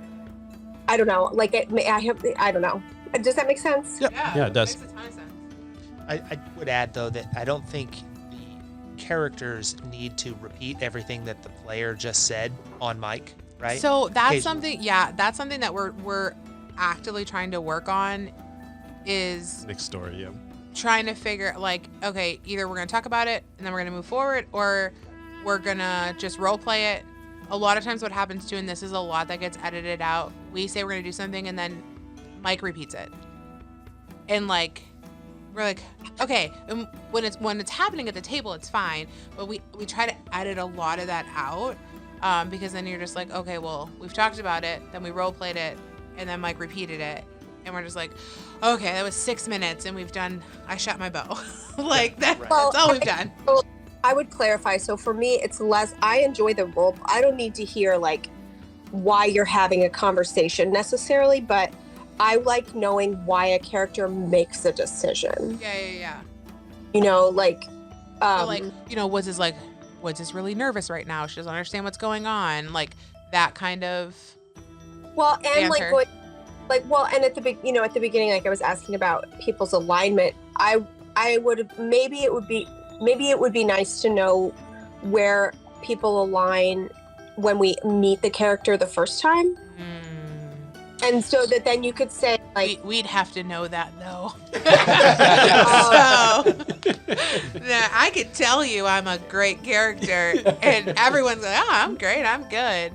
I don't know. Like I don't know. Does that make sense? Yeah, it does. Makes a ton of sense. I would add, though, that I don't think the characters need to repeat everything that the player just said on mic, right? So that's Occasionally. that's something that we're actively trying to work on, is Next story, yeah. trying to figure like, okay, either we're gonna talk about it and then we're gonna move forward, or we're gonna just role play it. A lot of times what happens too, and this is a lot that gets edited out, we say we're gonna do something and then Mike repeats it. And like we're like, okay, and when it's happening at the table, it's fine. But we try to edit a lot of that out, because then you're just like, okay, well, we've talked about it, then we role played it, and then Mike repeated it, and we're just like, okay, that was 6 minutes, and I shot my bow. Like that, Well, that's all we've done. I would clarify. So for me, it's less. I enjoy the role. I don't need to hear like why you're having a conversation necessarily, but I like knowing why a character makes a decision. Yeah. You know, like, So like, you know, Woods is really nervous right now. She doesn't understand what's going on. Like that kind of. well, and like banter. what, like, well, and at the at the beginning, like I was asking about people's alignment. I would maybe it would be nice to know where people align when we meet the character the first time. And so that then you could say, like, We'd have to know that though. Oh. So nah, I could tell you I'm a great character, and everyone's like, "Oh, I'm great, I'm good."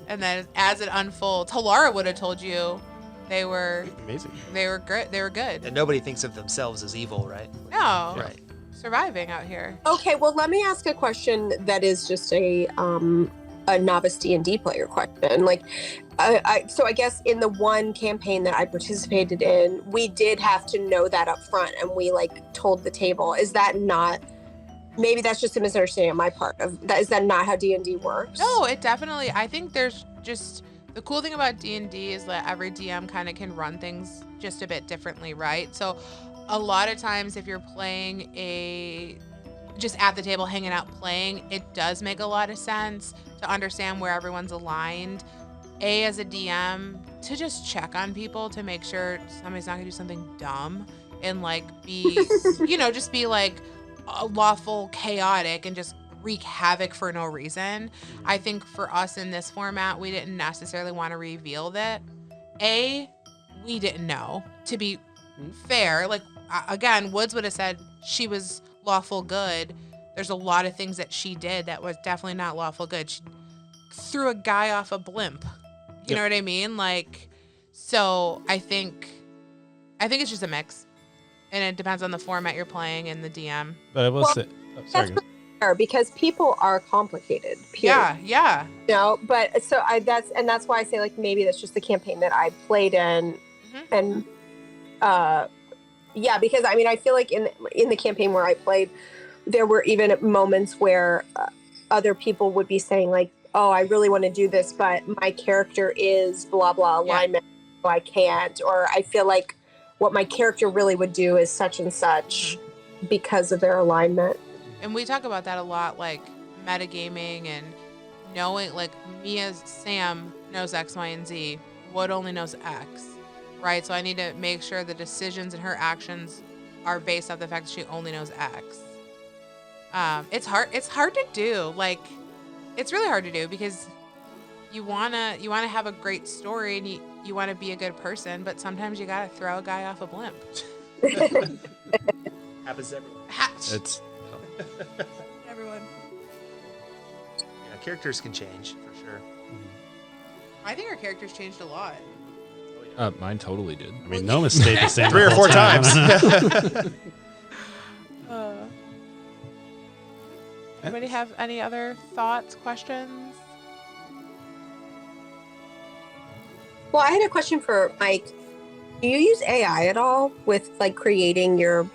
And then as it unfolds, Halara would have told you they were Amazing. great, they were good. And nobody thinks of themselves as evil, right? No, Right. surviving out here. okay, well, let me ask a question that is just a novice D&D player question. Like, so I guess in the one campaign that I participated in, we did have to know that up front, and we like told the table. Is that not? Maybe that's just a misunderstanding on my part. Is that not how D&D works? No, it definitely. I think there's just the cool thing about D&D is that every DM kind of can run things just a bit differently, right? So a lot of times if you're playing just at the table hanging out playing, it does make a lot of sense to understand where everyone's aligned. As a DM, to just check on people to make sure somebody's not gonna do something dumb and like be, just be like lawful chaotic and just wreak havoc for no reason. I think for us in this format, we didn't necessarily want to reveal that. We didn't know, to be fair. Like, again, Woods would have said she was lawful good. There's a lot of things that she did that was definitely not lawful good. threw a guy off a blimp. You know what I mean? Like, so I think it's just a mix, and it depends on the format you're playing and the DM. But I will say, sorry. That's fair because people are complicated. Period. Yeah. You know, but so that's why I say like maybe that's just the campaign that I played in, and because I mean I feel like in the campaign where I played, there were even moments where other people would be saying like, oh, I really want to do this, but my character is blah blah alignment, so I can't, or I feel like what my character really would do is such and such because of their alignment. And we talk about that a lot, like metagaming and knowing, like me as Sam knows X, Y, and Z. Wood only knows X, right? So I need to make sure the decisions and her actions are based off the fact that she only knows X. It's hard to do. Like, it's really hard to do because you wanna have a great story and you want to be a good person, but sometimes you gotta throw a guy off a blimp. Happens to everyone. It's Everyone. Yeah, characters can change for sure. I think our characters changed a lot. Mine totally did. I mean, Noma stayed the same 3 or the 4 whole time. times. Anybody have any other thoughts, questions? Well, I had a question for Mike. Do you use AI at all with like creating your?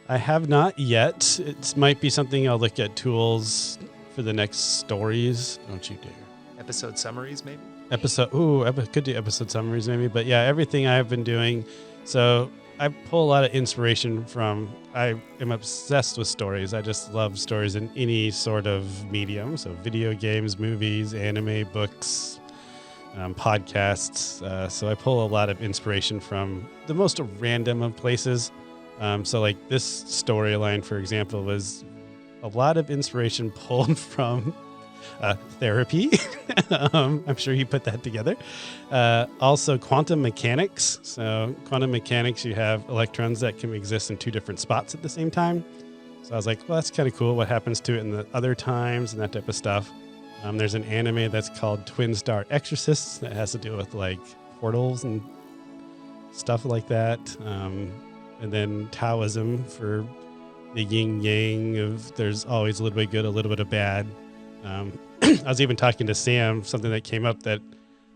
I have not yet. It might be something I'll look at tools for the next stories. Don't you dare. Episode summaries, maybe? Could do episode summaries maybe. But yeah, everything I've been doing. So I pull a lot of inspiration from, I am obsessed with stories. I just love stories in any sort of medium. So video games, movies, anime, books, podcasts. So I pull a lot of inspiration from the most random of places. So like this storyline, for example, was a lot of inspiration pulled from therapy. I'm sure he put that together. Also quantum mechanics. So quantum mechanics, you have electrons that can exist in 2 different spots at the same time. So I was like, well, that's kind of cool. What happens to it in the other times and that type of stuff. There's an anime that's called Twin Star Exorcists that has to do with like portals and stuff like that. And then Taoism for the yin yang of there's always a little bit of good, a little bit of bad. I was even talking to Sam, something that came up that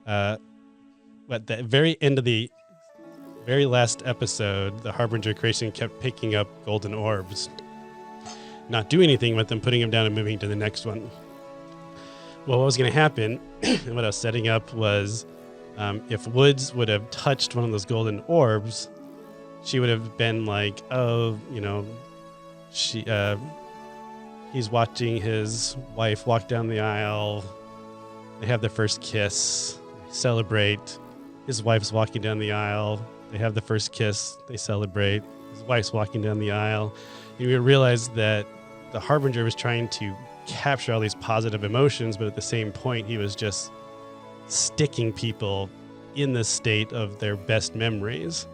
at the very end of the very last episode, the Harbinger creation kept picking up golden orbs, not doing anything with them, putting them down and moving to the next one. Well, what was going to happen and what I was setting up was if Woods would have touched one of those golden orbs, she would have been like, oh, you know, he's watching his wife walk down the aisle. They have their first kiss, celebrate. His wife's walking down the aisle. They have the first kiss, they celebrate. His wife's walking down the aisle. And we realized that the Harbinger was trying to capture all these positive emotions, but at the same point, he was just sticking people in the state of their best memories.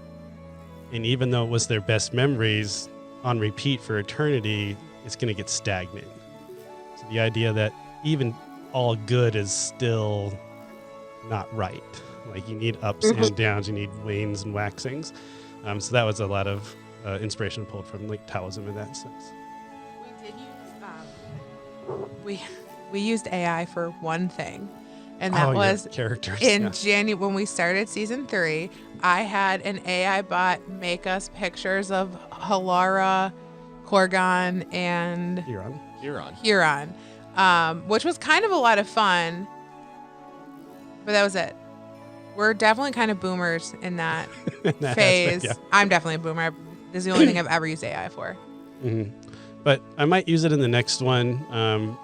And even though it was their best memories on repeat for eternity, it's going to get stagnant. So the idea that even all good is still not right. Like you need ups and downs, you need wanes and waxings. So that was a lot of inspiration pulled from like Taoism in that sense. We did use we used AI for one thing, and that was characters in January when we started season 3. I had an AI bot make us pictures of Halara, Korgon, and Huron, which was kind of a lot of fun. But that was it. We're definitely kind of boomers in that phase. Aspect, yeah. I'm definitely a boomer. This is the only thing I've ever used AI for. Mm-hmm. But I might use it in the next one.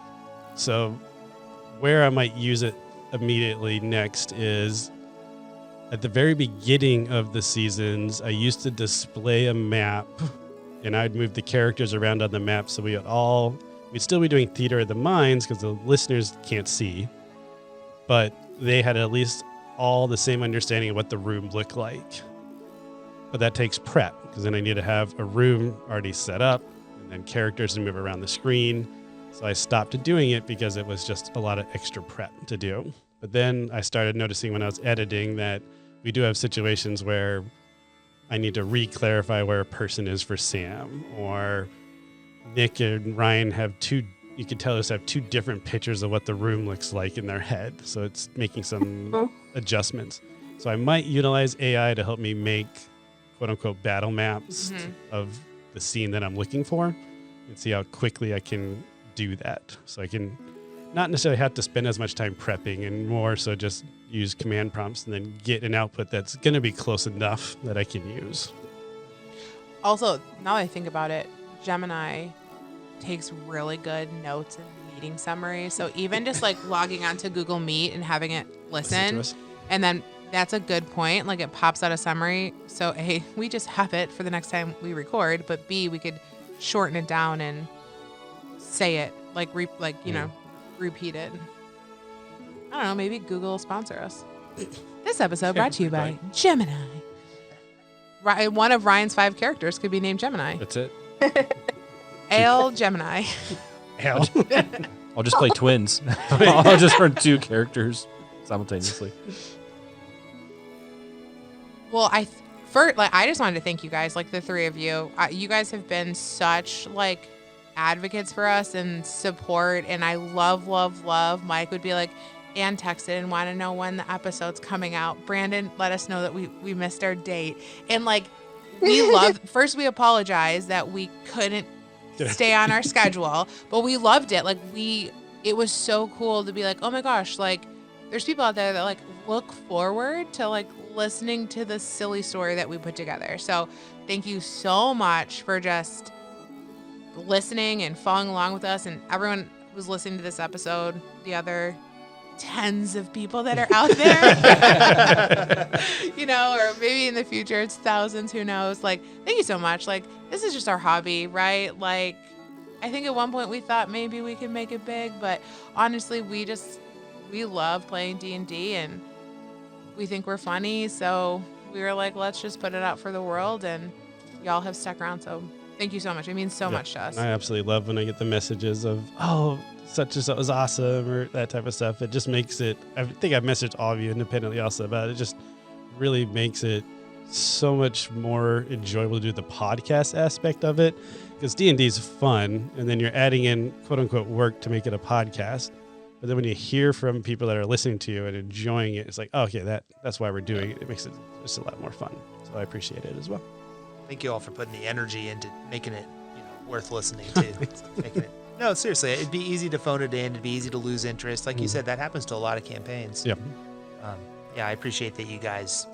So where I might use it immediately next is at the very beginning of the seasons, I used to display a map and I'd move the characters around on the map. So we'd still be doing theater of the minds because the listeners can't see, but they had at least all the same understanding of what the room looked like. But that takes prep because then I need to have a room already set up and then characters to move around the screen. So I stopped doing it because it was just a lot of extra prep to do. But then I started noticing when I was editing that we do have situations where I need to re-clarify where a person is for Sam, or Nick and Ryan have you can tell us have two different pictures of what the room looks like in their head. So it's making some adjustments. So I might utilize AI to help me make quote unquote battle maps of the scene that I'm looking for and see how quickly I can do that. So I can not necessarily have to spend as much time prepping and more so just use command prompts and then get an output that's going to be close enough that I can use. Also, now that I think about it, Gemini takes really good notes and meeting summaries. So even just like logging onto Google Meet and having it listen, and then that's a good point. Like it pops out a summary. So A, we just have it for the next time we record, but B, we could shorten it down and say it like, repeat it. I don't know, maybe Google will sponsor us. This episode brought to you by Gemini. One of Ryan's 5 characters could be named Gemini. That's it. Ale Gemini. Ale. I'll just play twins. I'll just run 2 characters simultaneously. Well, I just wanted to thank you guys, like the 3 of you. You guys have been such like advocates for us and support, and I love. Mike would be like, Ann texted and want to know when the episode's coming out. Brandon let us know that we missed our date, and like we love. First, we apologize that we couldn't stay on our schedule, but we loved it. Like it was so cool to be like, oh my gosh, like there's people out there that like look forward to like listening to the silly story that we put together. So thank you so much for just listening and following along with us, and everyone who's listening to this episode, the other tens of people that are out there, or maybe in the future it's thousands, who knows. Like, thank you so much. Like, this is just our hobby, right? Like, I think at one point we thought maybe we could make it big, but honestly, we love playing D&D and we think we're funny. So we were like, let's just put it out for the world, and y'all have stuck around. So thank you so much. It means so much to us. I absolutely love when I get the messages of, such and such was awesome, or that type of stuff. It just makes it, I think I've messaged all of you independently also about it. It just really makes it so much more enjoyable to do the podcast aspect of it, because D&D is fun, and then you're adding in quote unquote work to make it a podcast. But then when you hear from people that are listening to you and enjoying it, it's like, oh, okay, that's why we're doing it. It makes it just a lot more fun. So I appreciate it as well. Thank you all for putting the energy into making it, worth listening to. Making it. No, seriously, it'd be easy to phone it in. It'd be easy to lose interest. Like you said, that happens to a lot of campaigns. Yep. I appreciate that you guys,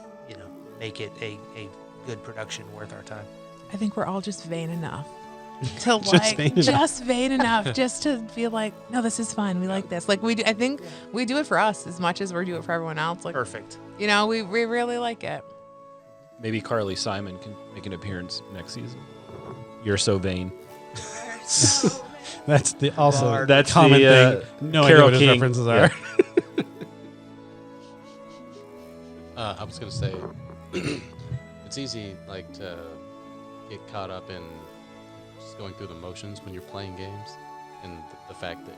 make it a good production worth our time. I think we're all just vain enough to vain enough just to be like, no, this is fun. We like this. Like I think we do it for us as much as we do it for everyone else. Like, perfect. We really like it. Maybe Carly Simon can make an appearance next season. You're so vain. That's the that's common the, thing. No Carol idea what his King references are. I was gonna say, it's easy to get caught up in just going through the motions when you're playing games, and the fact that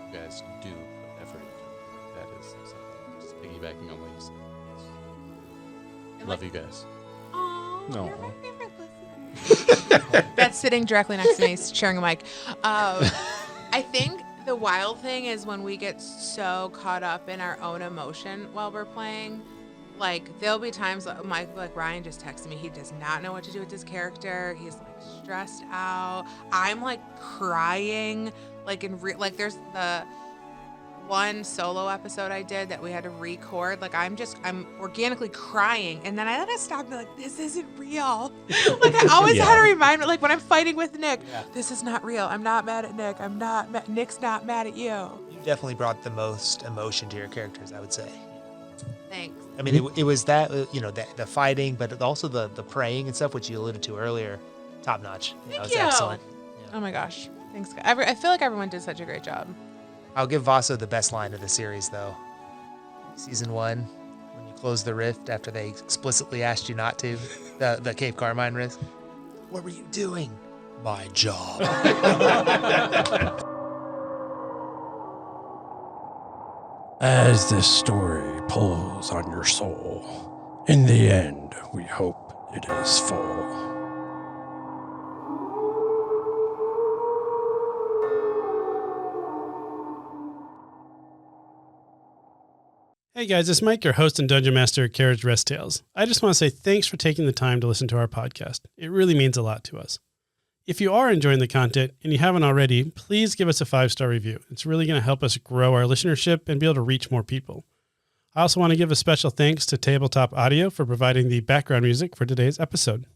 you guys do put effort into it. That is something. Just piggybacking on what you said. Love you guys. No. That's sitting directly next to me, sharing a mic. I think the wild thing is when we get so caught up in our own emotion while we're playing. Like, there'll be times like Ryan just texted me. He does not know what to do with his character. He's like stressed out. I'm like crying. Like there's the one solo episode I did that we had to record. Like I'm organically crying, and then I had to stop and be like, this isn't real. Like I always had to remind me, like when I'm fighting with Nick, this is not real. I'm not mad at Nick. Nick's not mad at you. You definitely brought the most emotion to your characters, I would say. Thanks. I mean, it was that, the fighting, but also the praying and stuff, which you alluded to earlier. Top notch. That was excellent. Yeah. Oh my gosh. Thanks. I feel like everyone did such a great job. I'll give Vaso the best line of the series, though. Season 1, when you close the rift after they explicitly asked you not to, the Cape Carmine rift. What were you doing? My job. as this story pulls on your soul. In the end, we hope it is full. Hey guys, it's Mike, your host and Dungeon Master at Carriage Rest Tales. I just want to say thanks for taking the time to listen to our podcast. It really means a lot to us. If you are enjoying the content and you haven't already, please give us a 5-star review. It's really going to help us grow our listenership and be able to reach more people. I also want to give a special thanks to Tabletop Audio for providing the background music for today's episode.